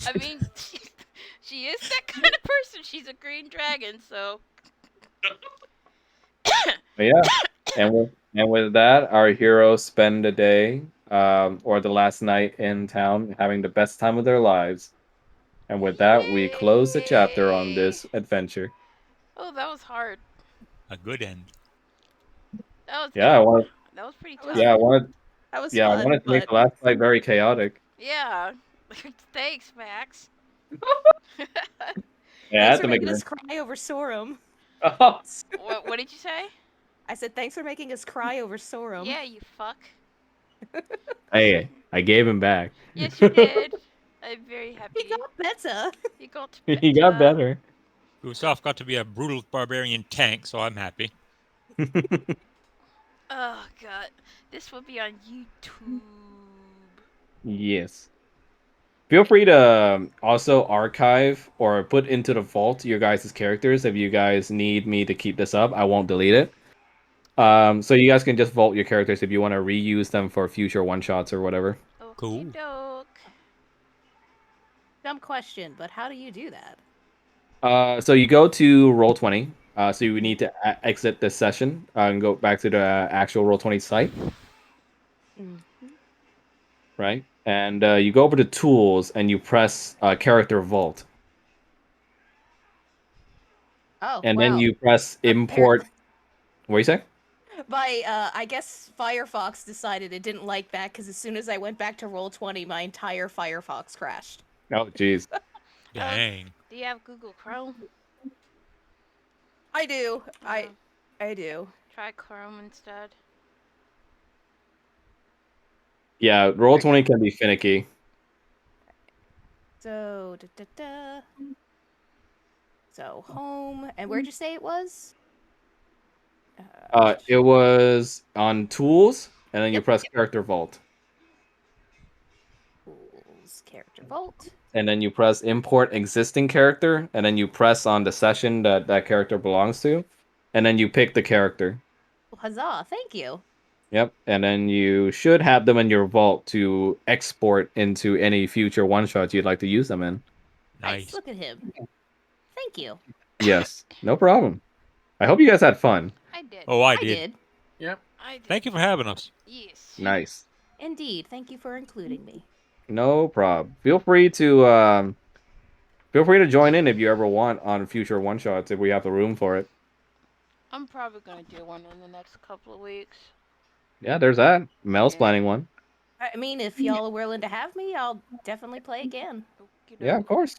I mean, she is that kind of person. She's a green dragon, so. But yeah, and with that, our heroes spend the day or the last night in town having the best time of their lives. And with that, we close the chapter on this adventure. Oh, that was hard. A good end. That was Yeah, that was pretty That was- tough. I wanted That was to fun, make the but last fight very chaotic. Yeah. Thanks, Max. Yeah, I thanks had for to make making it. us cry over Sorum. What did you say? I said thanks for making us cry over Sorum. Yeah, you fuck. Hey, I gave him back. Yes, you did. I'm very happy. He got better. You got He got better. Gustav got to be a brutal barbarian tank, so I'm happy. Oh god, this will be on YouTube. Yes. Feel free to also archive or put into the vault your guys' characters if you guys need me to keep this up. I won't delete it. So you guys can just vault your characters if you want to reuse them for future one-shots or whatever. Cool. Okey-doke. Dumb question, but how do you do that? So you go to Roll20. So you need to exit this session and go back to the actual Roll20 site, Mhm. right? And you go over to Tools and you press Character Vault. Oh, And wow. then you press Import. What do you say? I guess Firefox decided it didn't like that because as soon as I went back to Roll20, my entire Firefox crashed. Oh, jeez. Dang. Do you have Google Chrome? I do. Oh, I do. try Chrome instead. Yeah, Roll20 can be finicky. So, So, home. And where'd you say it was? It was on Tools, and then you Yep. press Character Vault. Tools, Character Vault. And then you press Import Existing Character, and then you press on the session that that character belongs to, and then you pick the character. Well, huzzah, thank you. Yep, and then you should have them in your vault to export into any future one-shots you'd like to use them in. Nice. Look at him. Thank you. Yes, no problem. I hope you guys had fun. I did. Oh, I I did. did. Yep. I did. Thank you for having us. Yes. Nice. Indeed. Thank you for including me. No problem. Feel free to join in if you ever want on future one-shots if we have the room for it. I'm probably gonna do one in the next couple of weeks. Yeah, there's that. Mel's Yeah. planning one. I mean, if y'all are willing to have me, I'll definitely play again. Yeah, of course.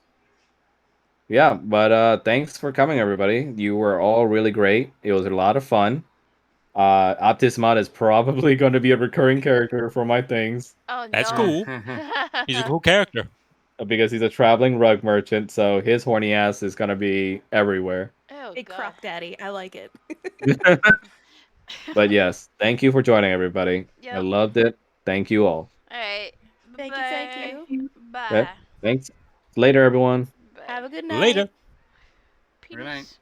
Yeah, but thanks for coming, everybody. You were all really great. It was a lot of fun. Optismod is probably going to be a recurring character for my things Oh no. That's cool. He's a cool character. because he's a traveling rug merchant, so his horny ass is going to be everywhere. Oh Big god. croc daddy. I like it. But yes, thank you for joining, everybody. I Yep. loved it. Thank you all. Alright. Thank you. Bye. Yeah. Thanks. Later, everyone. Bye. Have a good night. Later. Peace. Good night.